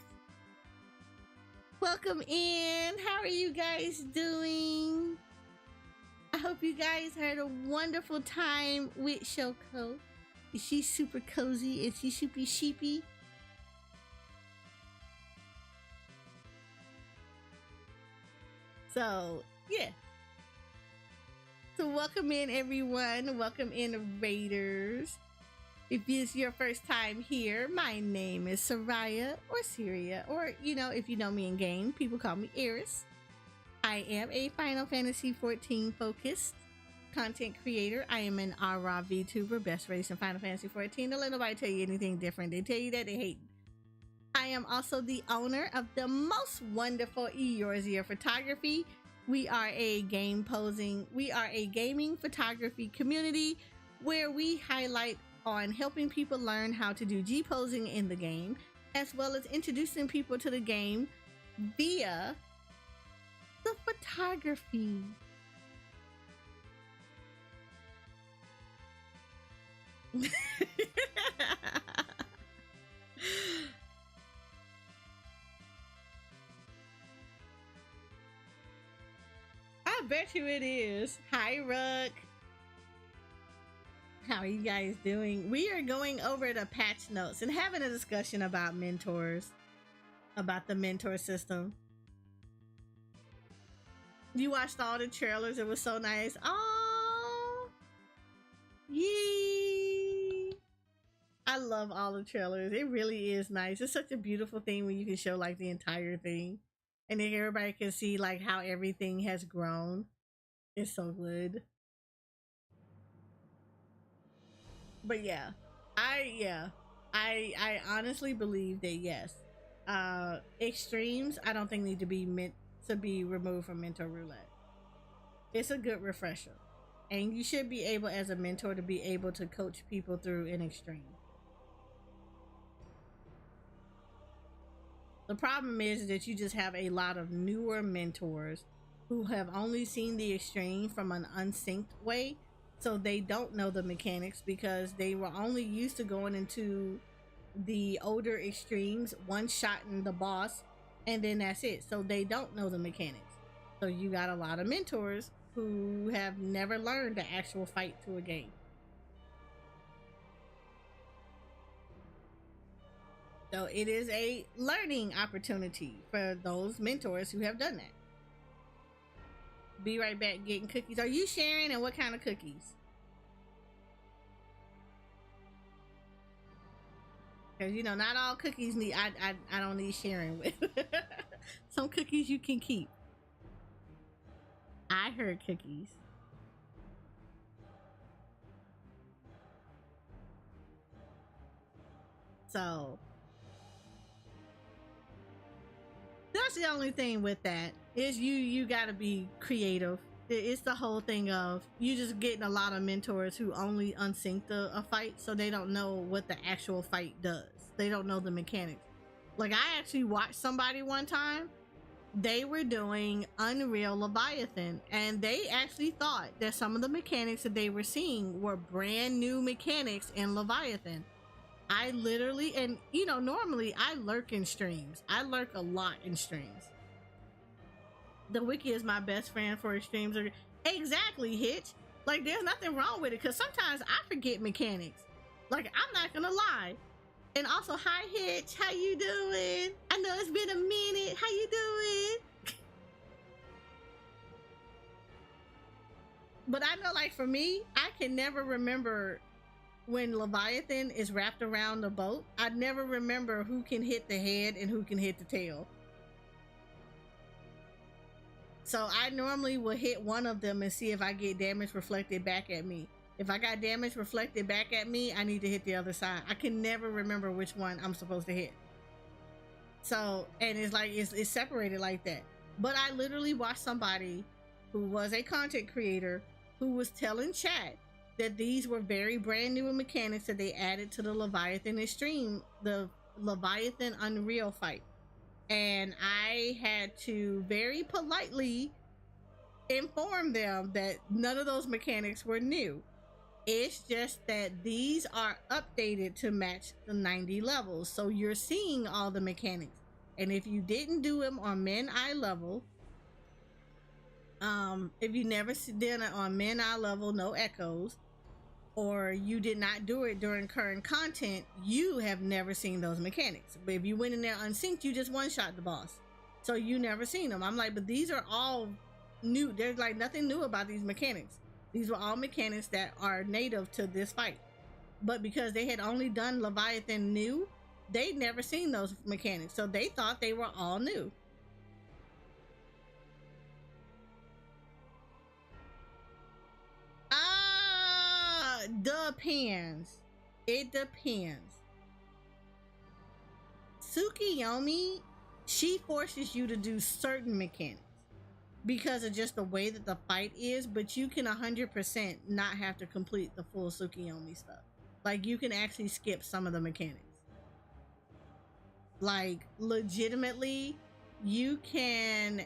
Welcome in. How are you guys doing? I hope you guys had a wonderful time with Shoko. She's super cozy and she's super sheepy. So, yeah. So welcome in, everyone. Welcome in, Raiders. If it's your first time here, my name is Soraya or Syria, or, if you know me in game, people call me Eris. I am a Final Fantasy XIV focused content creator. I am an RA VTuber, best race in Final Fantasy XIV. Don't let nobody tell you anything different. They tell you that, they hate. I am also the owner of the most wonderful Eorzea Photography. We are a gaming photography community where we highlight on helping people learn how to do G-posing in the game, as well as introducing people to the game via the photography. I bet you it is. Hi, Ruck. How are you guys doing? We are going over the patch notes and having a discussion about mentors, about the mentor system. You watched all the trailers. It was so nice. Oh, yee! I love all the trailers. It really is nice. It's such a beautiful thing when you can show like the entire thing, and then everybody can see like how everything has grown. It's so good. But yeah, I honestly believe that yes, extremes I don't think need to be meant to be removed from mentor roulette. It's a good refresher, and you should be able as a mentor to be able to coach people through an extreme. The problem is that you just have a lot of newer mentors who have only seen the extreme from an unsynced way, so they don't know the mechanics because they were only used to going into the older extremes, one-shotting the boss, and then that's it. So they don't know the mechanics. So you got a lot of mentors who have never learned the actual fight to a game. So it is a learning opportunity for those mentors who have done that. Be right back getting cookies. Are you sharing, and what kind of cookies? Because not all cookies need I don't need sharing with. Some cookies you can keep. I heard cookies. So that's the only thing with that is you gotta be creative. It's the whole thing of you just getting a lot of mentors who only unsync a fight, so they don't know what the actual fight does. They don't know the mechanics. Like I actually watched somebody one time, they were doing Unreal Leviathan, and they actually thought that some of the mechanics that they were seeing were brand new mechanics in Leviathan. I literally, and normally I lurk in streams. I lurk a lot in streams. The wiki is my best friend for streams. Exactly, Hitch. Like there's nothing wrong with it, because sometimes I forget mechanics. Like I'm not gonna lie. And also, hi Hitch, how you doing? I know it's been a minute. How you doing? But I know, like for me, I can never remember when Leviathan is wrapped around the boat. I never remember who can hit the head and who can hit the tail. So I normally will hit one of them and see if I get damage reflected back at me. If I got damage reflected back at me, I need to hit the other side. I can never remember which one I'm supposed to hit. So, and it's like, it's separated like that. But I literally watched somebody who was a content creator who was telling chat that these were very brand new mechanics that they added to the Leviathan Extreme, the Leviathan Unreal fight. And I had to very politely inform them that none of those mechanics were new. It's just that these are updated to match the 90 levels. So you're seeing all the mechanics. And if you didn't do them on min eye level, if you never did it on min eye level, no echoes, or you did not do it during current content, you have never seen those mechanics. But if you went in there unsynced, you just one-shot the boss. So you never seen them. I'm like, but these are all new. There's like nothing new about these mechanics. These were all mechanics that are native to this fight. But because they had only done Leviathan new, they'd never seen those mechanics. So they thought they were all new. Depends. It depends. Tsukiyomi, she forces you to do certain mechanics because of just the way that the fight is, but you can 100% not have to complete the full Tsukiyomi stuff. Like, you can actually skip some of the mechanics. Like, legitimately, you can...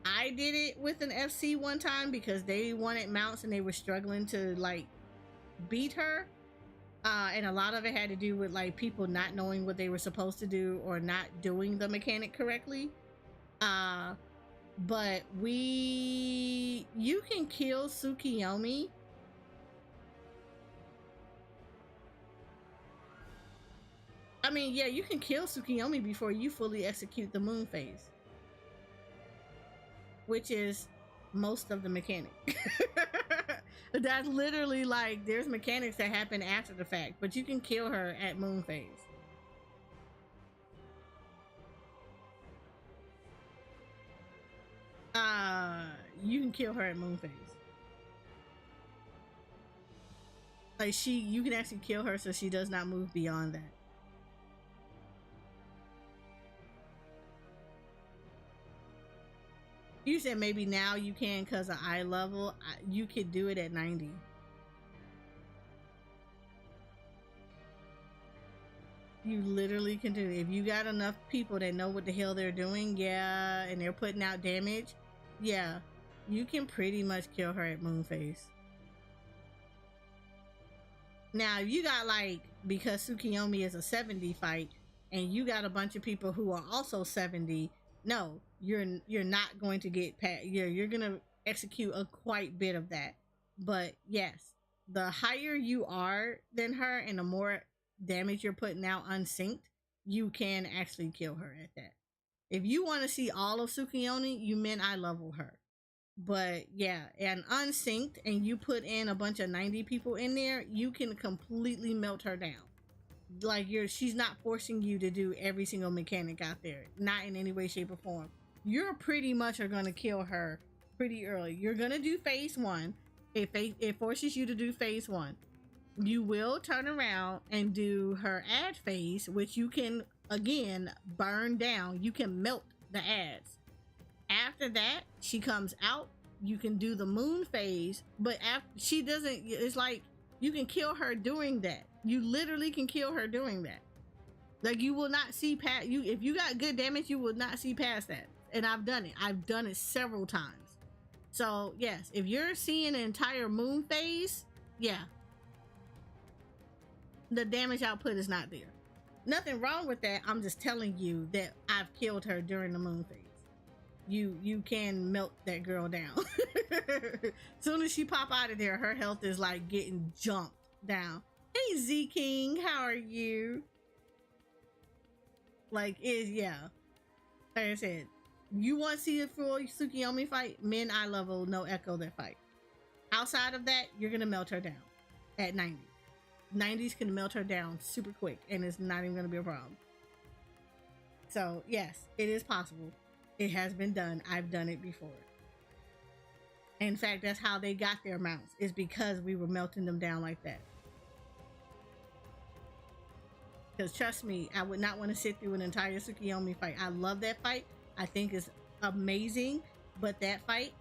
I did it with an FC one time because they wanted mounts and they were struggling to, like, beat her. And a lot of it had to do with, like, people not knowing what they were supposed to do or not doing the mechanic correctly. But you can kill Tsukiyomi. I mean, yeah, you can kill Tsukiyomi before you fully execute the moon phase, which is most of the mechanic. That's literally like, there's mechanics that happen after the fact, but you can kill her at moon phase. You can kill her at moon phase. Like, you can actually kill her so she does not move beyond that. You said maybe now you can because of eye level. You could do it at 90. You literally can do it. If you got enough people that know what the hell they're doing, yeah, and they're putting out damage, yeah, you can pretty much kill her at moon phase. Now, if you got, like, because Tsukiyomi is a 70 fight, and you got a bunch of people who are also 70, no, you're not going to get past. You're gonna execute a quite bit of that. But yes, the higher you are than her and the more damage you're putting out unsynced, you can actually kill her at that. If you want to see all of Tsukiyomi, you min eye level her. But yeah, and unsynced, and you put in a bunch of 90 people in there, you can completely melt her down. Like, she's not forcing you to do every single mechanic out there, not in any way, shape, or form. You're pretty much are going to kill her pretty early. You're going to do phase 1. It forces you to do phase 1. You will turn around and do her ad phase, which you can, again, burn down. You can melt the ads. After that, she comes out. You can do the moon phase, but after she doesn't, it's like you can kill her doing that. You literally can kill her doing that. Like, you will not see past you. If you got good damage, you will not see past that. And I've done it. I've done it several times. So yes, if you're seeing an entire moon phase, yeah, the damage output is not there. Nothing wrong with that. I'm just telling you that I've killed her during the moon phase. You can melt that girl down. Soon as she pop out of there, her health is like getting jumped down. Hey Z King, how are you? Like, yeah. Like I said, you want to see a full Tsukiyomi fight? Min eye level, no echo that fight. Outside of that, you're gonna melt her down at 90. 90s can melt her down super quick, and it's not even gonna be a problem. So yes, it is possible. It has been done. I've done it before. In fact, that's how they got their mounts, is because we were melting them down like that. Because trust me, I would not want to sit through an entire Tsukiyomi fight. I love that fight. I think it's amazing. But that fight,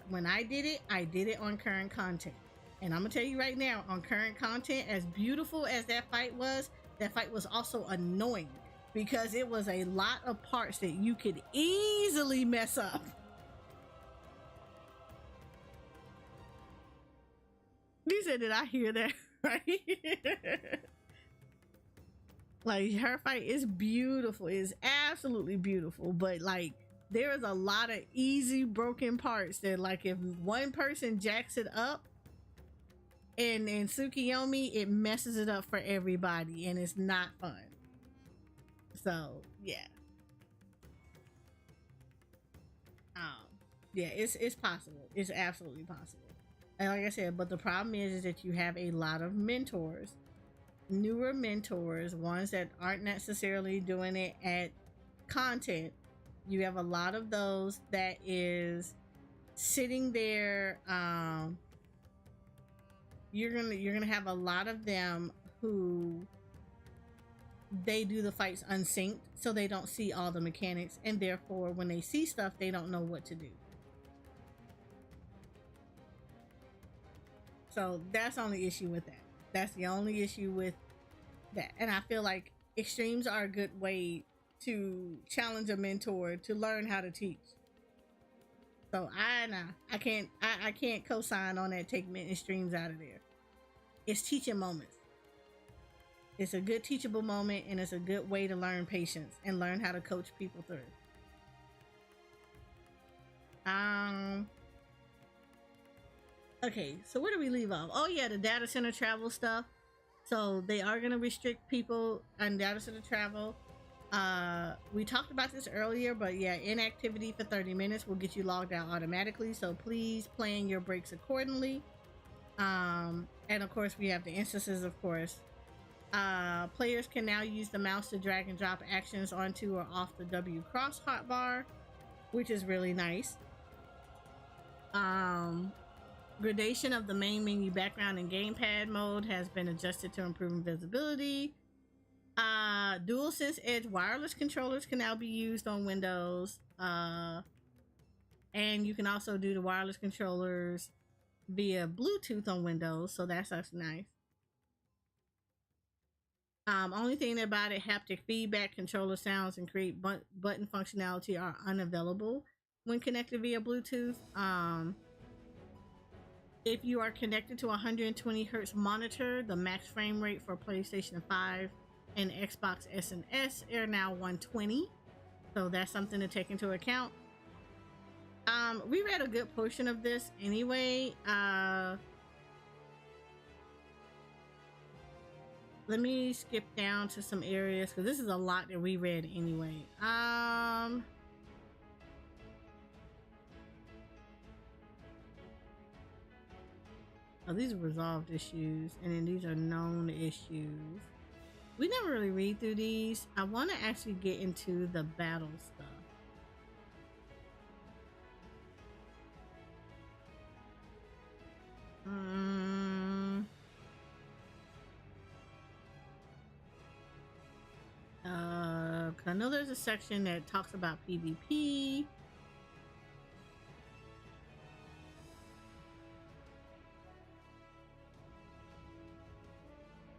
when I did it on current content. And I'm going to tell you right now, on current content, as beautiful as that fight was also annoying. because it was a lot of parts that you could easily mess up. You said, did I hear that right? Like, her fight is beautiful. It is absolutely beautiful, but like there is a lot of easy broken parts that, like, if one person jacks it up and Tsukiyomi, it messes it up for everybody and it's not fun. So yeah. Yeah, it's possible. It's absolutely possible. And like I said, but the problem is that you have a lot of mentors, newer mentors, ones that aren't necessarily doing it at content. You have a lot of those that is sitting there. You're gonna have a lot of them who they do the fights unsynced, so they don't see all the mechanics, and therefore when they see stuff, they don't know what to do. So that's the only issue with that. That's the only issue with that. And I feel like extremes are a good way to challenge a mentor to learn how to teach. So I can't co-sign on that. Take extremes out of there. It's teaching moments. It's a good teachable moment, and it's a good way to learn patience and learn how to coach people through. Okay, so where do we leave off? Oh yeah, the data center travel stuff. So they are going to restrict people on data center travel. We talked about this earlier, but yeah, inactivity for 30 minutes will get you logged out automatically. So please plan your breaks accordingly. And of course, we have the instances, of course. Players can now use the mouse to drag and drop actions onto or off the W cross hotbar, which is really nice. Gradation of the main menu background and gamepad mode has been adjusted to improve visibility. DualSense Edge wireless controllers can now be used on Windows. And you can also do the wireless controllers via Bluetooth on Windows, so that's nice. Only thing about it, haptic feedback, controller sounds, and create button functionality are unavailable when connected via Bluetooth. If you are connected to a 120 hertz monitor, the max frame rate for PlayStation 5 and Xbox S and S are now 120. So that's something to take into account. We read a good portion of this anyway. Let me skip down to some areas because this is a lot that we read anyway. Oh, these are resolved issues, and then these are known issues. We never really read through these. I want to actually get into the battle stuff. I know there's a section that talks about PvP.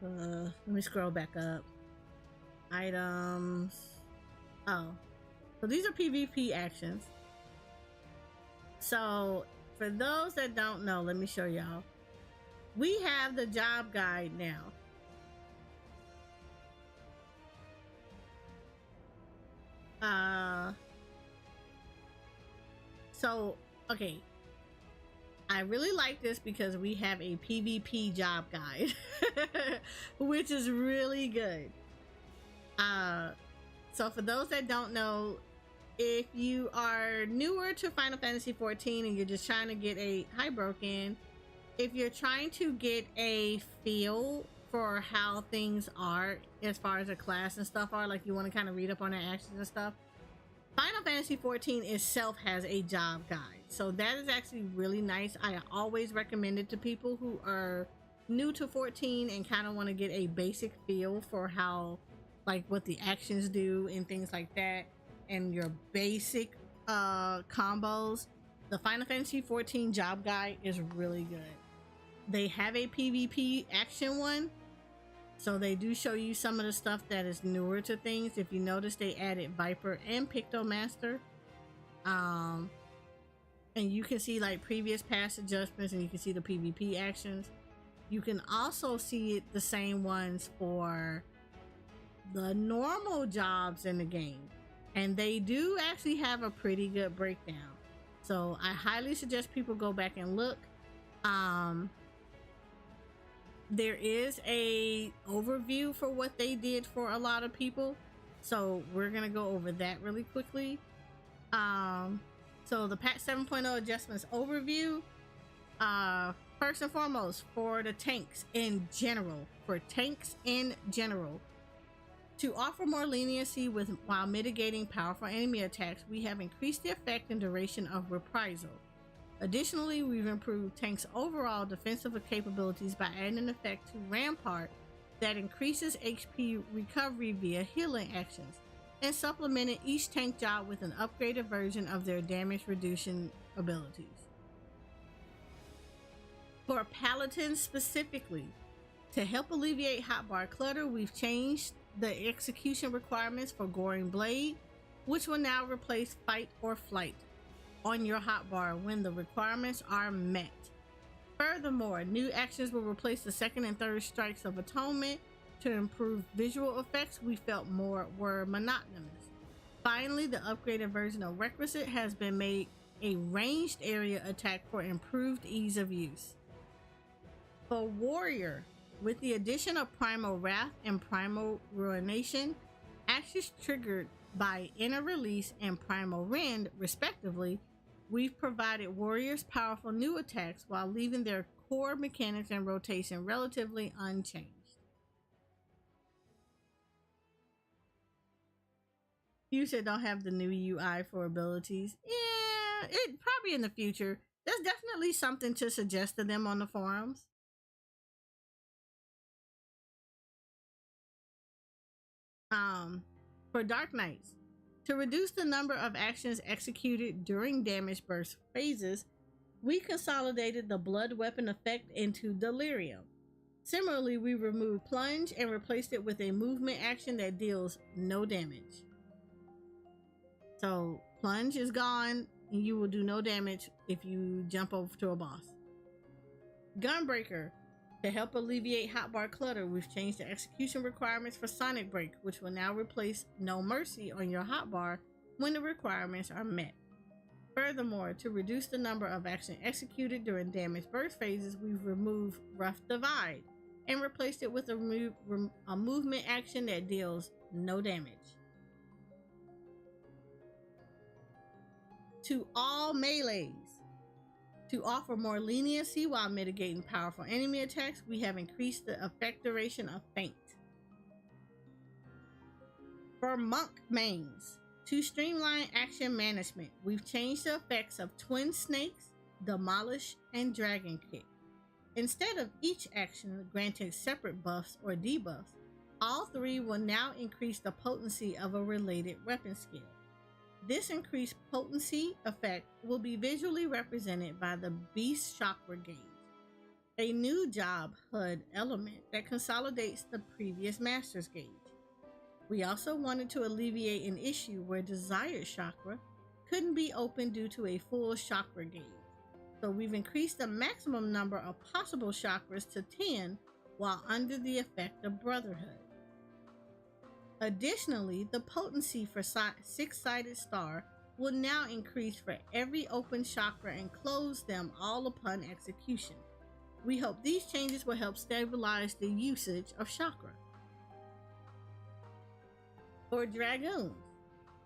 Let me scroll back up. Items. Oh, so these are PvP actions. So for those that don't know, let me show y'all. We have the job guide now. So okay, I really like this because we have a PvP job guide, which is really good. So for those that don't know, if you are newer to Final Fantasy XIV and you're just trying to get hi Broken, if you're trying to get a feel for how things are as far as a class and stuff are, like you want to kind of read up on their actions and stuff, Final Fantasy XIV itself has a job guide. So that is actually really nice. I always recommend it to people who are new to 14 and kind of want to get a basic feel for how, like, what the actions do and things like that, and your basic combos. The Final Fantasy XIV job guide is really good. They have a PvP action one, So they do show you some of the stuff that is newer to things. If you notice, they added Viper and Pictomaster. And you can see like previous past adjustments, and you can see the PvP actions. You can also see it the same ones for the normal jobs in the game, and they do actually have a pretty good breakdown. So I highly suggest people go back and look. There is a overview for what they did for a lot of people, so we're gonna go over that really quickly. So the patch 7.0 adjustments overview. First and foremost, for the tanks in general, to offer more leniency while mitigating powerful enemy attacks, we have increased the effect and duration of reprisal. Additionally, we've improved tanks' overall defensive capabilities by adding an effect to Rampart that increases HP recovery via healing actions, and supplemented each tank job with an upgraded version of their damage reduction abilities. For Paladins specifically, to help alleviate hotbar clutter, we've changed the execution requirements for Goring Blade, which will now replace fight or flight on your hotbar when the requirements are met. Furthermore, new actions will replace the second and third strikes of Atonement to improve visual effects we felt were monotonous. Finally, the upgraded version of Requisite has been made a ranged area attack for improved ease of use. For Warrior, with the addition of Primal Wrath and Primal Ruination, actions triggered by Inner Release and Primal Rend, respectively, we've provided Warriors powerful new attacks while leaving their core mechanics and rotation relatively unchanged. You said don't have the new UI for abilities. Yeah, it probably in the future. There's definitely something to suggest to them on the forums. For Dark Knights, to reduce the number of actions executed during damage burst phases, we consolidated the blood weapon effect into Delirium. Similarly, we removed Plunge and replaced it with a movement action that deals no damage. So Plunge is gone, and you will do no damage if you jump over to a boss. Gunbreaker, to help alleviate hotbar clutter, we've changed the execution requirements for Sonic Break, which will now replace No Mercy on your hotbar when the requirements are met. Furthermore, to reduce the number of actions executed during damage burst phases, we've removed Rough Divide and replaced it with a movement action that deals no damage. To all melees, to offer more leniency while mitigating powerful enemy attacks, we have increased the effect duration of Feint. For Monk mains, to streamline action management, we've changed the effects of Twin Snakes, Demolish, and Dragon Kick. Instead of each action granting separate buffs or debuffs, all three will now increase the potency of a related weapon skill. This increased potency effect will be visually represented by the Beast Chakra gauge, a new job HUD element that consolidates the previous Master's gauge. We also wanted to alleviate an issue where Desired Chakra couldn't be opened due to a full chakra gauge. So we've increased the maximum number of possible chakras to 10 while under the effect of Brotherhood. Additionally, the potency for Six-Sided Star will now increase for every open chakra and close them all upon execution. We hope these changes will help stabilize the usage of chakra. For Dragoons,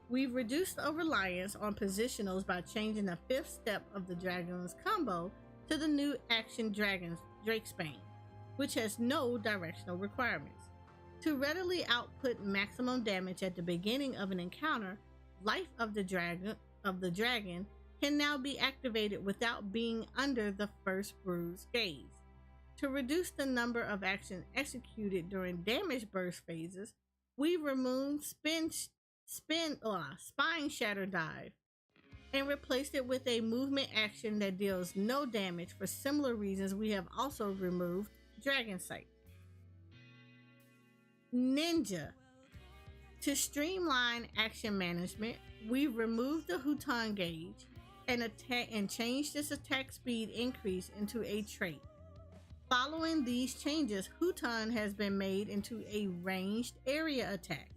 we've reduced the reliance on positionals by changing the 5th step of the Dragoons combo to the new action Drakesbane, which has no directional requirements. To readily output maximum damage at the beginning of an encounter, Life of the Dragon can now be activated without being under the first bruise gaze. To reduce the number of actions executed during damage burst phases, we removed Spine Shatter Dive and replaced it with a movement action that deals no damage. For similar reasons, we have also removed Dragon Sight. Ninja. To streamline action management, we've removed the Huton gauge and changed this attack speed increase into a trait. Following these changes, Huton has been made into a ranged area attack,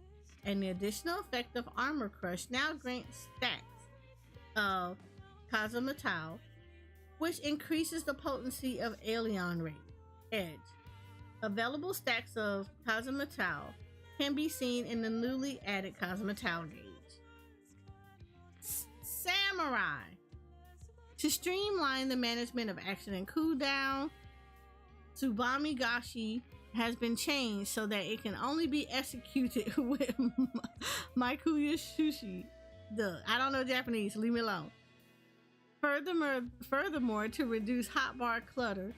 and the additional effect of Armor Crush now grants stacks of Kazamatau, which increases the potency of Aeolian Edge. Available stacks of Kazamatau can be seen in the newly added Kazamatau gauge. Samurai. To streamline the management of action and cooldown, Tsubami Gashi has been changed so that it can only be executed with Maikuya Shushi. I don't know Japanese, leave me alone. Furthermore, to reduce hotbar clutter,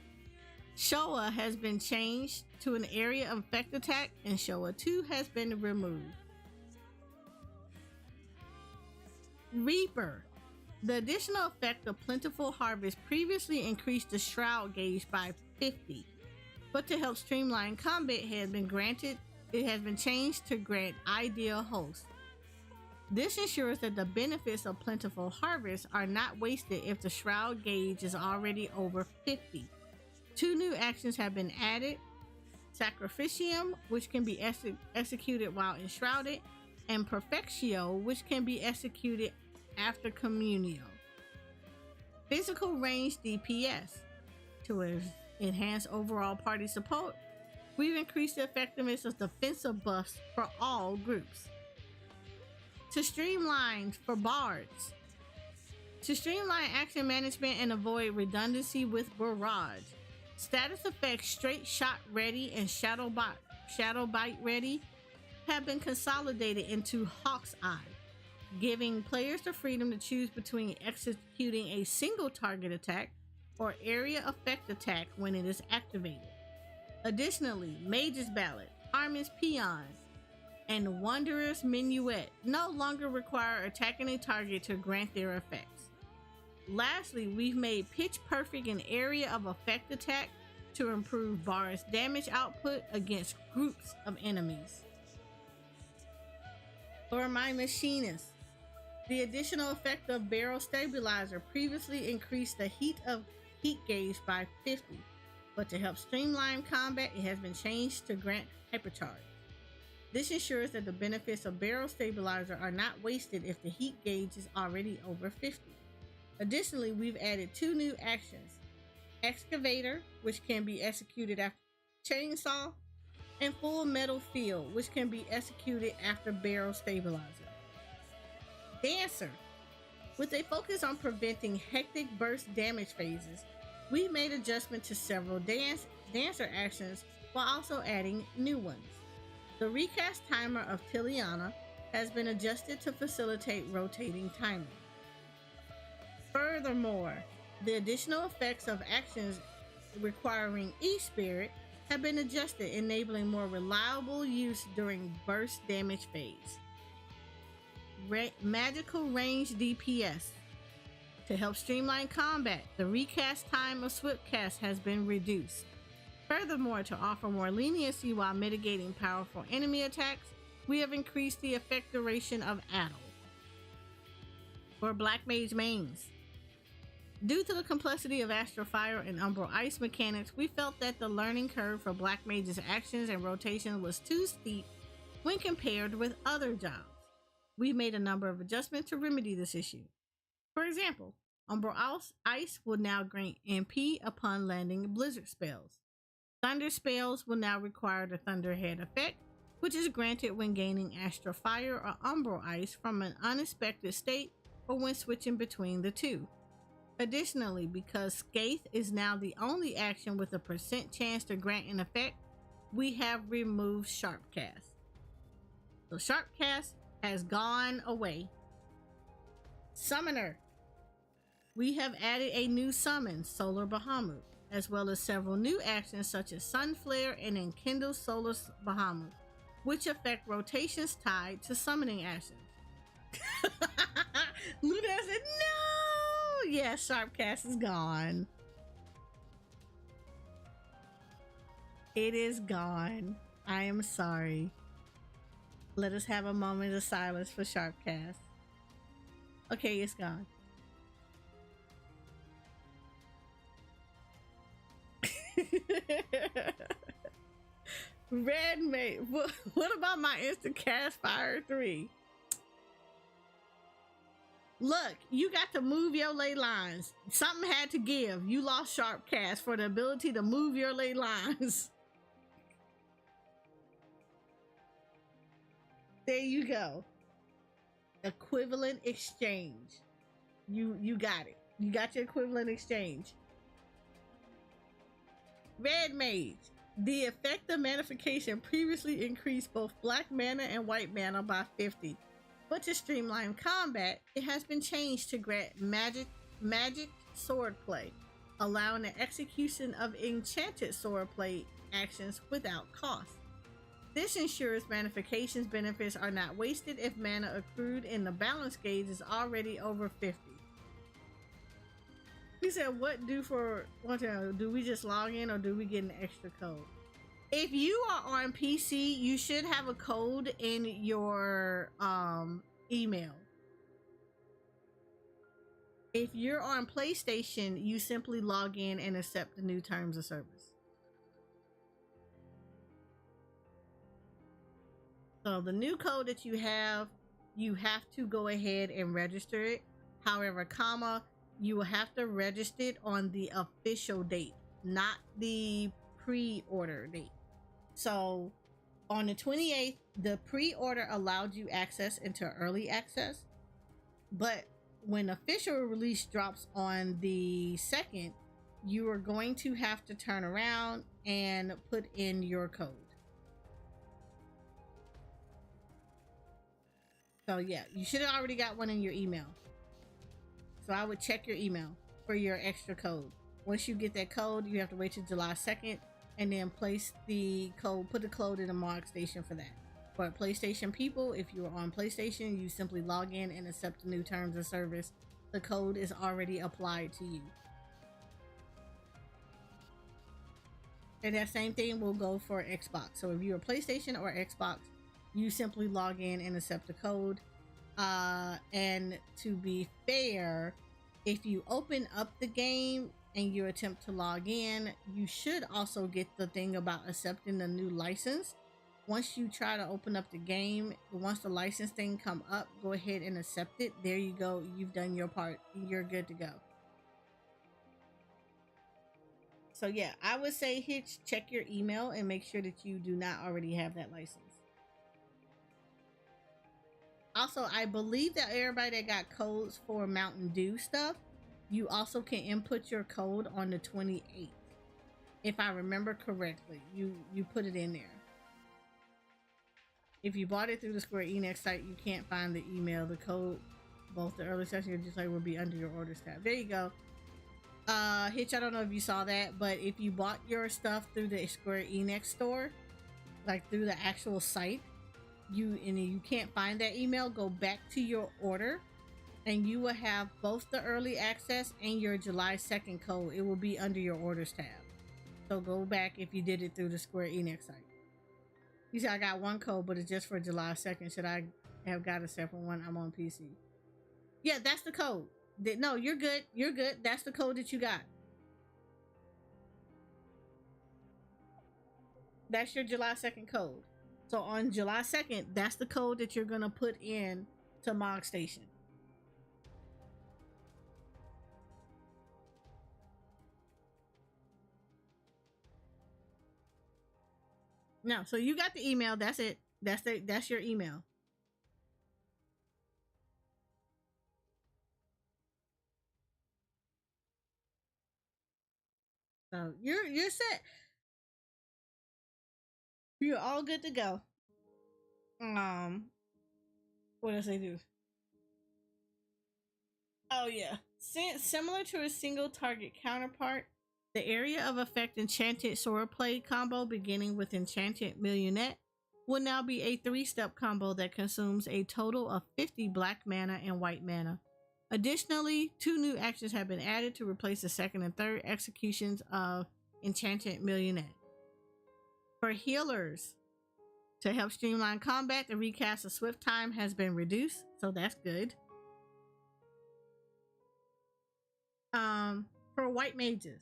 Showa has been changed to an area of effect attack, and Showa 2 has been removed. Reaper. The additional effect of Plentiful Harvest previously increased the Shroud gauge by 50, but to help streamline combat it has been changed to grant Ideal Host. This ensures that the benefits of Plentiful Harvest are not wasted if the Shroud gauge is already over 50. 2 new actions have been added: Sacrificium, which can be executed while enshrouded, and Perfectio, which can be executed after Communio. Physical range DPS. To enhance overall party support, we've increased the effectiveness of defensive buffs for all groups. To streamline for bards. To streamline action management and avoid redundancy with Barrage, status effects Straight Shot Ready and Shadow Bite Ready have been consolidated into Hawk's Eye, giving players the freedom to choose between executing a single target attack or area effect attack when it is activated. Additionally, Mage's Ballad, Armin's Peon, and Wanderer's Minuet no longer require attacking a target to grant their effects. Lastly, we've made Pitch Perfect an area of effect attack to improve Bar's damage output against groups of enemies. For my Machinist, the additional effect of Barrel Stabilizer previously increased the heat gauge by 50, but to help streamline combat, it has been changed to grant Hypercharge. This ensures that the benefits of Barrel Stabilizer are not wasted if the heat gauge is already over 50. Additionally, we've added 2 new actions: Excavator, which can be executed after Chainsaw, and Full Metal Field, which can be executed after Barrel Stabilizer. Dancer. With a focus on preventing hectic burst damage phases, we've made adjustments to several dancer actions while also adding new ones. The recast timer of Tiliana has been adjusted to facilitate rotating timing. Furthermore, the additional effects of actions requiring E-Spirit have been adjusted, enabling more reliable use during burst damage phase. Magical range DPS. To help streamline combat, the recast time of Swiftcast has been reduced. Furthermore, to offer more leniency while mitigating powerful enemy attacks, we have increased the effect duration of Addle. For Black Mage mains. Due to the complexity of Astral Fire and Umbral Ice mechanics, we felt that the learning curve for Black Mage's actions and rotation was too steep when compared with other jobs. We've made a number of adjustments to remedy this issue. For example, Umbral Ice will now grant MP upon landing Blizzard spells. Thunder spells will now require the Thunderhead effect, which is granted when gaining Astral Fire or Umbral Ice from an unexpected state or when switching between the two. Additionally, because Scathe is now the only action with a % chance to grant an effect, we have removed Sharpcast. So Sharpcast has gone away. Summoner. We have added a new summon, Solar Bahamut, as well as several new actions such as Sunflare and Enkindle Solar Bahamut, which affect rotations tied to summoning actions. Luna said, no! Yes, Sharpcast is gone. It is gone. I am sorry. Let us have a moment of silence for Sharpcast. Okay, it's gone. Red mate. What about my instant cast fire 3? Look, you got to move your ley lines. Something had to give. You lost sharp cast for the ability to move your ley lines. There you go. Equivalent exchange. You got it. You got your equivalent exchange. Red mage. The effect of manification previously increased both black mana and white mana by 50. But to streamline combat, it has been changed to grant magic swordplay, allowing the execution of enchanted swordplay actions without cost. This ensures manification's benefits are not wasted if mana accrued in the balance gauge is already over 50. He said, what do we just log in or do we get an extra code? If you are on PC, you should have a code in your email. If you're on PlayStation, you simply log in and accept the new terms of service. So the new code that you have to go ahead and register it. However, you will have to register it on the official date, not the pre-order date. So on the 28th, the pre-order allowed you access into early access, but when official release drops on the 2nd, you are going to have to turn around and put in your code. So yeah, you should have already got one in your email. So I would check your email for your extra code. Once you get that code, you have to wait till July 2nd and then place the code, put the code in the mark station for that. For PlayStation people, if you are on PlayStation, you simply log in and accept the new terms of service. The code is already applied to you. And that same thing will go for Xbox. So if you're a PlayStation or Xbox, you simply log in and accept the code. And to be fair, if you open up the game and you attempt to log in, you should also get the thing about accepting the new license. Once you try to open up the game, once the license thing come up, go ahead and accept it. There you go. You've done your part. You're good to go. So yeah, I would say check your email and make sure that you do not already have that license. Also, I believe that everybody that got codes for Mountain Dew stuff, you also can input your code on the 28th. If I remember correctly, you put it in there. If you bought it through the Square Enix site, you can't find the email. The code, both the early session and display, will be under your orders tab. There you go. Hitch, I don't know if you saw that, but if you bought your stuff through the Square Enix store, like through the actual site, you can't find that email, go back to your order and you will have both the early access and your July 2nd code. It will be under your orders tab. So go back if you did it through the Square Enix site. You said I got one code, but it's just for July 2nd. Should I have got a separate one? I'm on PC. Yeah, that's the code. No, you're good. You're good. That's the code that you got. That's your July 2nd code. So on July 2nd, that's the code that you're going to put in to Mog Station. No, so you got the email. That's it. That's your email. So you're set. You're all good to go. What else they do? Oh yeah, similar to a single target counterpart, the area of effect enchanted swordplay combo beginning with enchanted millionette will now be a 3-step combo that consumes a total of 50 black mana and white mana. Additionally, 2 new actions have been added to replace the second and third executions of enchanted millionette. For healers, To help streamline combat, the recast of Swift time has been reduced, so that's good. For white mages,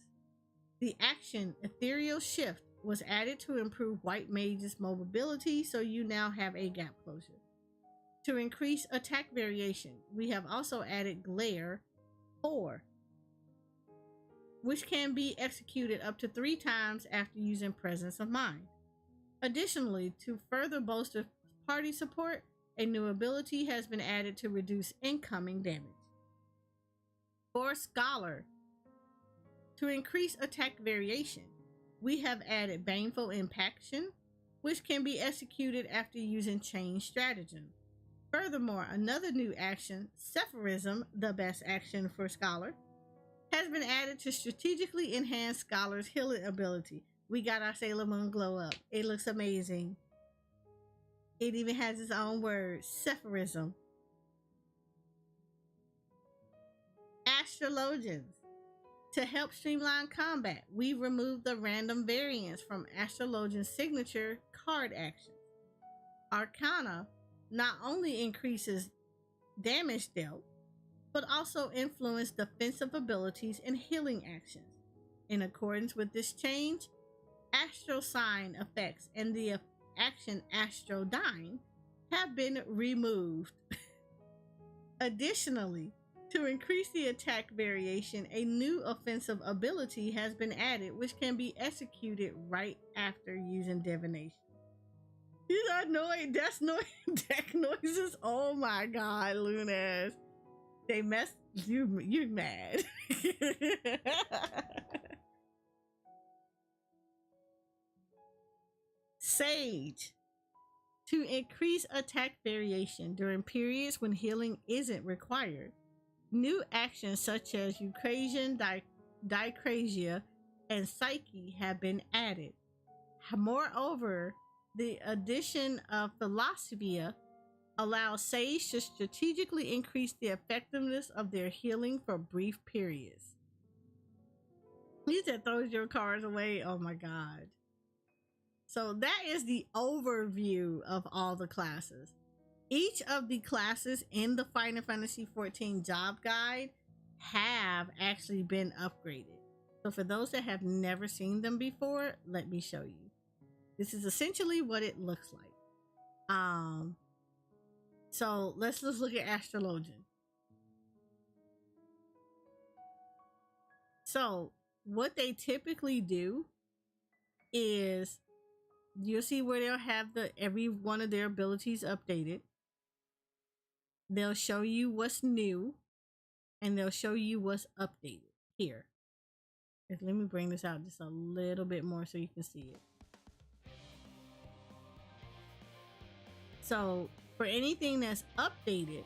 the action Ethereal Shift was added to improve white mages' mobility, so you now have a gap closure. To increase attack variation, we have also added Glare 4, which can be executed up to 3 times after using Presence of Mind. Additionally, to further bolster party support, a new ability has been added to reduce incoming damage. For Scholar, to increase attack variation, we have added Baneful Impaction, which can be executed after using Chain Stratagem. Furthermore, another new action, Sephirism, the best action for Scholar, has been added to strategically enhance Scholar's healing ability. We got our Sailor Moon glow up. It looks amazing. It even has its own word, Sephirism. Astrologians. To help streamline combat, we removed the random variants from Astrologian's signature card actions. Arcana not only increases damage dealt, but also influence defensive abilities and healing actions. In accordance with this change, Astro Sign effects and the action Astro Dyne have been removed. Additionally, to increase the attack variation, a new offensive ability has been added, which can be executed right after using divination. These are annoying deck noises. Oh my god, Lunas. They messed you. You're mad. Sage. To increase attack variation during periods when healing isn't required, new actions such as Eucrasian, Dicrasia, and Psyche have been added. Moreover, the addition of Philosophia allows Sage to strategically increase the effectiveness of their healing for brief periods. You said throws your cards away. Oh my god. So that is the overview of all the classes. Each of the classes in the Final Fantasy XIV job guide have actually been upgraded. So for those that have never seen them before, let me show you. This is essentially what it looks like. So let's just look at Astrologian. So what they typically do is you'll see where they'll have every one of their abilities updated. They'll show you what's new and they'll show you what's updated here. Let me bring this out just a little bit more so you can see it. So for anything that's updated,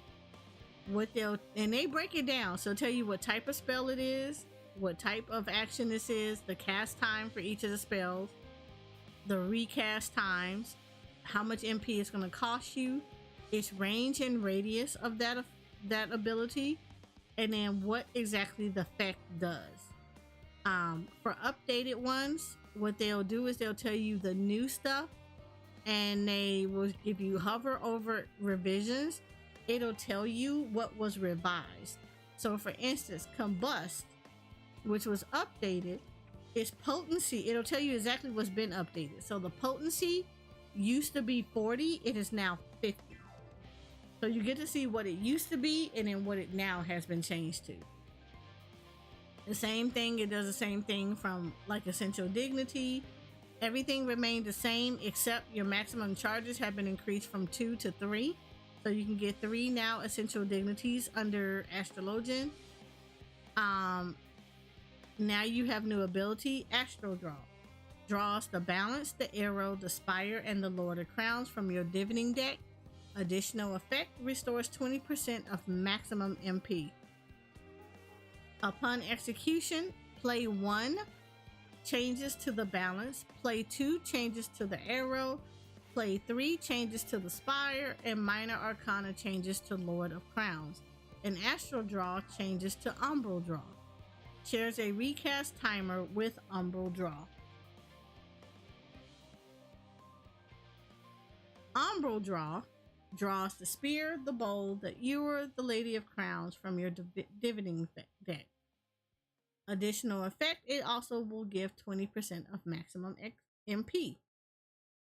and they break it down. So tell you what type of spell it is, what type of action this is, the cast time for each of the spells, the recast times, how much MP it's going to cost you, its range and radius of that ability, and then what exactly the effect does. For updated ones, what they'll do is they'll tell you the new stuff, and they will give you hover over revisions. It'll tell you what was revised. So for instance, Combust, which was updated, its potency, it'll tell you exactly what's been updated. So the potency used to be 40, it is now 50. So you get to see what it used to be and then what it now has been changed to. The same thing, it does the same thing from like Essential Dignity. Everything remained the same except your maximum charges have been increased from 2 to 3. So you can get 3 now Essential Dignities under Astrologian. Now you have new ability, Astro Draw. Draws the Balance, the Arrow, the Spire, and the Lord of Crowns from your Divining deck. Additional effect, restores 20% of maximum MP. Upon execution, play 1, changes to the Balance, play 2, changes to the Arrow, play 3, changes to the Spire, and Minor Arcana changes to Lord of Crowns. And Astral Draw changes to Umbral Draw. Shares a recast timer with Umbral Draw. umbral draw draws the spear, the bowl, the ewer, the lady of crowns from your divining deck. Additional effect, it also will give 20% of maximum MP.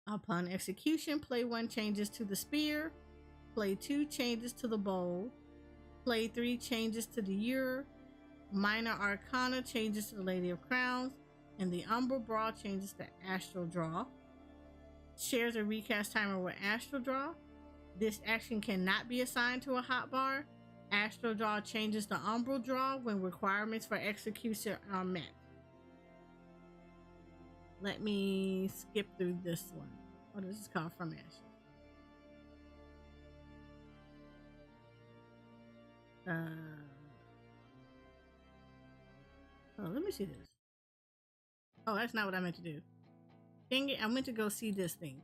Upon execution, play 1 changes to the spear, play 2 changes to the bowl, play 3 changes to the ewer, minor arcana changes to the lady of crowns, and the umbral draw changes to astral draw. Shares a recast timer with astral draw. This action cannot be assigned to a hotbar. Astral draw changes to umbral draw when requirements for execution are met. Let me skip through this one. Oh, this is called From Ashes. Oh, let me see this. Oh, that's not what I meant to do. Dang it, I meant to go see this thing.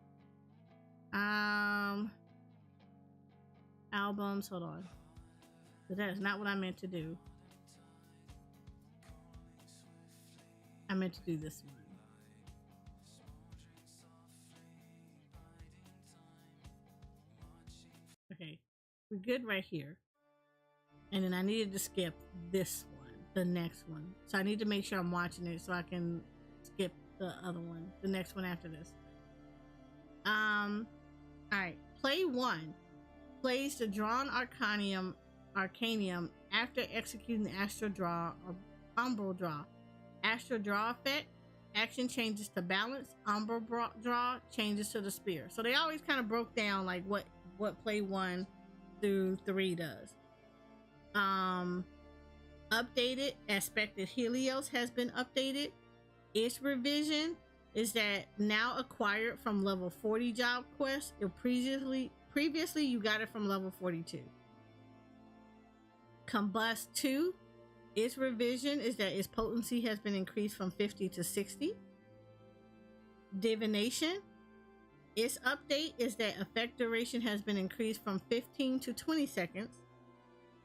Albums, hold on. But that is not what I meant to do. I meant to do this one. Okay, we're good right here. And then I needed to skip this one, the next one. So I need to make sure I'm watching it so I can skip the other one, the next one after this. All right, play 1 plays the drawn arcanium after executing the astral draw or umbral draw. Astral draw effect, action changes to balance, umbral draw changes to the spear. So they always kind of broke down like what play 1 through 3 does. Updated Aspected Helios has been updated. Its revision is that now acquired from level 40 job quest. Previously you got it from level 42. Combust 2, its revision is that its potency has been increased from 50 to 60. Divination, its update is that effect duration has been increased from 15 to 20 seconds.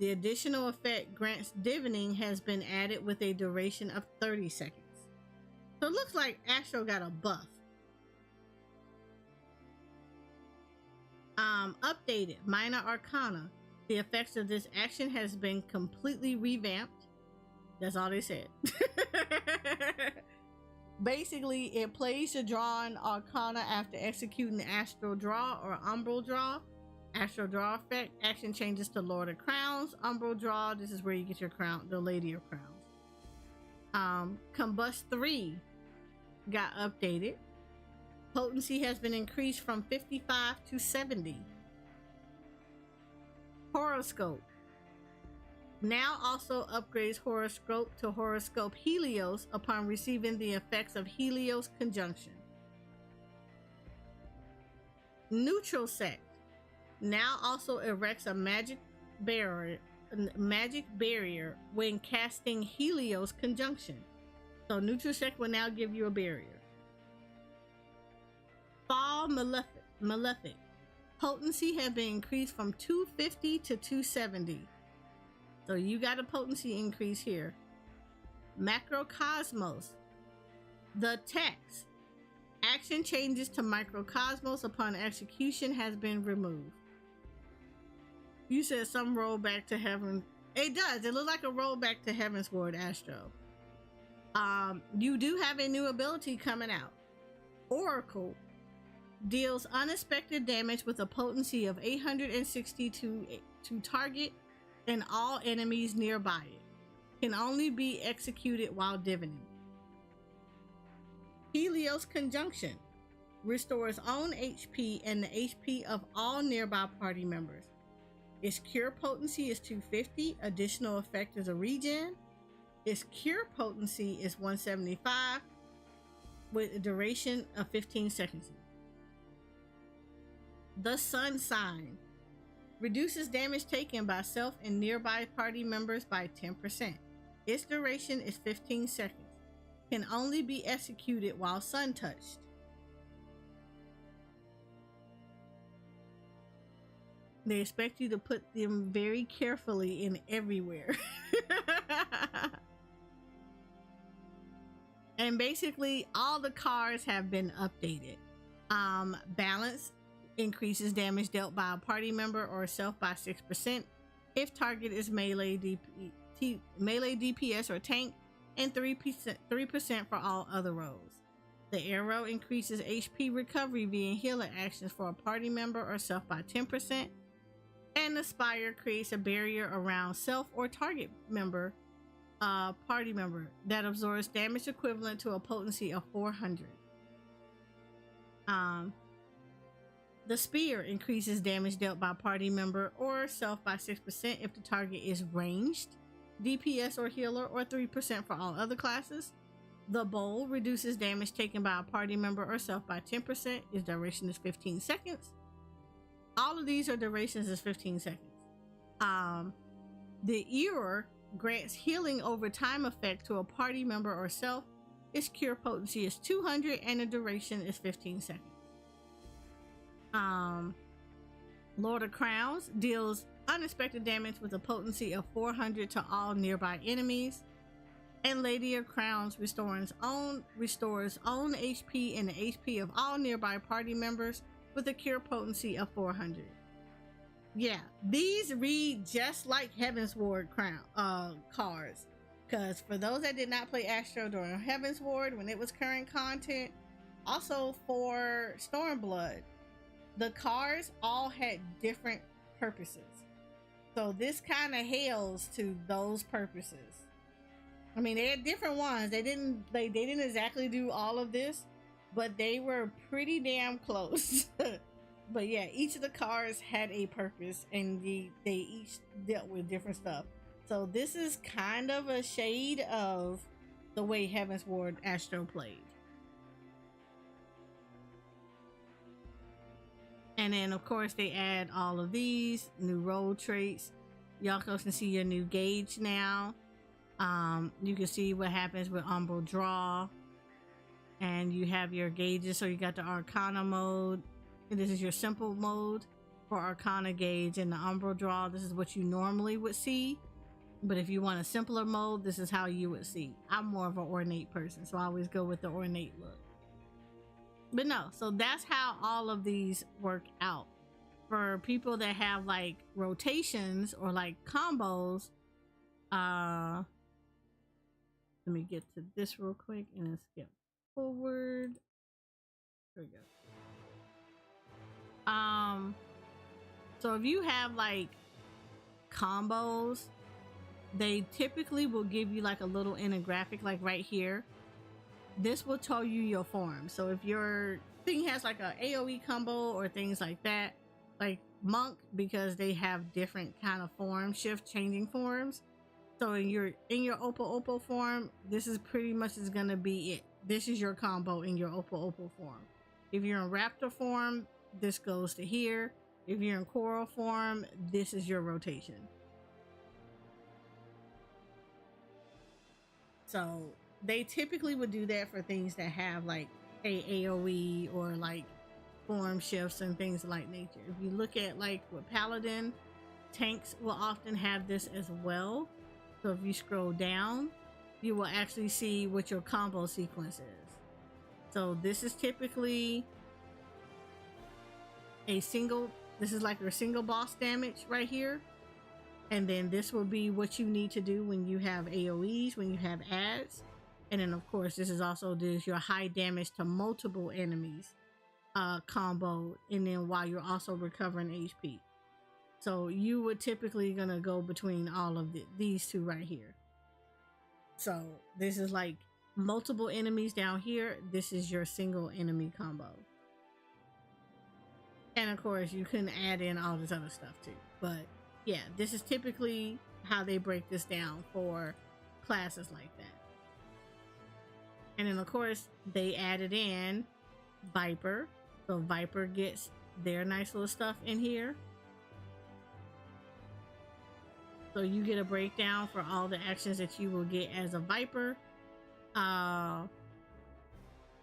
The additional effect grants divining has been added with a duration of 30 seconds. So it looks like Astro got a buff. Updated Minor Arcana. The effects of this action has been completely revamped. That's all they said. Basically, it plays the drawn arcana after executing the astral draw or umbral draw. Astral draw effect, action changes to Lord of Crowns. Umbral draw, this is where you get your crown, the Lady of Crowns. Combust 3 got updated. Potency has been increased from 55 to 70. Horoscope now also upgrades Horoscope to Horoscope Helios upon receiving the effects of Helios conjunction. Neutral Sect now also erects a magic barrier when casting Helios conjunction. So Neutral Sect will now give you a barrier. Fall Malefic. Potency has been increased from 250 to 270. So you got a potency increase here. Macrocosmos. The text. Action changes to Microcosmos upon execution has been removed. You said some roll back to heaven. It does. It looks like a roll back to Heavensward Astro. You do have a new ability coming out. Oracle deals unexpected damage with a potency of 860 to target and all enemies nearby it. Can only be executed while divining. Helios Conjunction restores own HP and the HP of all nearby party members. Its cure potency is 250. Additional effect is a regen. Its cure potency is 175 with a duration of 15 seconds. The Sun Sign reduces damage taken by self and nearby party members by 10%. Its duration is 15 seconds. Can only be executed while sun touched. They expect you to put them very carefully in everywhere. And basically all the cards have been updated. Balance increases damage dealt by a party member or self by 6% if target is melee DPS or tank, and 3% for all other roles. The arrow increases HP recovery via healer actions for a party member or self by 10%, and the spire creates a barrier around self or target member, party member, that absorbs damage equivalent to a potency of 400. The spear increases damage dealt by party member or self by 6% if the target is ranged, DPS or healer, or 3% for all other classes. The bow reduces damage taken by a party member or self by 10%. Its duration is 15 seconds. All of these are durations is 15 seconds. The ear grants healing over time effect to a party member or self. Its cure potency is 200 and the duration is 15 seconds. Lord of Crowns deals unexpected damage with a potency of 400 to all nearby enemies. And Lady of Crowns restores own HP and the HP of all nearby party members with a cure potency of 400. Yeah, these read just like Heavensward cards. Because for those that did not play Astro during Heavensward when it was current content, also for Stormblood, the cards all had different purposes. So this kind of hails to those purposes. I mean, they had different ones. They didn't exactly do all of this, but they were pretty damn close. But yeah, each of the cards had a purpose, and they each dealt with different stuff. So this is kind of a shade of the way Heavensward Astro played. And then of course they add all of these new role traits. Y'all can see your new gauge now. You can see what happens with Umbral Draw, and you have your gauges. So you got the Arcana mode, and this is your simple mode for Arcana gauge, and the Umbral Draw, this is what you normally would see. But if you want a simpler mode, this is how you would see. I'm more of an ornate person, so I always go with the ornate look. But no, so that's how all of these work out. For people that have like rotations or like combos, let me get to this real quick and then skip forward. There we go. So if you have like combos, they typically will give you like a little infographic, like right here. This will tell you your form. So if your thing has like a AoE combo or things like that, like Monk, because they have different kind of form shift, changing forms. So in your Opal form, this is pretty much is gonna be it. This is your combo in your Opal form. If you're in Raptor form, this goes to here. If you're in Coral form, this is your rotation. So they typically would do that for things that have like a AoE or like form shifts and things of like nature. If you look at like with Paladin, tanks will often have this as well. So if you scroll down, you will actually see what your combo sequence is. So this is typically this is like your single boss damage right here. And then this will be what you need to do when you have AoEs, when you have ads. And then of course, this is also your high damage to multiple enemies combo. And then while you're also recovering HP. So you would typically gonna go between all of these two right here. So this is like multiple enemies down here. This is your single enemy combo. And of course you can add in all this other stuff too. But yeah, this is typically how they break this down for classes like that. And then of course they added in Viper. So Viper gets their nice little stuff in here. So you get a breakdown for all the actions that you will get as a Viper. And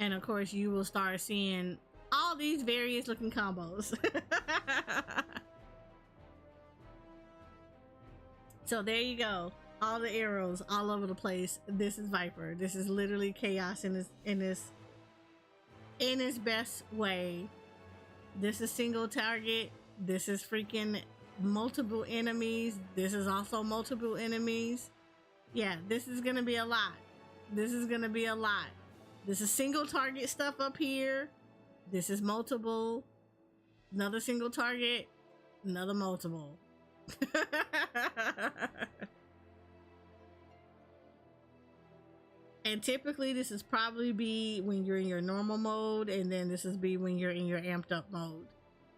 of course you will start seeing all these various looking combos. So there you go. All the arrows all over the place. This is Viper. This is literally chaos in its best way. This is single target. This is freaking multiple enemies. This is also multiple enemies. Yeah, this is gonna be a lot. This is gonna be a lot. This is single target stuff up here. This is multiple. Another single target. Another multiple. And typically this is probably be when you're in your normal mode, and then this is be when you're in your amped up mode.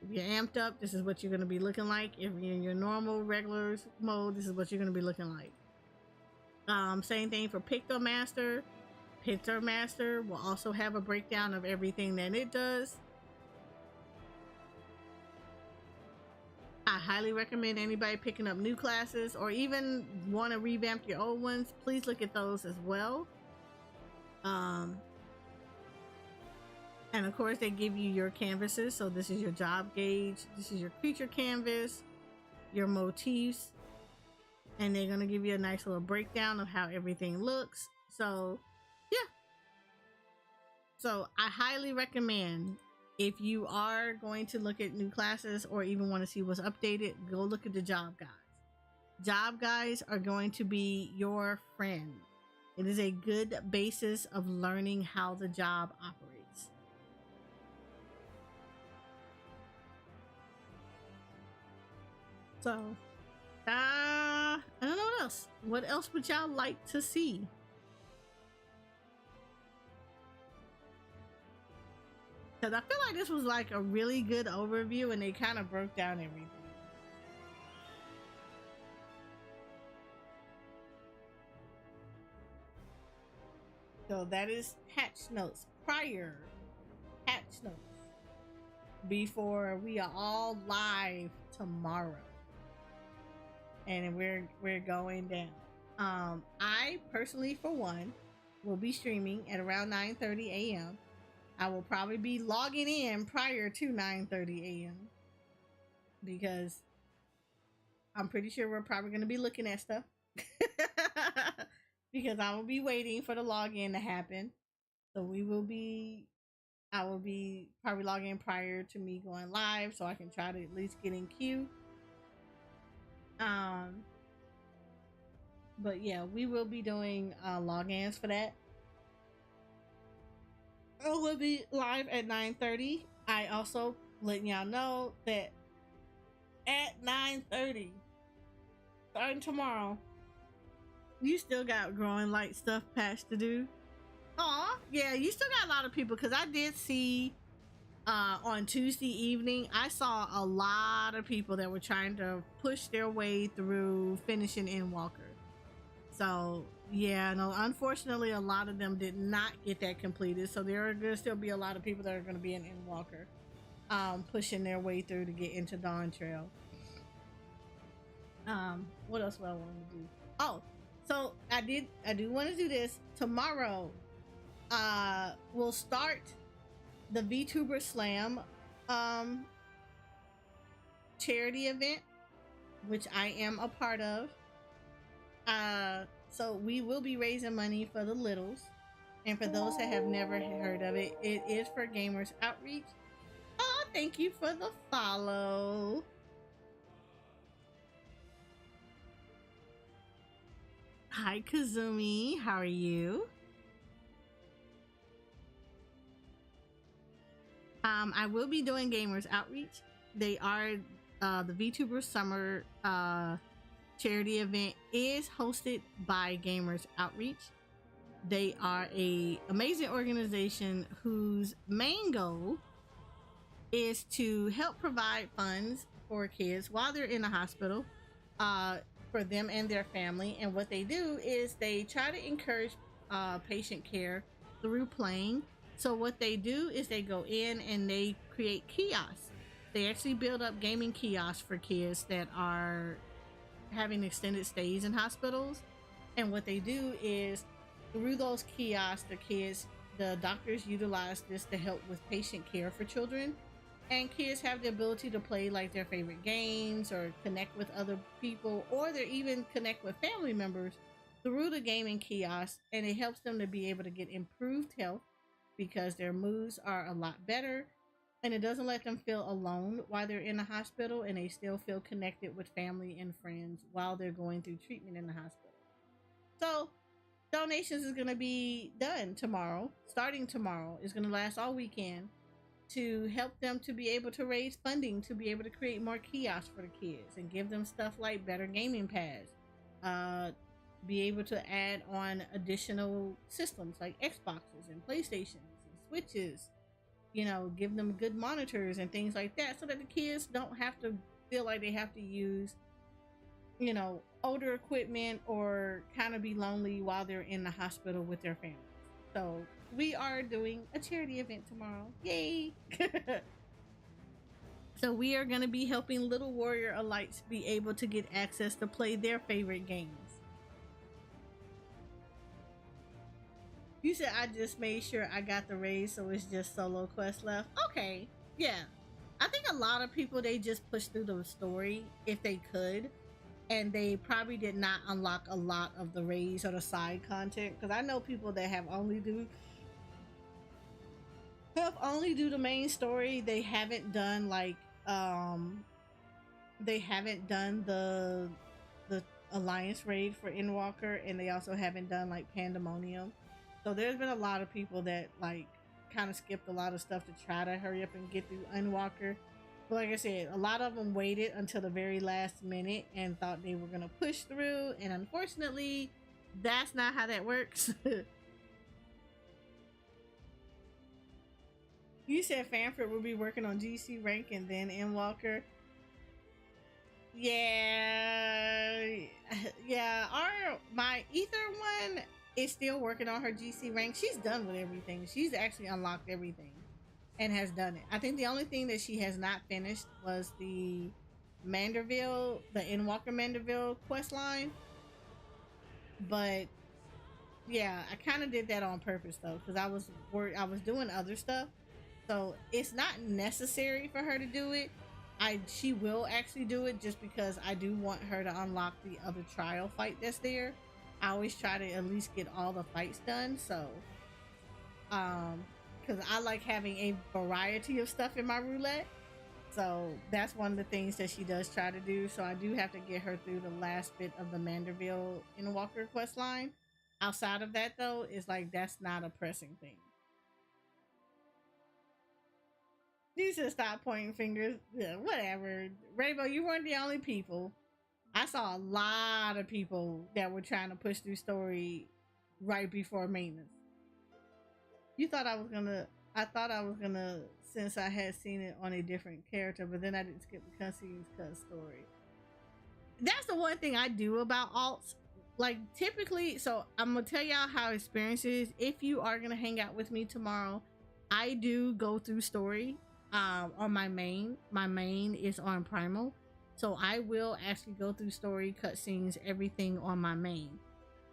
If you're amped up, this is what you're going to be looking like. If you're in your normal regular mode, this is what you're going to be looking like. Same thing for Picto Master. Picto Master will also have a breakdown of everything that it does. I highly recommend anybody picking up new classes or even want to revamp your old ones. Please look at those as well. And of course they give you your canvases. So this is your job gauge, this is your creature canvas, your motifs, and they're going to give you a nice little breakdown of how everything looks. So yeah, so I highly recommend, if you are going to look at new classes or even want to see what's updated, go look at the job guides. Job guides are going to be your friend. It is a good basis of learning how the job operates. So, I don't know what else. What else would y'all like to see? Because I feel like this was like a really good overview and they kind of broke down everything. So that is Hatch Notes, prior Hatch Notes, before we are all live tomorrow. And we're going down. I personally, for one, will be streaming at around 9:30 a.m. I will probably be logging in prior to 9:30 a.m. because I'm pretty sure we're probably going to be looking at stuff. Because I will be waiting for the login to happen. So I will be probably logging in prior to me going live so I can try to at least get in queue. But yeah, we will be doing logins for that. I will be live at 9:30. I also letting y'all know that at 9:30, starting tomorrow, you still got growing light stuff patch to do. Aw, yeah, you still got a lot of people, because I did see on Tuesday evening, I saw a lot of people that were trying to push their way through finishing Endwalker. So yeah, no, unfortunately a lot of them did not get that completed, so there are going to still be a lot of people that are going to be in Endwalker pushing their way through to get into Dawntrail. What else do I want to do? Oh, so I do want to do this tomorrow. We'll start the VTuber Slam charity event, which I am a part of. So we will be raising money for the littles, and for those that have never heard of it, it is for Gamers Outreach. Oh, thank you for the follow. Hi Kazumi, how are you? I will be doing Gamers Outreach. They are the VTuber Summer charity event is hosted by Gamers Outreach. They are a amazing organization whose main goal is to help provide funds for kids while they're in the hospital, for them and their family. And what they do is they try to encourage patient care through playing. So what they do is they go in and they create kiosks. They actually build up gaming kiosks for kids that are having extended stays in hospitals. And what they do is, through those kiosks, the doctors utilize this to help with patient care for children, and kids have the ability to play like their favorite games or connect with other people, or they even connect with family members through the gaming kiosk. And it helps them to be able to get improved health because their moods are a lot better, and it doesn't let them feel alone while they're in the hospital, and they still feel connected with family and friends while they're going through treatment in the hospital. So donations is going to be done tomorrow, starting tomorrow. It's going to last all weekend to help them to be able to raise funding to be able to create more kiosks for the kids and give them stuff like better gaming pads, be able to add on additional systems like Xboxes and PlayStations and Switches, give them good monitors and things like that so that the kids don't have to feel like they have to use, older equipment or kind of be lonely while they're in the hospital with their families. So we are doing a charity event tomorrow. Yay! So we are going to be helping Little Warrior Elites be able to get access to play their favorite games. You said I just made sure I got the raise, so it's just solo quest left. Okay, yeah. I think a lot of people, they just push through the story if they could, and they probably did not unlock a lot of the raids or the side content. Because I know people that have only do the main story. They haven't done like they haven't done the alliance raid for Endwalker, and they also haven't done like Pandemonium. So there's been a lot of people that like kind of skipped a lot of stuff to try to hurry up and get through Endwalker. But like I said, a lot of them waited until the very last minute and thought they were going to push through. And unfortunately, that's not how that works. You said Fanford will be working on GC rank and then Endwalker. Yeah. My Ether one is still working on her GC rank. She's done with everything. She's actually unlocked everything and has done it. I think the only thing that she has not finished was the Manderville, the Endwalker Manderville quest line. But yeah, I kind of did that on purpose though, because I was doing other stuff. So it's not necessary for her to do it. She will actually do it just because I do want her to unlock the other trial fight that's there. I always try to at least get all the fights done. So, because I like having a variety of stuff in my roulette. So that's one of the things that she does try to do. So I do have to get her through the last bit of the Manderville Endwalker quest line. Outside of that though, it's like that's not a pressing thing. You should stop pointing fingers. Yeah, whatever. Rainbow, you weren't the only people. I saw a lot of people that were trying to push through story right before maintenance. I thought I was gonna, since I had seen it on a different character, but then I didn't skip the cutscenes because story. That's the one thing I do about alts. Like typically, so I'm gonna tell y'all how experience is. If you are gonna hang out with me tomorrow, I do go through story on my main. My main is on Primal. So I will actually go through story, cutscenes, everything on my main.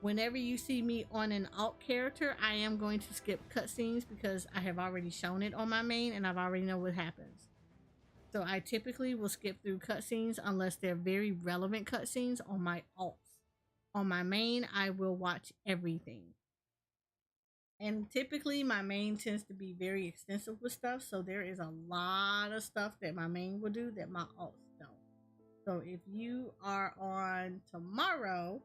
Whenever you see me on an alt character, I am going to skip cutscenes because I have already shown it on my main and I've already know what happens. So I typically will skip through cutscenes unless they're very relevant cutscenes on my alts. On my main, I will watch everything. And typically my main tends to be very extensive with stuff. So there is a lot of stuff that my main will do that my alts don't. So if you are on tomorrow,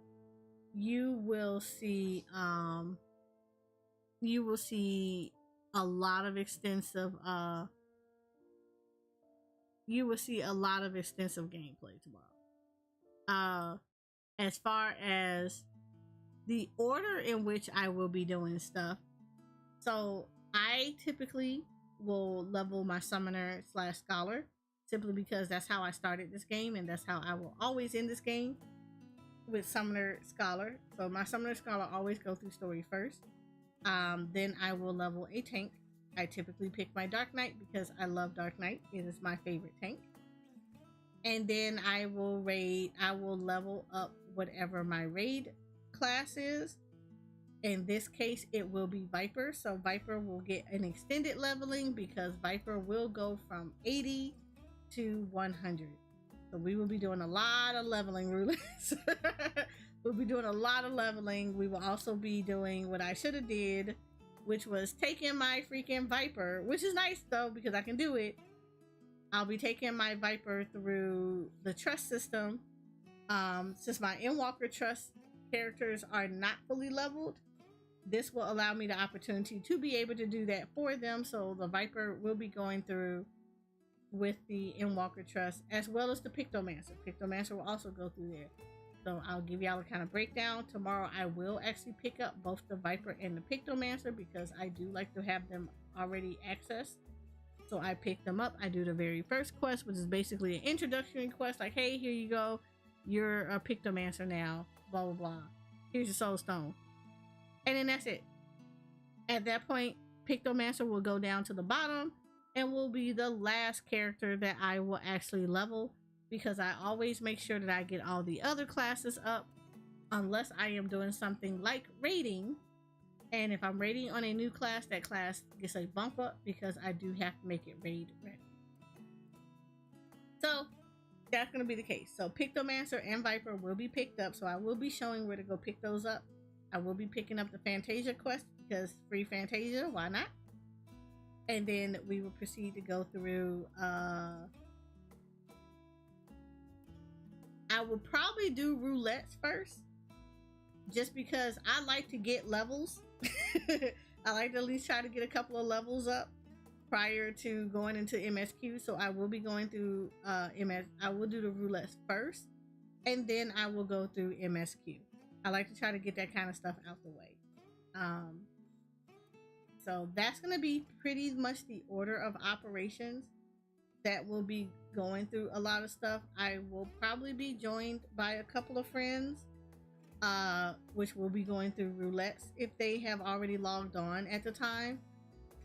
you will see a lot of extensive gameplay tomorrow. As far as the order in which I will be doing stuff, so I typically will level my summoner / scholar, simply because that's how I started this game and that's how I will always end this game, with summoner scholar. So my summoner scholar always go through story first. Then I will level a tank. I typically pick my Dark Knight because I love Dark Knight. It is my favorite tank. And then I will level up whatever my raid class is. In this case, it will be Viper. So Viper will get an extended leveling because Viper will go from 80 to 100. So we will be doing a lot of leveling, rulers. We'll be doing a lot of leveling. We will also be doing what I should have did which was taking my freaking Viper, which is nice though because I can do it. I'll be taking my Viper through the trust system. Since my Endwalker trust characters are not fully leveled, this will allow me the opportunity to be able to do that for them. So the Viper will be going through with the Endwalker trust as well as the Pictomancer. Pictomancer will also go through there. So I'll give y'all a kind of breakdown. Tomorrow I will actually pick up both the Viper and the Pictomancer because I do like to have them already accessed. So I pick them up. I do the very first quest, which is basically an introductory quest. Like, hey, here you go. You're a Pictomancer now. Blah, blah, blah. Here's your soul stone. And then that's it. At that point, Pictomancer will go down to the bottom and will be the last character that I will actually level because I always make sure that I get all the other classes up unless I am doing something like raiding. And if I'm raiding on a new class, that class gets a bump up because I do have to make it raid ready. So that's going to be the case. So Pictomancer and Viper will be picked up. So I will be showing where to go pick those up. I will be picking up the Fantasia quest because free Fantasia, why not? And then we will proceed to go through. I will probably do roulettes first, just because I like to get levels. I like to at least try to get a couple of levels up prior to going into MSQ. So I will be going through MS. I will do the roulettes first, and then I will go through MSQ. I like to try to get that kind of stuff out the way. So that's going to be pretty much the order of operations that will be going through a lot of stuff. I will probably be joined by a couple of friends, which will be going through roulettes if they have already logged on at the time.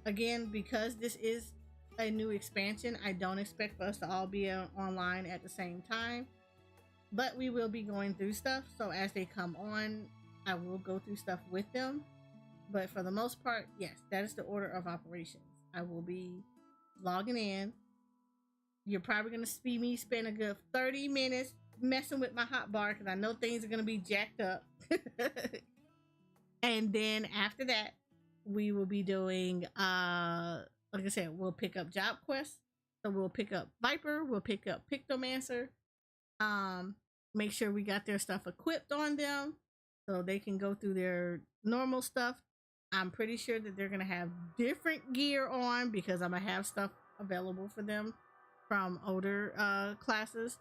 Again, because this is a new expansion, I don't expect for us to all be online at the same time, but we will be going through stuff. So as they come on, I will go through stuff with them. But for the most part, yes, that is the order of operations. I will be logging in. You're probably going to see me spend a good 30 minutes messing with my hotbar because I know things are going to be jacked up. And then after that, we will be doing, like I said, we'll pick up job quests. So we'll pick up Viper, we'll pick up Pictomancer. Make sure we got their stuff equipped on them so they can go through their normal stuff. I'm pretty sure that they're going to have different gear on because I'm going to have stuff available for them from older classes.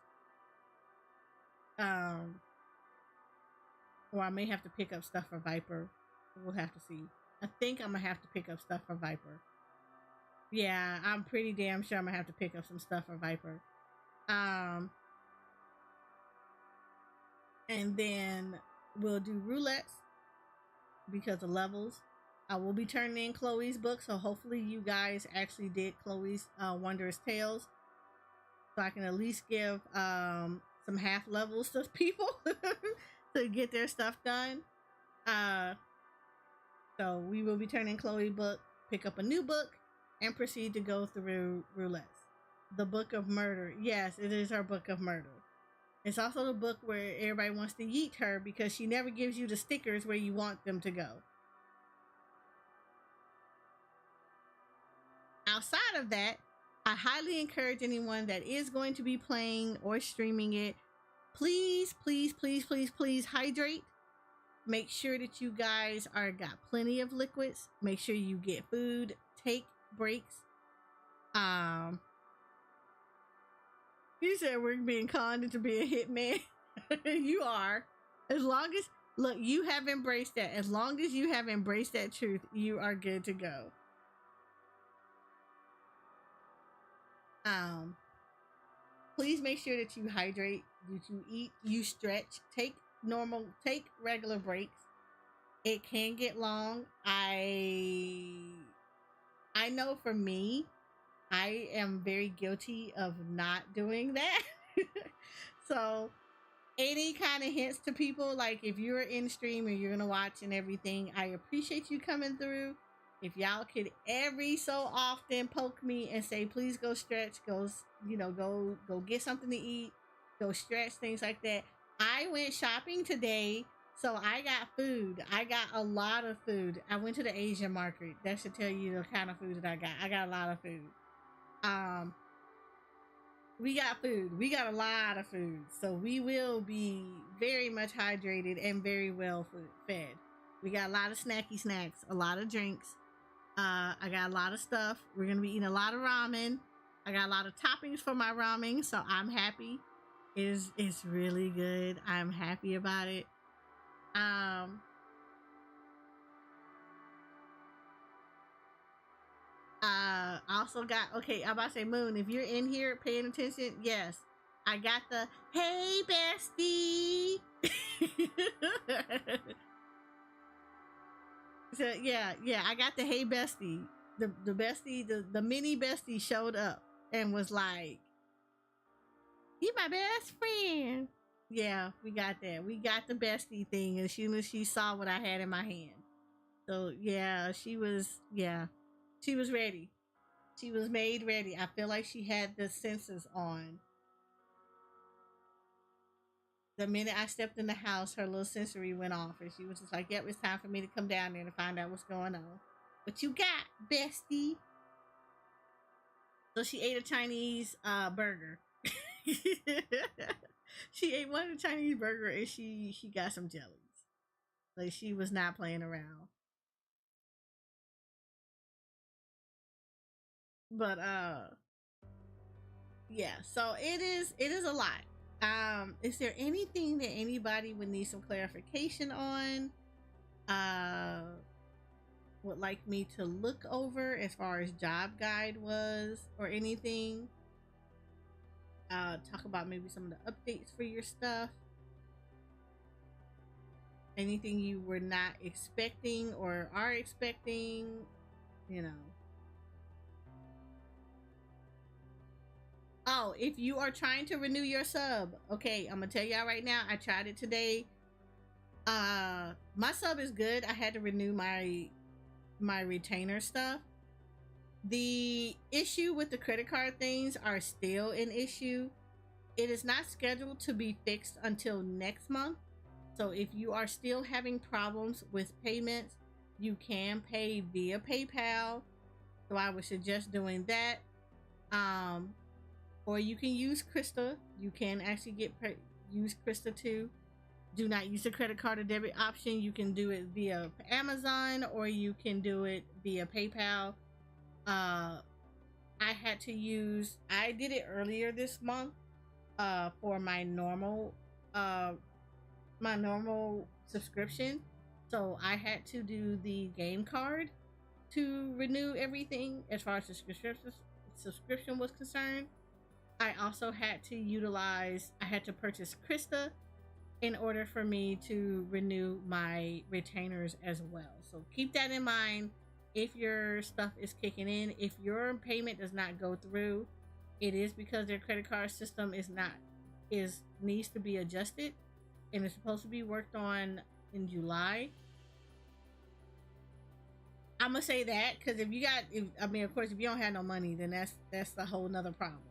Or I may have to pick up stuff for Viper. We'll have to see. I think I'm going to have to pick up stuff for Viper. Yeah, I'm pretty damn sure I'm going to have to pick up some stuff for Viper. And then we'll do roulettes because of levels. I will be turning in Chloe's book, so hopefully you guys actually did Chloe's Wondrous Tales, so I can at least give some half levels to people to get their stuff done. So we will be turning Chloe's book, pick up a new book, and proceed to go through roulettes. The Book of Murder. Yes, it is her Book of Murder. It's also the book where everybody wants to yeet her because she never gives you the stickers where you want them to go. Outside of that, I highly encourage anyone that is going to be playing or streaming it, please hydrate. Make sure that you guys got plenty of liquids. Make sure you get food. Take breaks. You said we're being conned into being a hitman. You are. As long as, look, you have embraced that. As long as you have embraced that truth, you are good to go. Please make sure that you hydrate, that you eat, you stretch, take regular breaks. It can get long. I know for me, I am very guilty of not doing that. So any kind of hints to people, like if you're in stream and you're gonna watch and everything, I appreciate you coming through. If y'all could every so often poke me and say, please go stretch, go get something to eat, go stretch, things like that. I went shopping today So I got food. I got a lot of food. I went to the Asian market. That should tell you the kind of food that I got. I got a lot of food. Um, we got food. We got a lot of food. So we will be very much hydrated and very well fed. We got a lot of snacky snacks, a lot of drinks. I got a lot of stuff. We're gonna be eating a lot of ramen. I got a lot of toppings for my ramen, so I'm happy. It's really good. I'm happy about it. Also got, okay, I'm about to say, Moon, if you're in here paying attention, yes, I got the hey bestie. So yeah, I got the hey bestie. The bestie, the mini bestie showed up and was like, "You my best friend." Yeah, we got that. We got the bestie thing as soon as she saw what I had in my hand. So yeah, she was ready. She was made ready. I feel like she had the senses on. The minute I stepped in the house, her little sensory went off, and she was just like, "Yep, it's time for me to come down there to find out what's going on." What you got, bestie? So she ate a Chinese burger. She ate one of the Chinese burger, and she got some jellies. Like, she was not playing around. But yeah, so it is a lot. Is there anything that anybody would need some clarification on? Would like me to look over as far as job guide was or anything? Talk about maybe some of the updates for your stuff. Anything you were not expecting or are expecting, you know. Oh, if you are trying to renew your sub, okay, I'm gonna tell y'all right now, I tried it today. My sub is good. I had to renew my retainer stuff. The issue with the credit card things are still an issue. It is not scheduled to be fixed until next month. So if you are still having problems with payments, you can pay via PayPal. So I would suggest doing that. Or you can use Krista. You can actually use Krista too. Do not use the credit card or debit option. You can do it via Amazon or you can do it via PayPal. I did it earlier this month for my normal subscription. So I had to do the game card to renew everything as far as the subscription was concerned. I also had to purchase Krista in order for me to renew my retainers as well. So keep that in mind if your stuff is kicking in. If your payment does not go through, it is because their credit card system needs to be adjusted, and it's supposed to be worked on in July. I'm gonna say that because of course, if you don't have no money, then that's a whole nother problem.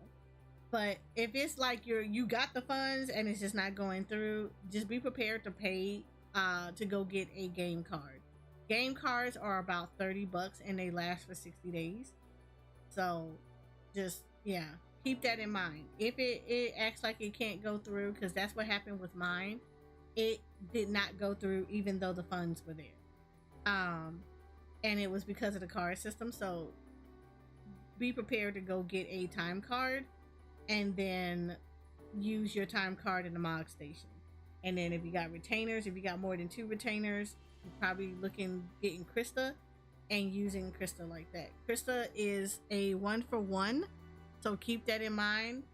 But if it's like you got the funds and it's just not going through, just be prepared to pay to go get a game card. Game cards are about $30 and they last for 60 days. So just keep that in mind. If it acts like it can't go through, because that's what happened with mine. It did not go through even though the funds were there. And it was because of the card system. So be prepared to go get a time card and then use your time card in the MOG station. And then if you got retainers, if you got more than 2 retainers, you're probably getting Krista and using Krista like that. Krista is a 1-for-1, so keep that in mind.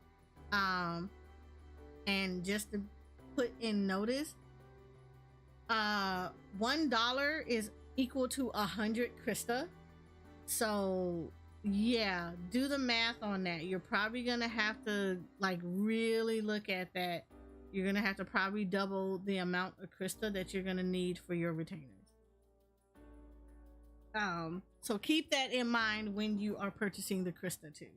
And just to put in notice, $1 is equal to 100 Krista. So yeah, do the math on that. You're probably gonna have to really look at that. You're gonna have to probably double the amount of Krista that you're gonna need for your retainers. So keep that in mind when you are purchasing the Krista too.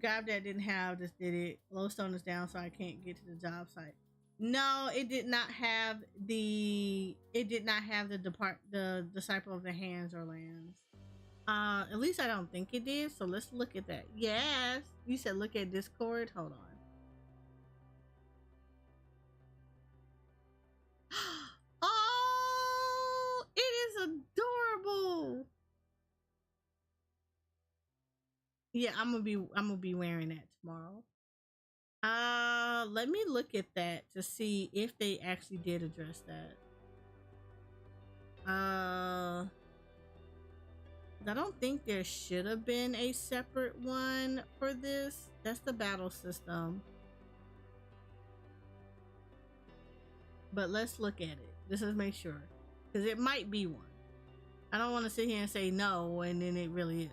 Grab that didn't have, just did it. Glowstone is down, so I can't get to the job site. No, it did not have the disciple of the hands or lands. At least I don't think it did. So let's look at that. Yes, you said look at Discord. Hold on. Oh, it is adorable. Yeah, I'm gonna be wearing that tomorrow. Let me look at that to see if they actually did address that. I don't think there should have been a separate one for this. That's the battle system. But let's look at it. Let's just make sure. Because it might be one. I don't want to sit here and say no and then it really is.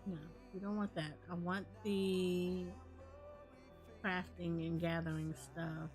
No, we don't want that. I want the crafting and gathering stuff.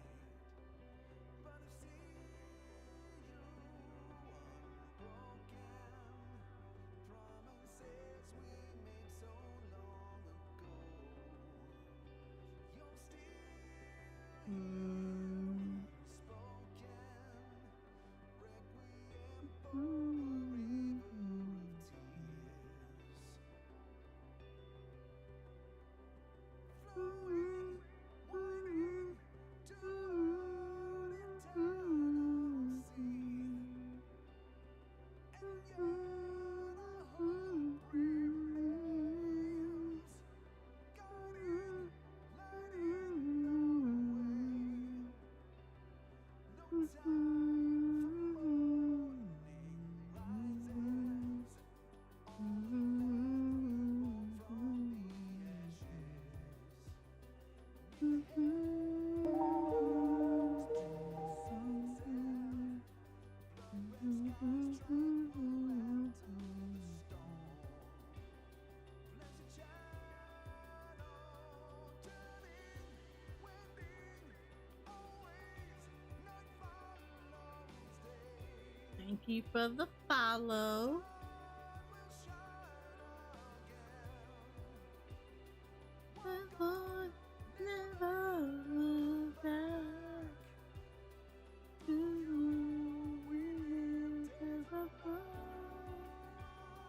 Thank you for the follow.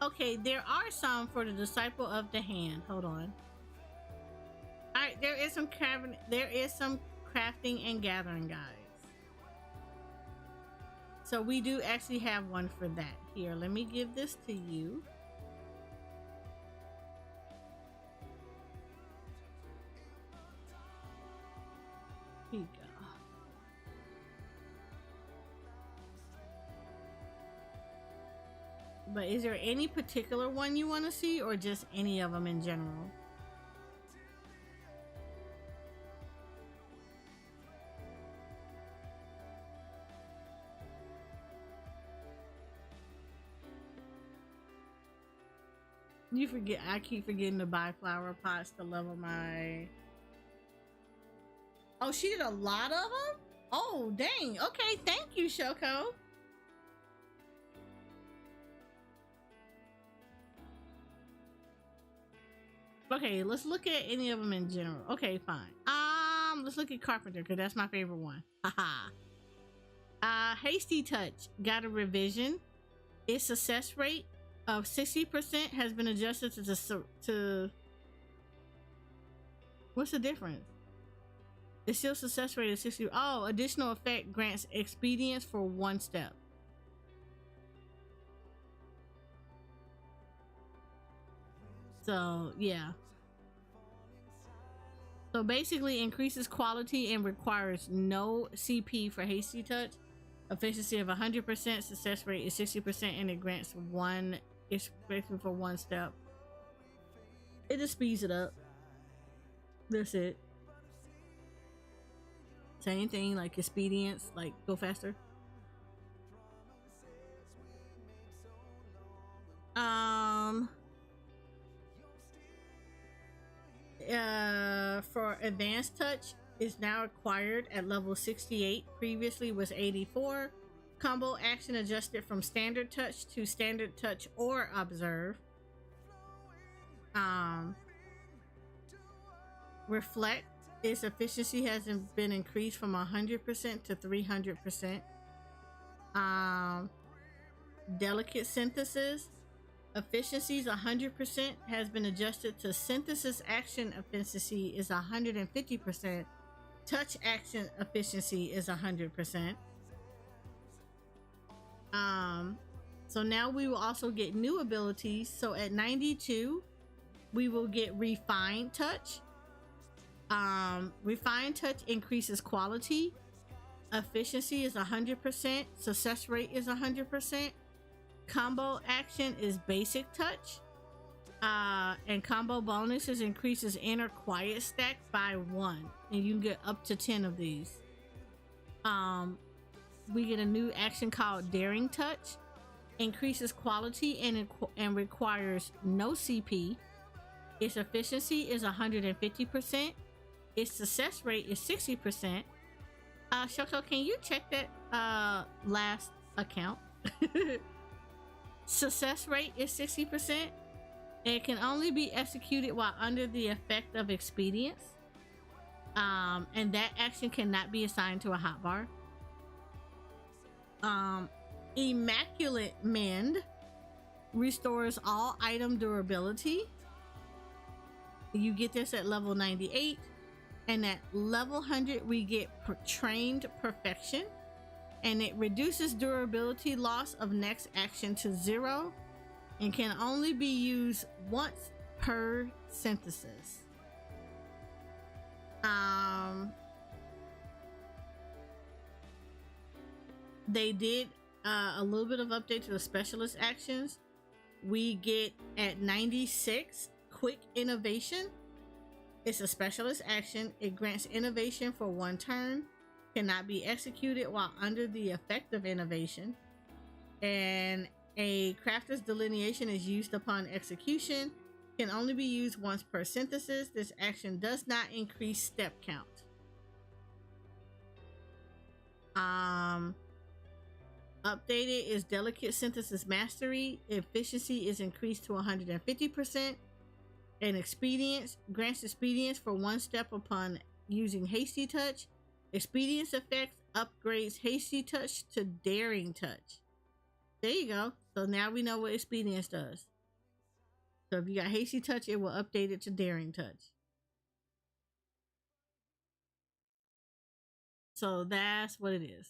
Okay, there are some for the disciple of the hand. Hold on. All right, there is some crafting and gathering guides. So we do actually have one for that. Here, let me give this to you. Here you go. But is there any particular one you want to see, or just any of them in general? You forget, I keep forgetting to buy flower pots to level my... Oh, she did a lot of them? Oh, dang. Okay, thank you, Shoko. Okay, let's look at any of them in general. Okay, fine. Let's look at Carpenter, because that's my favorite one. Haha. Hasty Touch got a revision. Its success rate of 60% has been adjusted to what's the difference? It's still success rate of 60. Oh, additional effect grants expedience for 1 step. So yeah. So basically increases quality and requires no CP for Hasty Touch. Efficiency of 100%, success rate is 60%, and it grants it's basically for 1 step. It just speeds it up. That's it. Same thing, like expedience, like go faster. For advanced touch is now acquired at level 68. Previously was 84. Combo action adjusted from standard touch to standard touch or observe. Reflect, its efficiency has been increased from 100% to 300%. Delicate synthesis, efficiency is 100%, has been adjusted to synthesis action efficiency is 150%. Touch action efficiency is 100%. So now we will also get new abilities. So at 92, we will get refined touch. Refined touch increases quality. Efficiency is 100%. Success rate is 100%. Combo action is basic touch. And combo bonuses increases inner quiet stack by 1. And you can get up to 10 of these. We get a new action called Daring Touch. Increases quality and requires no CP. Its efficiency is 150%. Its success rate is 60%. Shoko, can you check that last account? Success rate is 60%. It can only be executed while under the effect of expedience. And that action cannot be assigned to a hotbar. Immaculate Mend restores all item durability. You get this at level 98, and at level 100 we get trained perfection, and it reduces durability loss of next action to 0 and can only be used once per synthesis. They did a little bit of update to the specialist actions. We get at 96 quick innovation. It's a specialist action. It grants innovation for 1 turn, cannot be executed while under the effect of innovation, and a crafter's delineation is used upon execution, can only be used once per synthesis. This action does not increase step count. Updated is Delicate Synthesis Mastery. Efficiency is increased to 150%. And expedience grants expedience for 1 step upon using Hasty Touch. Expedience effect upgrades Hasty Touch to Daring Touch. There you go. So now we know what expedience does. So if you got Hasty Touch, it will update it to Daring Touch. So that's what it is.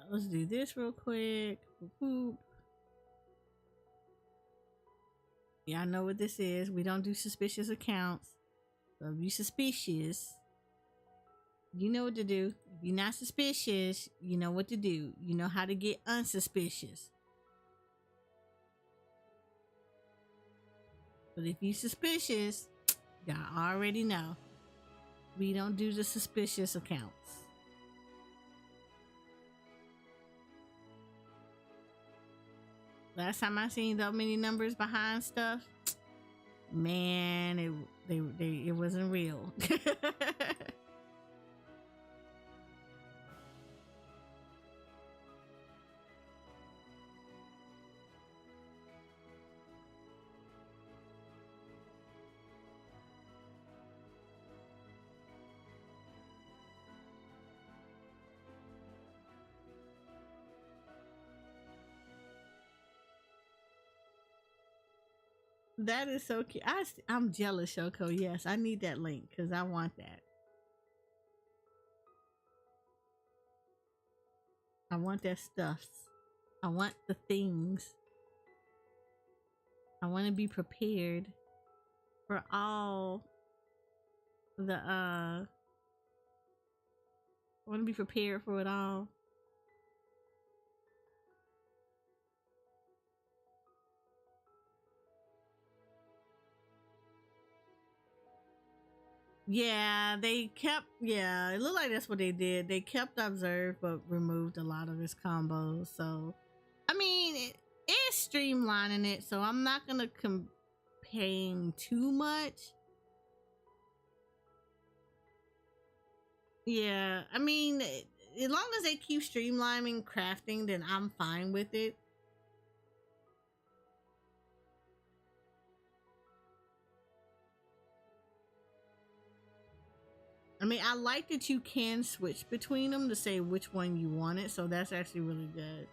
Let's do this real quick. Boop, boop. Yeah, I know what this is. We don't do suspicious accounts. So if you're suspicious, you know what to do. If you're not suspicious, you know what to do. You know how to get unsuspicious. But if you're suspicious, y'all already know. We don't do the suspicious accounts. Last time I seen that many numbers behind stuff, man, it wasn't real. That is so cute. I'm jealous, Shoko. Yes, I need that link because I want that. I want that stuff. I want the things. I want to be prepared for all the I want to be prepared for it all. Yeah, it looked like that's what they did. They kept Observe but removed a lot of his combos. So, I mean, it is streamlining it, so I'm not going to complain too much. Yeah, I mean, as long as they keep streamlining crafting, then I'm fine with it. I mean, I like that you can switch between them to say which one you want it, so that's actually really good.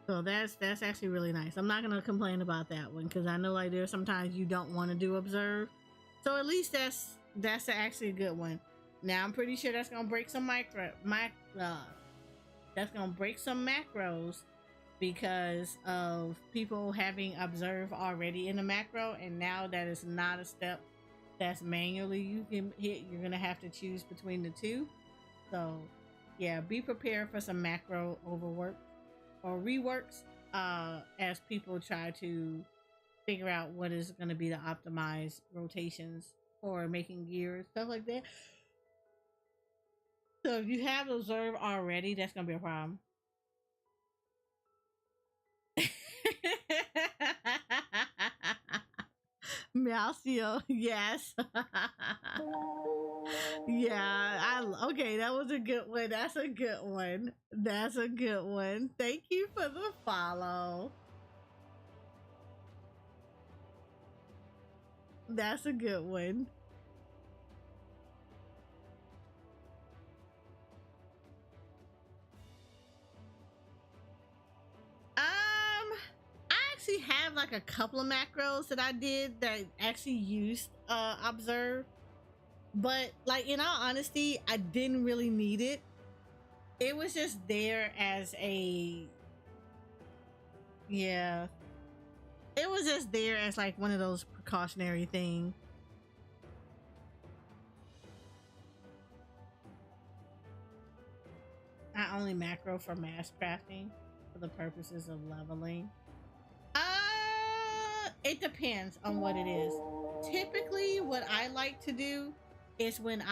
So that's actually really nice. I'm not gonna complain about that one because I know like there's sometimes you don't want to do Observe, so at least that's actually a good one. Now I'm pretty sure that's gonna break some that's gonna break some macros because of people having Observe already in the macro, and now that is not a step that's manually you can hit. You're gonna have to choose between the two. So yeah, be prepared for some macro overwork or reworks as people try to figure out what is going to be the optimized rotations for making gears, stuff like that. So if you have Observe already, that's going to be a problem. Malcio, yes. Yeah, okay, that was a good one. That's a good one. That's a good one. Thank you for the follow. That's a good one. I actually have like a couple of macros that I did that actually used Observe, but like in all honesty, I didn't really need it. It was just there as a yeah. It was just there as like one of those precautionary things. I only macro for mass crafting for the purposes of leveling. It depends on what it is. Typically, what I like to do is when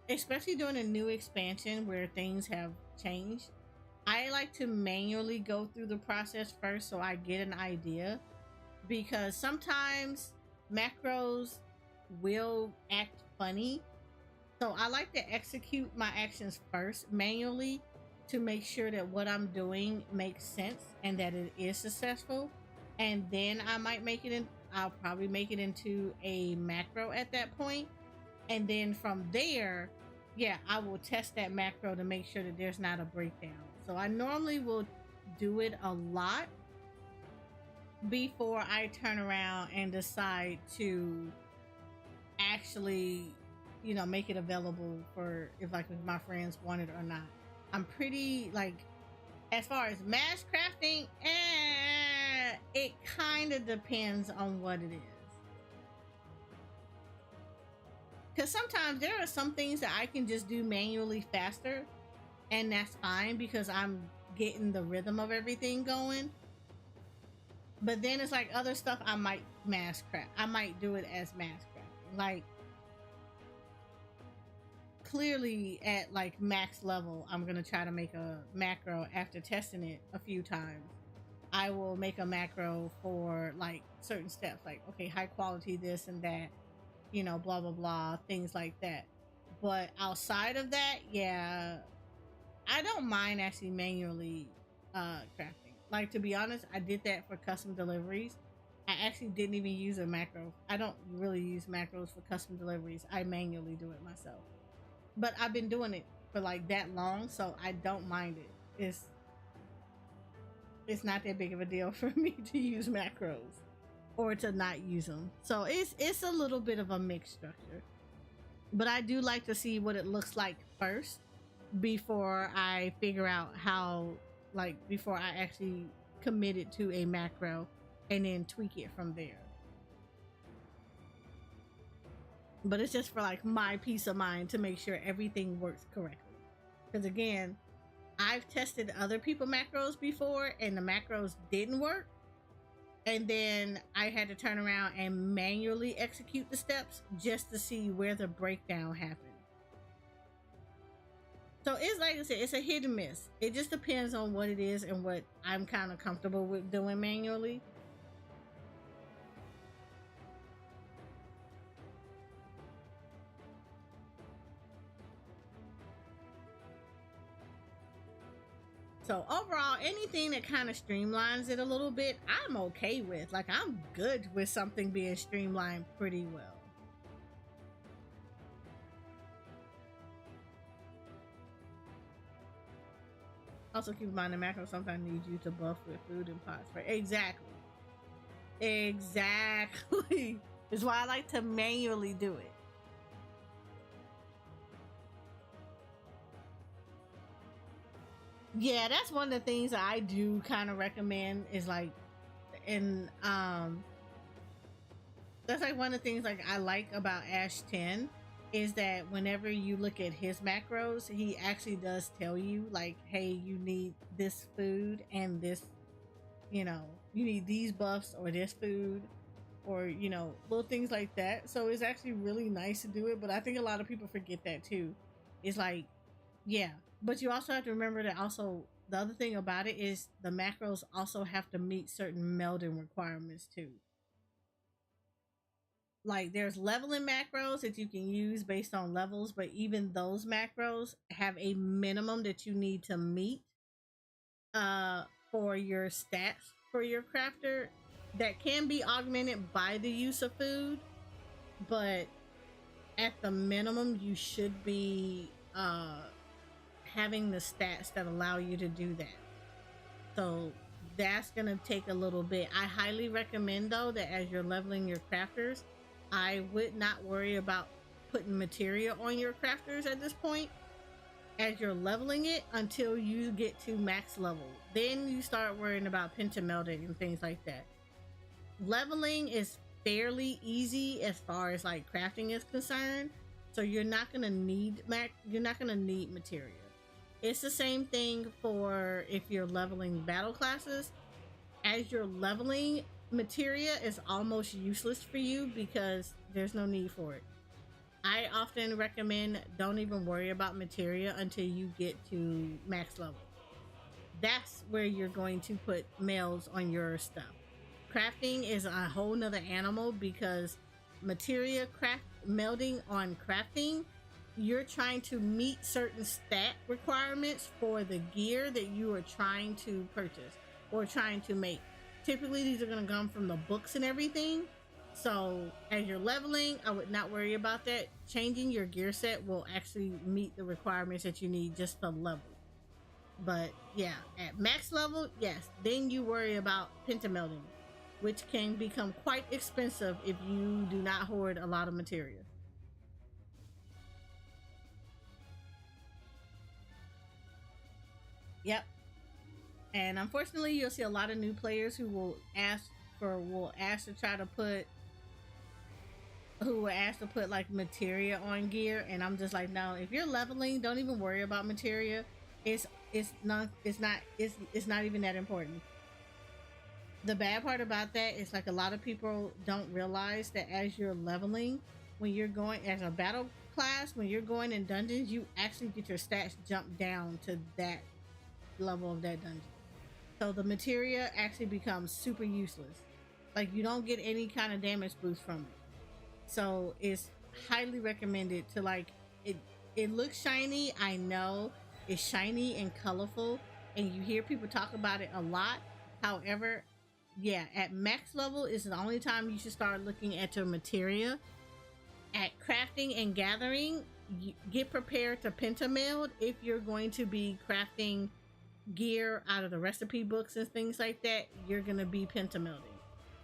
especially doing a new expansion where things have changed, I like to manually go through the process first so I get an idea, because sometimes macros will act funny. So I like to execute my actions first manually to make sure that what I'm doing makes sense and that it is successful. And then I'll probably make it into a macro at that point. And then from there, yeah, I will test that macro to make sure that there's not a breakdown. So I normally will do it a lot before I turn around and decide to actually, make it available for if my friends want it or not. I'm pretty like, as far as mass crafting, it kind of depends on what it is. Because sometimes there are some things that I can just do manually faster, and that's fine because I'm getting the rhythm of everything going. But then it's like other stuff I might mass craft. I might do it as mass crafting. Like, clearly at like max level, I'm gonna try to make a macro after testing it a few times. I will make a macro for like certain steps, like okay, high quality this and that, blah blah blah, things like that. But outside of that, yeah, I don't mind actually manually crafting. Like, to be honest, I did that for custom deliveries. I actually didn't even use a macro. I don't really use macros for custom deliveries. I manually do it myself. But I've been doing it for like that long, so I don't mind it. It's not that big of a deal for me to use macros or to not use them. So it's a little bit of a mixed structure. But I do like to see what it looks like first before I figure out how like before I actually committed to a macro and then tweak it from there. But it's just for like my peace of mind to make sure everything works correctly. Because again, I've tested other people macros before and the macros didn't work. And then I had to turn around and manually execute the steps just to see where the breakdown happened. So it's like I said, it's a hit and miss. It just depends on what it is and what I'm kind of comfortable with doing manually. So overall, anything that kind of streamlines it a little bit, I'm okay with. Like, I'm good with something being streamlined pretty well. Also, keep in mind the macro sometimes needs you to buff with food and pots. Right? Exactly. Exactly. Is why I like to manually do it. Yeah, that's one of the things that I do kind of recommend is like, and that's like one of the things like I like about Ash 10 is that whenever you look at his macros, he actually does tell you like, hey, you need this food and this, you know, you need these buffs or this food or, you know, little things like that. So it's actually really nice to do it. But I think a lot of people forget that too. It's like, yeah, but you also have to remember that also the other thing about it is the macros also have to meet certain melding requirements too. Like there's leveling macros that you can use based on levels, but even those macros have a minimum that you need to meet for your stats for your crafter that can be augmented by the use of food, but at the minimum you should be having the stats that allow you to do that. So that's gonna take a little bit. I highly recommend though that as you're leveling your crafters, I would not worry about putting materia on your crafters at this point as you're leveling it until you get to max level. Then you start worrying about pentamelding and things like that. Leveling is fairly easy as far as like crafting is concerned, so you're not gonna need materia. It's the same thing for if you're leveling battle classes. As you're leveling, materia is almost useless for you because there's no need for it. I often recommend don't even worry about materia until you get to max level. That's where you're going to put melds on your stuff. Crafting is a whole nother animal because materia melding on crafting, you're trying to meet certain stat requirements for the gear that you are trying to purchase or trying to make. Typically these are going to come from the books and everything. So as you're leveling, I would not worry about that. Changing your gear set will actually meet the requirements that you need just to level. But yeah, at max level, yes, then you worry about pentamelding, which can become quite expensive if you do not hoard a lot of materia. Yep. And unfortunately, you'll see a lot of new players who will ask to try to put like materia on gear, and I'm just like, no, if you're leveling, don't even worry about materia. It's not even that important. The bad part about that is like a lot of people don't realize that as you're leveling, when you're going as a battle class, when you're going in dungeons, you actually get your stats jumped down to that level of that dungeon. So the materia actually becomes super useless. Like you don't get any kind of damage boost from it. So it's highly recommended to like it looks shiny. I know it's shiny and colorful and you hear people talk about it a lot. However, yeah, at max level is the only time you should start looking at your materia. At crafting and gathering, get prepared to pentameld if you're going to be crafting gear out of the recipe books and things like that. You're gonna be pentamelding.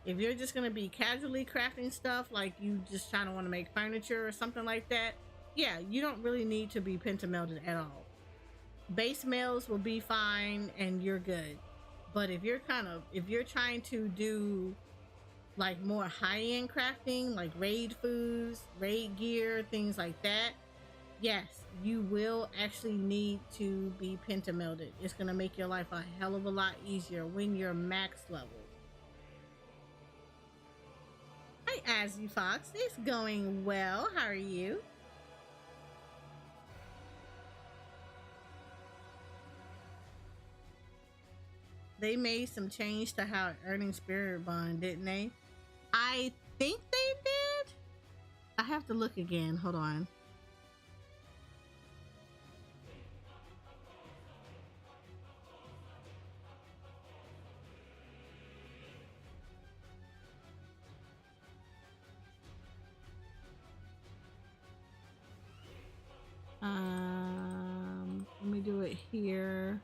If you're just gonna be casually crafting stuff, like you just trying to want to make furniture or something like that, yeah, you don't really need to be pentamelded at all. Base males will be fine and you're good. But if you're trying to do like more high-end crafting, like raid foods, raid gear, things like that, yes, you will actually need to be pentamelded. It's gonna make your life a hell of a lot easier when you're max level. Hi, Azzy Fox. It's going well. How are you? They made some change to how earning spirit bond, didn't they? I think they did. I have to look again. Hold on. Let me do it here.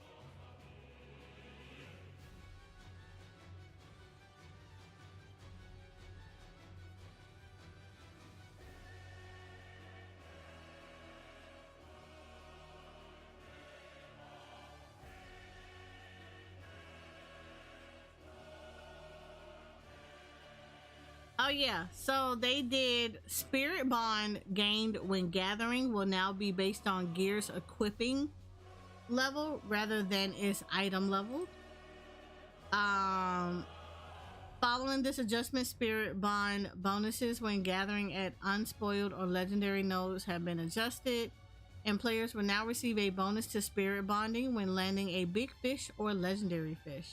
Oh yeah, so they did spirit bond gained when gathering will now be based on gear's equipping level rather than its item level. Following this adjustment, spirit bond bonuses when gathering at unspoiled or legendary nodes have been adjusted, and players will now receive a bonus to spirit bonding when landing a big fish or legendary fish.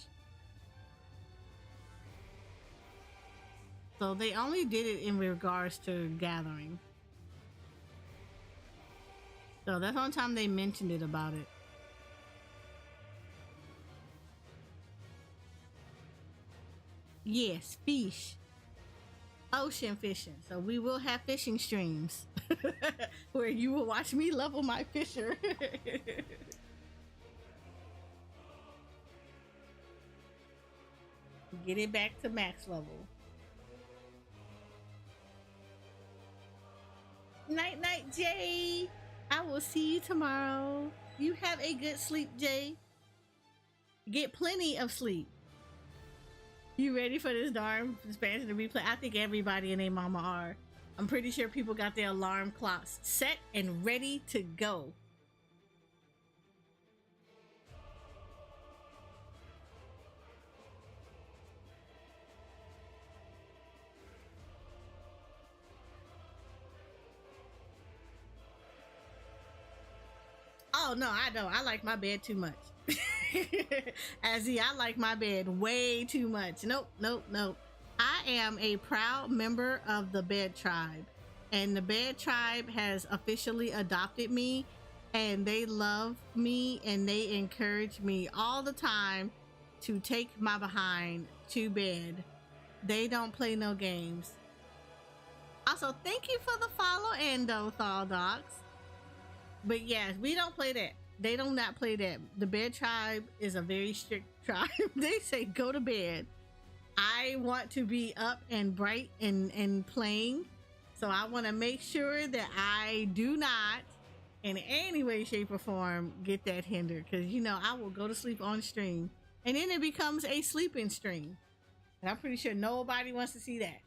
So they only did it in regards to gathering. So that's the only time they mentioned it about it. Yes, fish. Ocean fishing. So we will have fishing streams where you will watch me level my fisher. Get it back to max level. Night night, Jay. I will see you tomorrow. You have a good sleep, Jay. Get plenty of sleep. You ready for this darn expansion to replay? I think everybody and their mama are. I'm pretty sure people got their alarm clocks set and ready to go. Oh no, I don't. I like my bed too much. Azzy, I like my bed way too much. Nope, nope, nope. I am a proud member of the Bed Tribe, and the Bed Tribe has officially adopted me, and they love me and they encourage me all the time to take my behind to bed. They don't play no games. Also, thank you for the follow, Endo Thaldox. But yes, we don't play that. They do not play that. The Bed Tribe is a very strict tribe. They say go to bed. I want to be up and bright and playing. So I want to make sure that I do not in any way, shape, or form get that hindered. Because, you know, I will go to sleep on stream. And then it becomes a sleeping stream. And I'm pretty sure nobody wants to see that.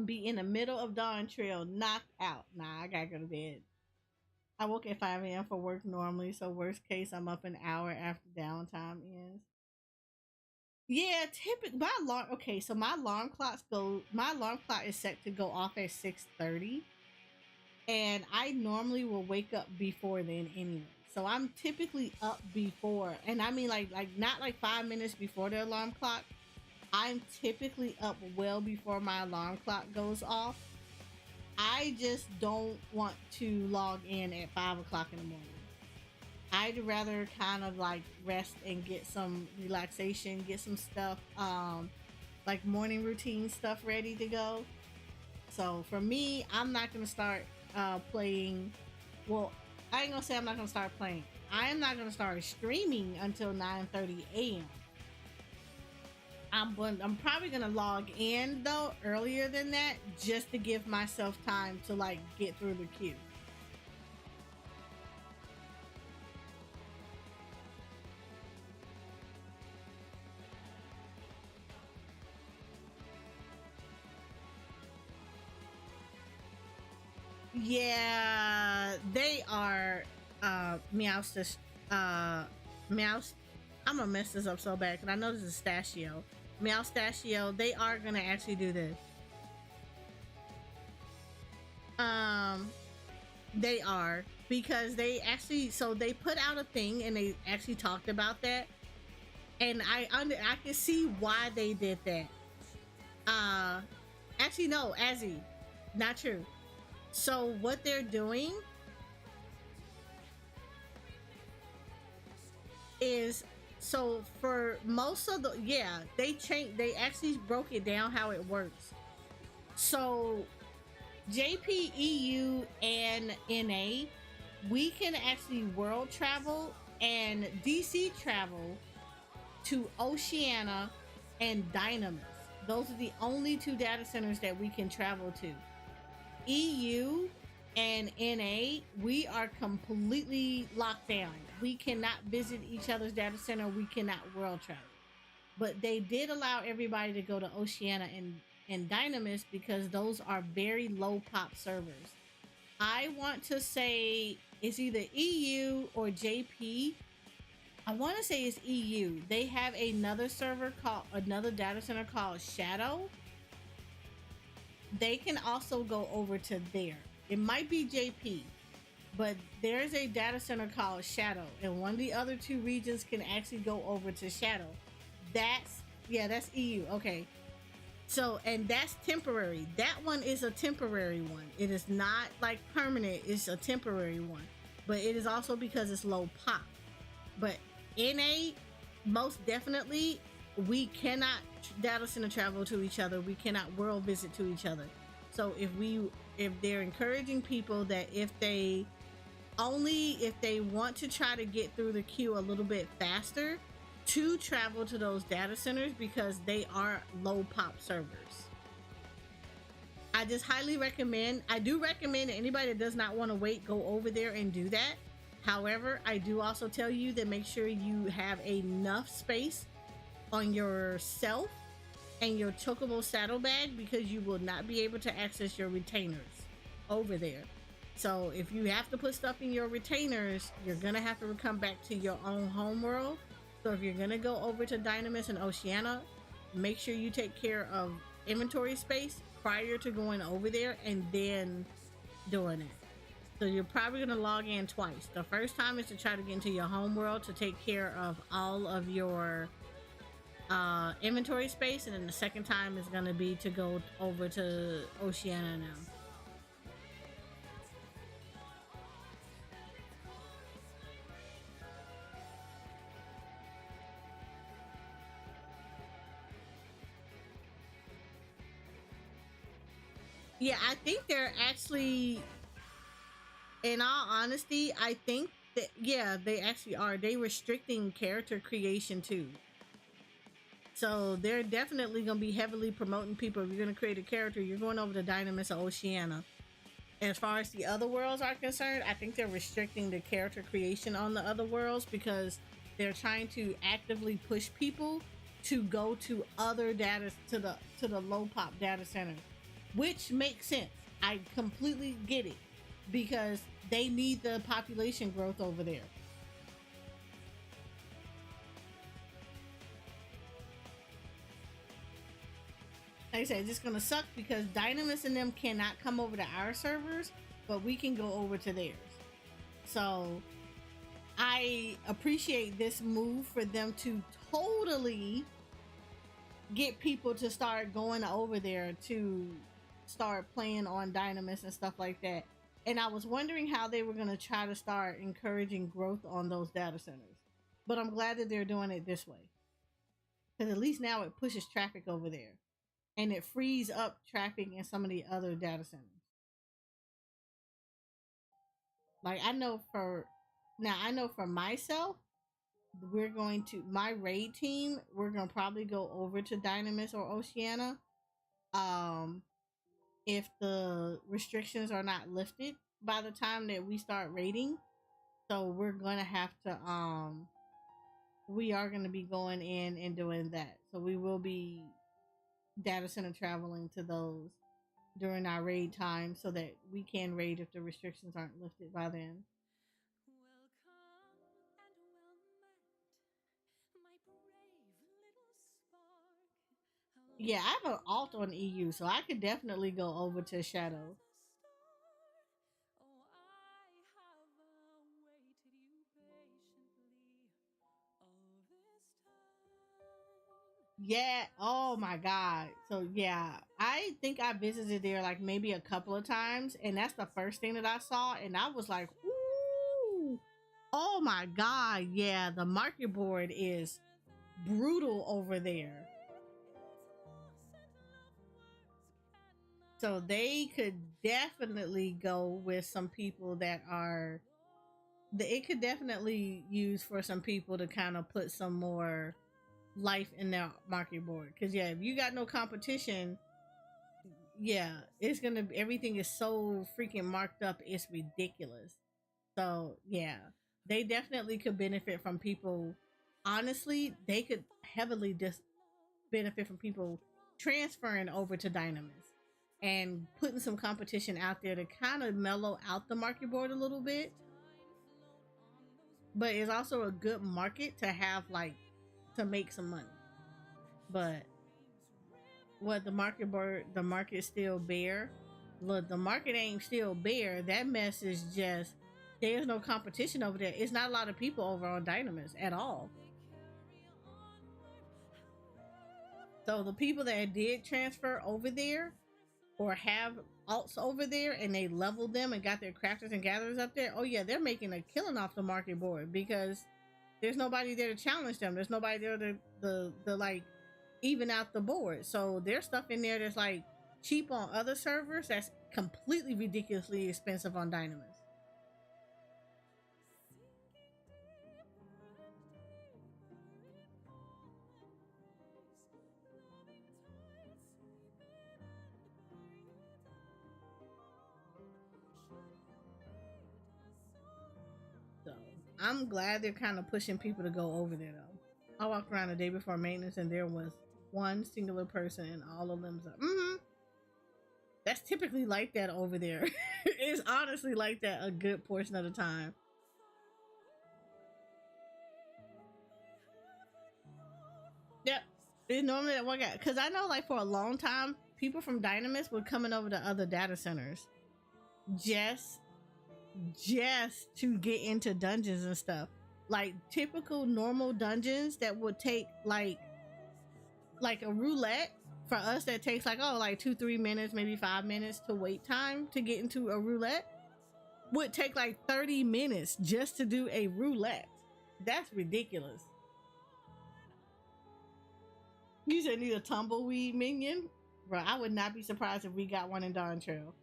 Be in the middle of Dawntrail, knocked out. Nah, I gotta go to bed. I woke at 5 a.m. for work normally, so worst case, I'm up an hour after downtime ends. Yeah, typically my alarm. Okay, so my alarm clocks go. My alarm clock is set to go off at 6:30, and I normally will wake up before then anyway. So I'm typically up before, and I mean like not like 5 minutes before the alarm clock. I'm typically up well before my alarm clock goes off. I just don't want to log in at 5 o'clock in the morning. I'd rather kind of like rest and get some relaxation, get some stuff, like morning routine stuff ready to go. So for me, I'm not going to start playing. Well, I ain't going to say I'm not going to start playing. I am not going to start streaming until 9:30 a.m. I'm probably gonna log in though earlier than that, just to give myself time to like get through the queue. Yeah, they are Meowstas Meows. I'm gonna mess this up so bad because I know this is Stashio. Meowstachio, they are gonna actually do this. Um they are, because they actually, so they put out a thing and they actually talked about that, and I can see why they did that. Uh Actually no, Azzy, not true. So what they're doing is, so for most of the, yeah, they actually broke it down how it works. So JPEU and NA, we can actually world travel and DC travel to Oceania and Dynamis. Those are the only two data centers that we can travel to. EU and NA, we are completely locked down. We cannot visit each other's data center. We cannot world travel. But they did allow everybody to go to Oceania and Dynamis because those are very low pop servers. I want to say it's either EU or JP. I want to say it's EU. They have another data center called Shadow. They can also go over to there. It might be JP, but there's a data center called Shadow, and one of the other two regions can actually go over to Shadow. That's EU. Okay. So, and that's temporary. That one is a temporary one. It is not like permanent, it's a temporary one. But it is also because it's low pop. But NA, most definitely, we cannot data center travel to each other. We cannot world visit to each other. So if they're encouraging people that if they want to try to get through the queue a little bit faster, to travel to those data centers because they are low pop servers. I just highly recommend, I do recommend that anybody that does not want to wait, go over there and do that. However, I do also tell you that make sure you have enough space on yourself and your chocobo saddlebag, because you will not be able to access your retainers over there. So if you have to put stuff in your retainers, you're gonna have to come back to your own home world. So if you're gonna go over to Dynamis and Oceania, make sure you take care of inventory space prior to going over there and then doing it. So you're probably gonna log in twice. The first time is to try to get into your home world to take care of all of your inventory space, and then the second time is gonna be to go over to Oceania now. Yeah, I think they're actually, in all honesty, I think that, yeah, they actually are. They restricting character creation too. So they're definitely going to be heavily promoting people. If you're going to create a character, you're going over to Dynamis or Oceania. As far as the other worlds are concerned, I think they're restricting the character creation on the other worlds because they're trying to actively push people to go to other data, to the low pop data centers, which makes sense. I completely get it because they need the population growth over there. Like I said, it's just gonna suck because Dynamis and them cannot come over to our servers, but we can go over to theirs. So I appreciate this move for them to totally get people to start going over there to start playing on Dynamis and stuff like that. And I was wondering how they were going to try to start encouraging growth on those data centers. But I'm glad that they're doing it this way. Because at least now it pushes traffic over there. And it frees up traffic in some of the other data centers. Like I know for myself, we're going to my raid team. We're gonna probably go over to Dynamis or Oceania. Um, if the restrictions are not lifted by the time that we start raiding, so we're gonna have to we are gonna be going in and doing that. So we will be data center traveling to those during our raid time so that we can raid if the restrictions aren't lifted by then. Yeah, I have an alt on EU, so I could definitely go over to Shadow. Yeah. Oh my god. So yeah, I think I visited there like maybe a couple of times, and that's the first thing that I saw, and I was like, "Ooh, oh my god, yeah." The market board is brutal over there. So they could definitely go with some people that are. It could definitely use for some people to kind of put some more life in their market board. Because yeah, if you got no competition, yeah, it's gonna everything is so freaking marked up, it's ridiculous. So yeah, they definitely could benefit from people. Honestly, they could heavily benefit from people transferring over to Dynamis and putting some competition out there to kind of mellow out the market board a little bit. But it's also a good market to have, like, to make some money. But what the market still bare. Look, the market ain't still bare. That mess is just there's no competition over there. It's not a lot of people over on Dynamis at all. So the people that did transfer over there or have alts over there and they leveled them and got their crafters and gatherers up there, oh yeah, they're making a killing off the market board because there's nobody there to challenge them. There's nobody there to the like even out the board. So there's stuff in there that's like cheap on other servers that's completely ridiculously expensive on Dynamis. So I'm glad they're kind of pushing people to go over there though. I walked around the day before maintenance and there was one singular person and all of them. That's typically like that over there. It's honestly like that a good portion of the time. Yep. It's normally that one guy. Because I know, like, for a long time, people from Dynamis were coming over to other data centers just to get into dungeons and stuff. Like, typical normal dungeons that would take, like a roulette. For us, that takes, like, 2-3 minutes, maybe 5 minutes to wait time to get into a roulette. Would take, like, 30 minutes just to do a roulette. That's ridiculous. You said need a tumbleweed minion? Bro, I would not be surprised if we got one in Dawntrail.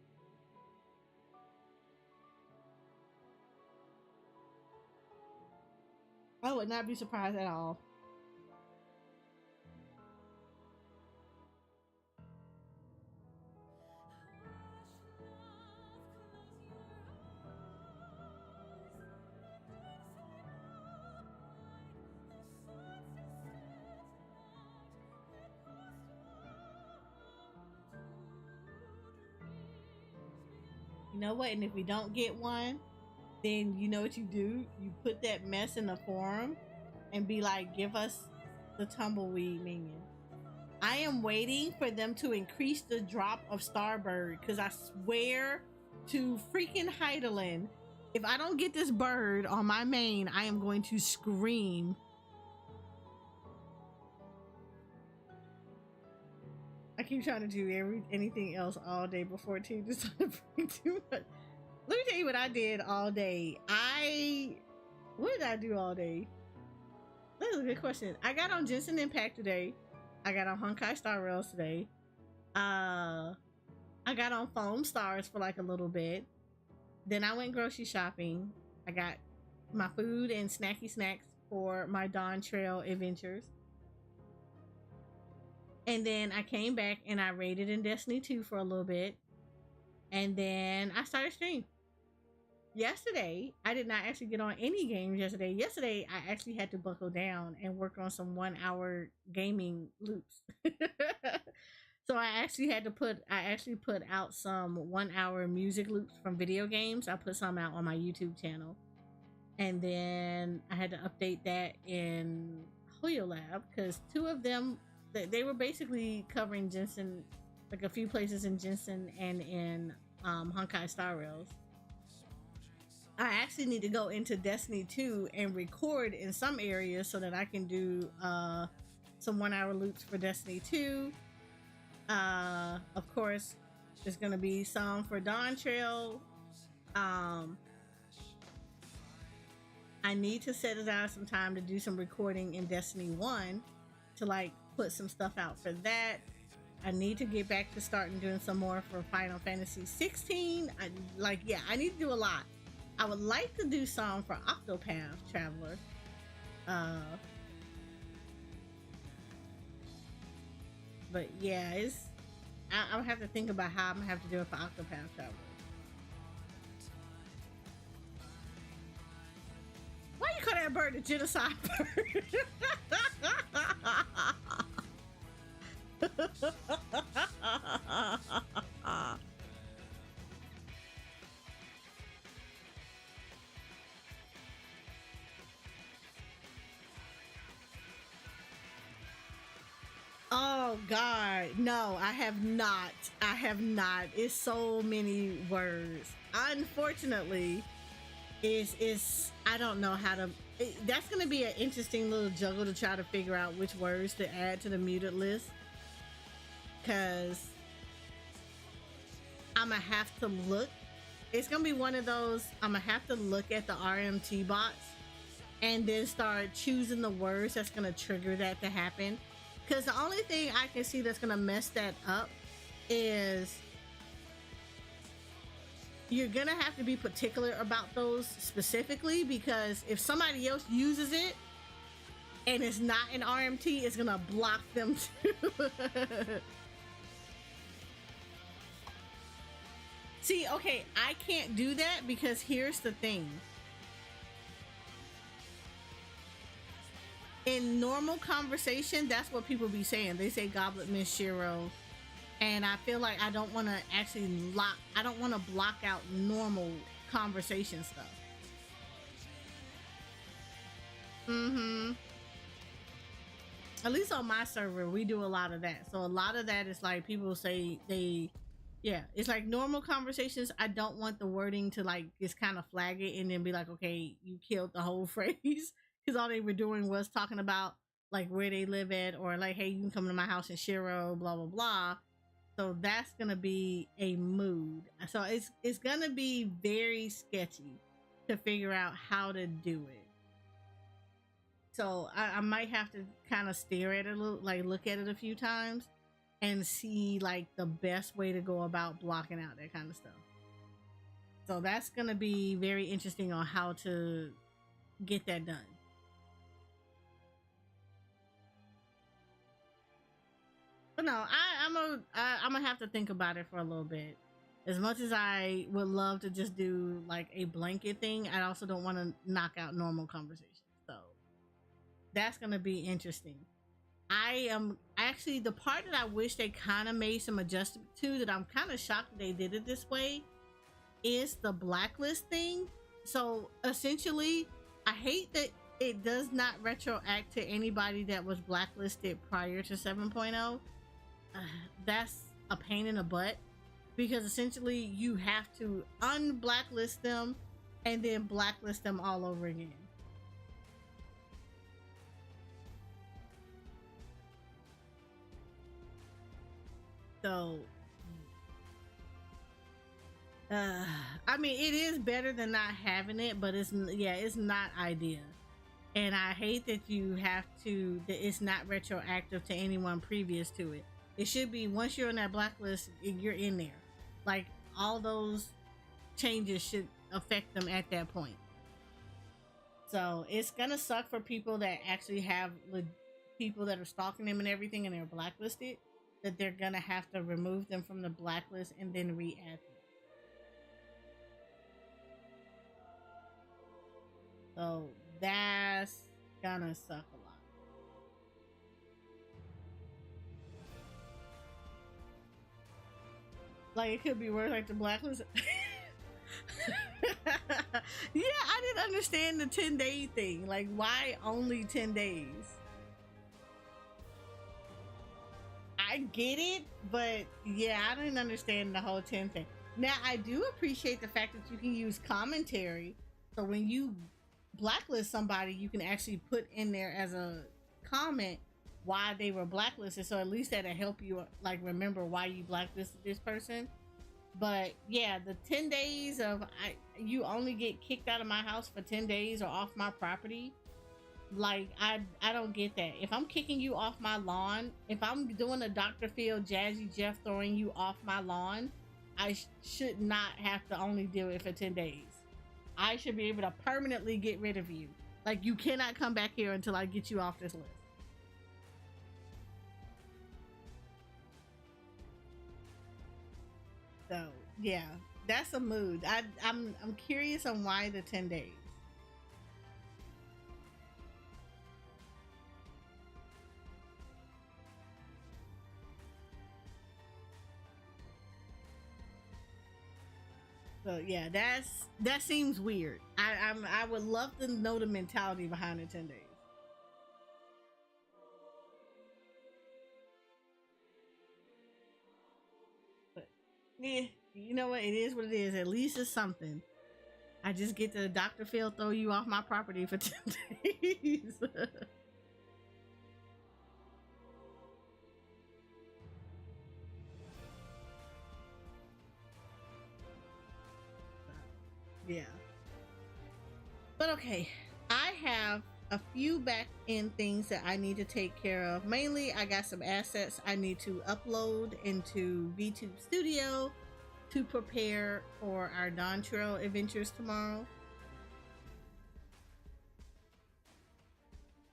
I would not be surprised at all. You know what? And if we don't get one, then you know what you do? You put that mess in the forum and be like, give us the tumbleweed minion. I am waiting for them to increase the drop of Starbird because I swear to freaking Heidelin, if I don't get this bird on my main, I am going to scream. I keep trying to do anything else all day before T just trying to bring too much. Let me tell you what I did all day. What did I do all day? That's a good question. I got on Jensen Impact today. I got on Honkai Star Rails today. I got on Foam Stars for like a little bit. Then I went grocery shopping. I got my food and snacky snacks for my Dawntrail adventures. And then I came back and I raided in Destiny 2 for a little bit. And then I started stream. Yesterday, I did not actually get on any games yesterday. Yesterday, I actually had to buckle down and work on some 1 hour gaming loops. So I actually put out some 1 hour music loops from video games. I put some out on my YouTube channel. And then I had to update that in HoYoLab because 2 of them, they were basically covering Jensen, like a few places in Jensen and in Honkai Star Rails. I actually need to go into Destiny 2 and record in some areas so that I can do some 1 hour loops for Destiny 2. Of course, there's going to be some for Dawntrail. I need to set aside some time to do some recording in Destiny 1 to like put some stuff out for that. I need to get back to starting doing some more for Final Fantasy 16. I need to do a lot. I would like to do some for Octopath Traveler. But yeah, I'll have to think about how I'm gonna have to do it for Octopath Traveler. Why you call that bird a genocide bird? Oh God, no, I have not. It's so many words. Unfortunately, is I don't know how to. That's gonna be an interesting little juggle to try to figure out which words to add to the muted list. Cause I'm gonna have to look. It's gonna be one of those. I'm gonna have to look at the RMT bots and then start choosing the words that's gonna trigger that to happen. Because the only thing I can see that's gonna mess that up is you're gonna have to be particular about those specifically, because if somebody else uses it and it's not an RMT, it's gonna block them too. See, okay, I can't do that because here's the thing. In normal conversation, that's what people be saying. They say Goblet Miss Shiro, and I feel like I don't want to actually I don't want to block out normal conversation stuff. At least on my server, we do a lot of that. So a lot of that is like people say it's like normal conversations. I don't want the wording to like just kind of flag it and then be like, okay, you killed the whole phrase. Because all they were doing was talking about like where they live at, or like, hey, you can come to my house in Shiro, blah blah blah. So that's gonna be a mood. So it's gonna be very sketchy to figure out how to do it. So I might have to kind of stare at it a little, like look at it a few times and see like the best way to go about blocking out that kind of stuff. So that's gonna be very interesting on how to get that done. But no, I'm gonna have to think about it for a little bit. As much as I would love to just do like a blanket thing, I also don't want to knock out normal conversations. So that's gonna be interesting. I am actually, the part that I wish they kind of made some adjustment to, that I'm kind of shocked that they did it this way, is the blacklist thing. So essentially, I hate that it does not retroact to anybody that was blacklisted prior to 7.0. That's a pain in the butt, because essentially you have to unblacklist them and then blacklist them all over again. So I mean, it is better than not having it, but it's not ideal. And I hate that that it's not retroactive to anyone previous to it. It should be, once you're on that blacklist, you're in there. Like, all those changes should affect them at that point. So it's gonna suck for people that actually have people that are stalking them and everything, and they're blacklisted. That they're gonna have to remove them from the blacklist and then re-add them. So that's gonna suck a lot. Like it could be worse, like the blacklist. Yeah, I didn't understand the 10-day thing. Like, why only 10 days? I get it, but yeah, I didn't understand the whole 10 thing. Now, I do appreciate the fact that you can use commentary. So when you blacklist somebody, you can actually put in there as a comment why they were blacklisted. So at least that'll help you like remember why you blacklisted this person. But yeah, the 10 days of you only get kicked out of my house for 10 days or off my property. Like I don't get that. If I'm kicking you off my lawn, if I'm doing a Dr. Phil Jazzy Jeff throwing you off my lawn, I should not have to only do it for 10 days. I should be able to permanently get rid of you. Like you cannot come back here until I get you off this list. So yeah, that's a mood. I'm curious on why the 10 days. So yeah, that seems weird. I would love to know the mentality behind the 10 days. But yeah, you know what? It is what it is. At least it's something. I just get to Dr. Phil throw you off my property for 10 days. Yeah. But okay, I have a few back end things that I need to take care of. Mainly, I got some assets I need to upload into VTube Studio to prepare for our Dawntrail adventures tomorrow.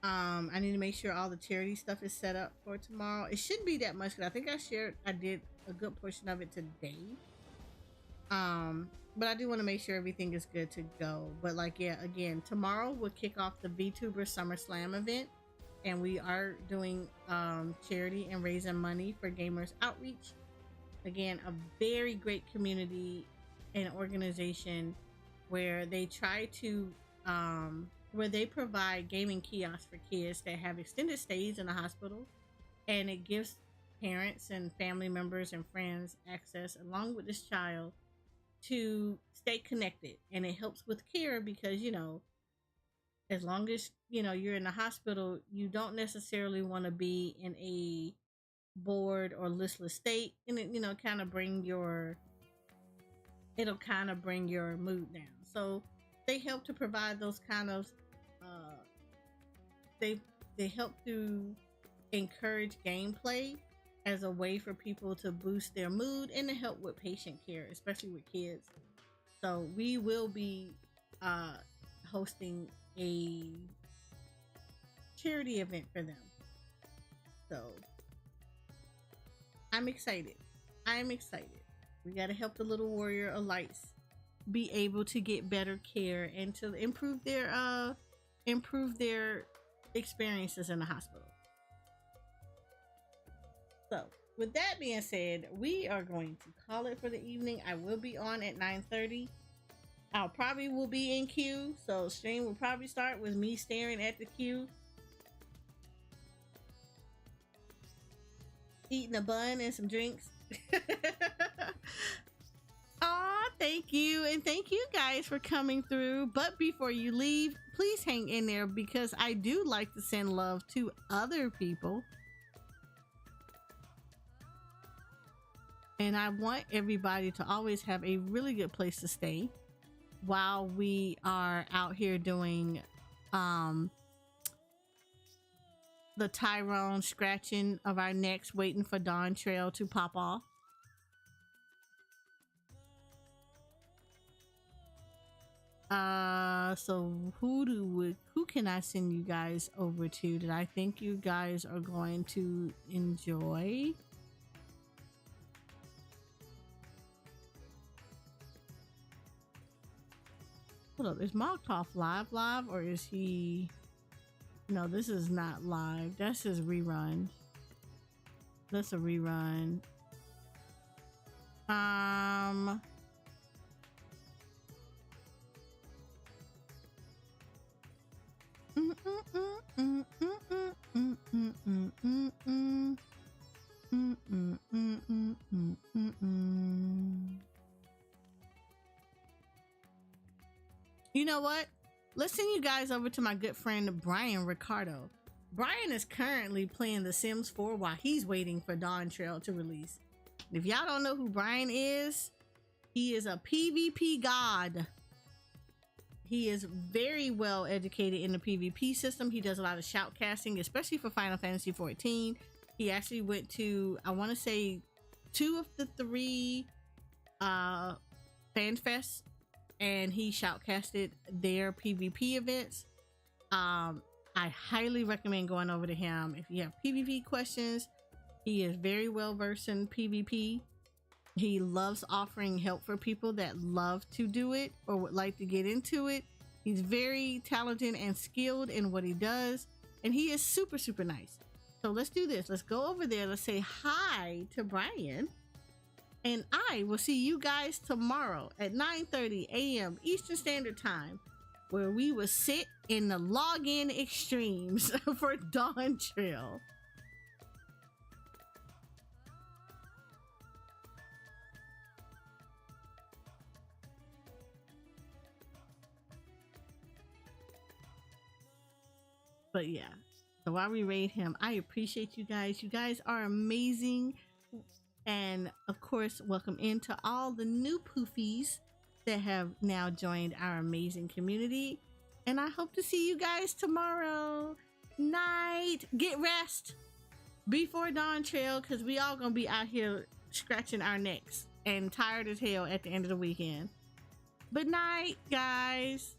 I need to make sure all the charity stuff is set up for tomorrow. It shouldn't be that much because I think I did a good portion of it today. But I do want to make sure everything is good to go. But like, yeah, again, tomorrow we'll kick off the VTuber SummerSlam event, and we are doing charity and raising money for Gamers Outreach. Again, a very great community and organization where they try to where they provide gaming kiosks for kids that have extended stays in the hospital, and it gives parents and family members and friends access along with this child to stay connected, and it helps with care because as long as you're in the hospital, you don't necessarily want to be in a bored or listless state, and it kind of it'll kind of bring your mood down. So they help to provide those kind of they help to encourage gameplay as a way for people to boost their mood and to help with patient care, especially with kids. So we will be hosting a charity event for them. So I'm excited. We got to help the little warrior of lights be able to get better care and to improve their experiences in the hospital. So with that being said, we are going to call it for the evening. I will be on at 9:30. I'll probably will be in queue, so stream will probably start with me staring at the queue, eating a bun and some drinks. Aw, thank you, and thank you guys for coming through. But before you leave, please hang in there because I do like to send love to other people. And I want everybody to always have a really good place to stay while we are out here doing the Tyrone scratching of our necks, waiting for Dawntrail to pop off. So who can I send you guys over to that I think you guys are going to enjoy? Hold up, is Malkoff live or is he? No, this is not live. That's his rerun. That's a rerun. You know what? Let's send you guys over to my good friend Brian Ricardo. Brian is currently playing The Sims 4 while he's waiting for Dawntrail to release. If y'all don't know who Brian is, he is a PvP god. He is very well educated in the PvP system. He does a lot of shoutcasting, especially for Final Fantasy XIV. He actually went to, I want to say, 2 of the 3 fan fests, and he shoutcasted their PvP events. I highly recommend going over to him if you have PvP questions. He is very well versed in PvP. He loves offering help for people that love to do it or would like to get into it. He's very talented and skilled in what he does, and he is super, super nice. So let's do this. Let's go over there. Let's say hi to Brian, and I will see you guys tomorrow at 9:30 a.m. Eastern Standard Time, where we will sit in the login extremes for Dawntrail. But yeah, so while we raid him, I appreciate you guys. You guys are amazing. And of course, welcome into all the new poofies that have now joined our amazing community. And I hope to see you guys tomorrow night. Get rest before Dawntrail, because we all gonna be out here scratching our necks and tired as hell at the end of the weekend. Good night, guys.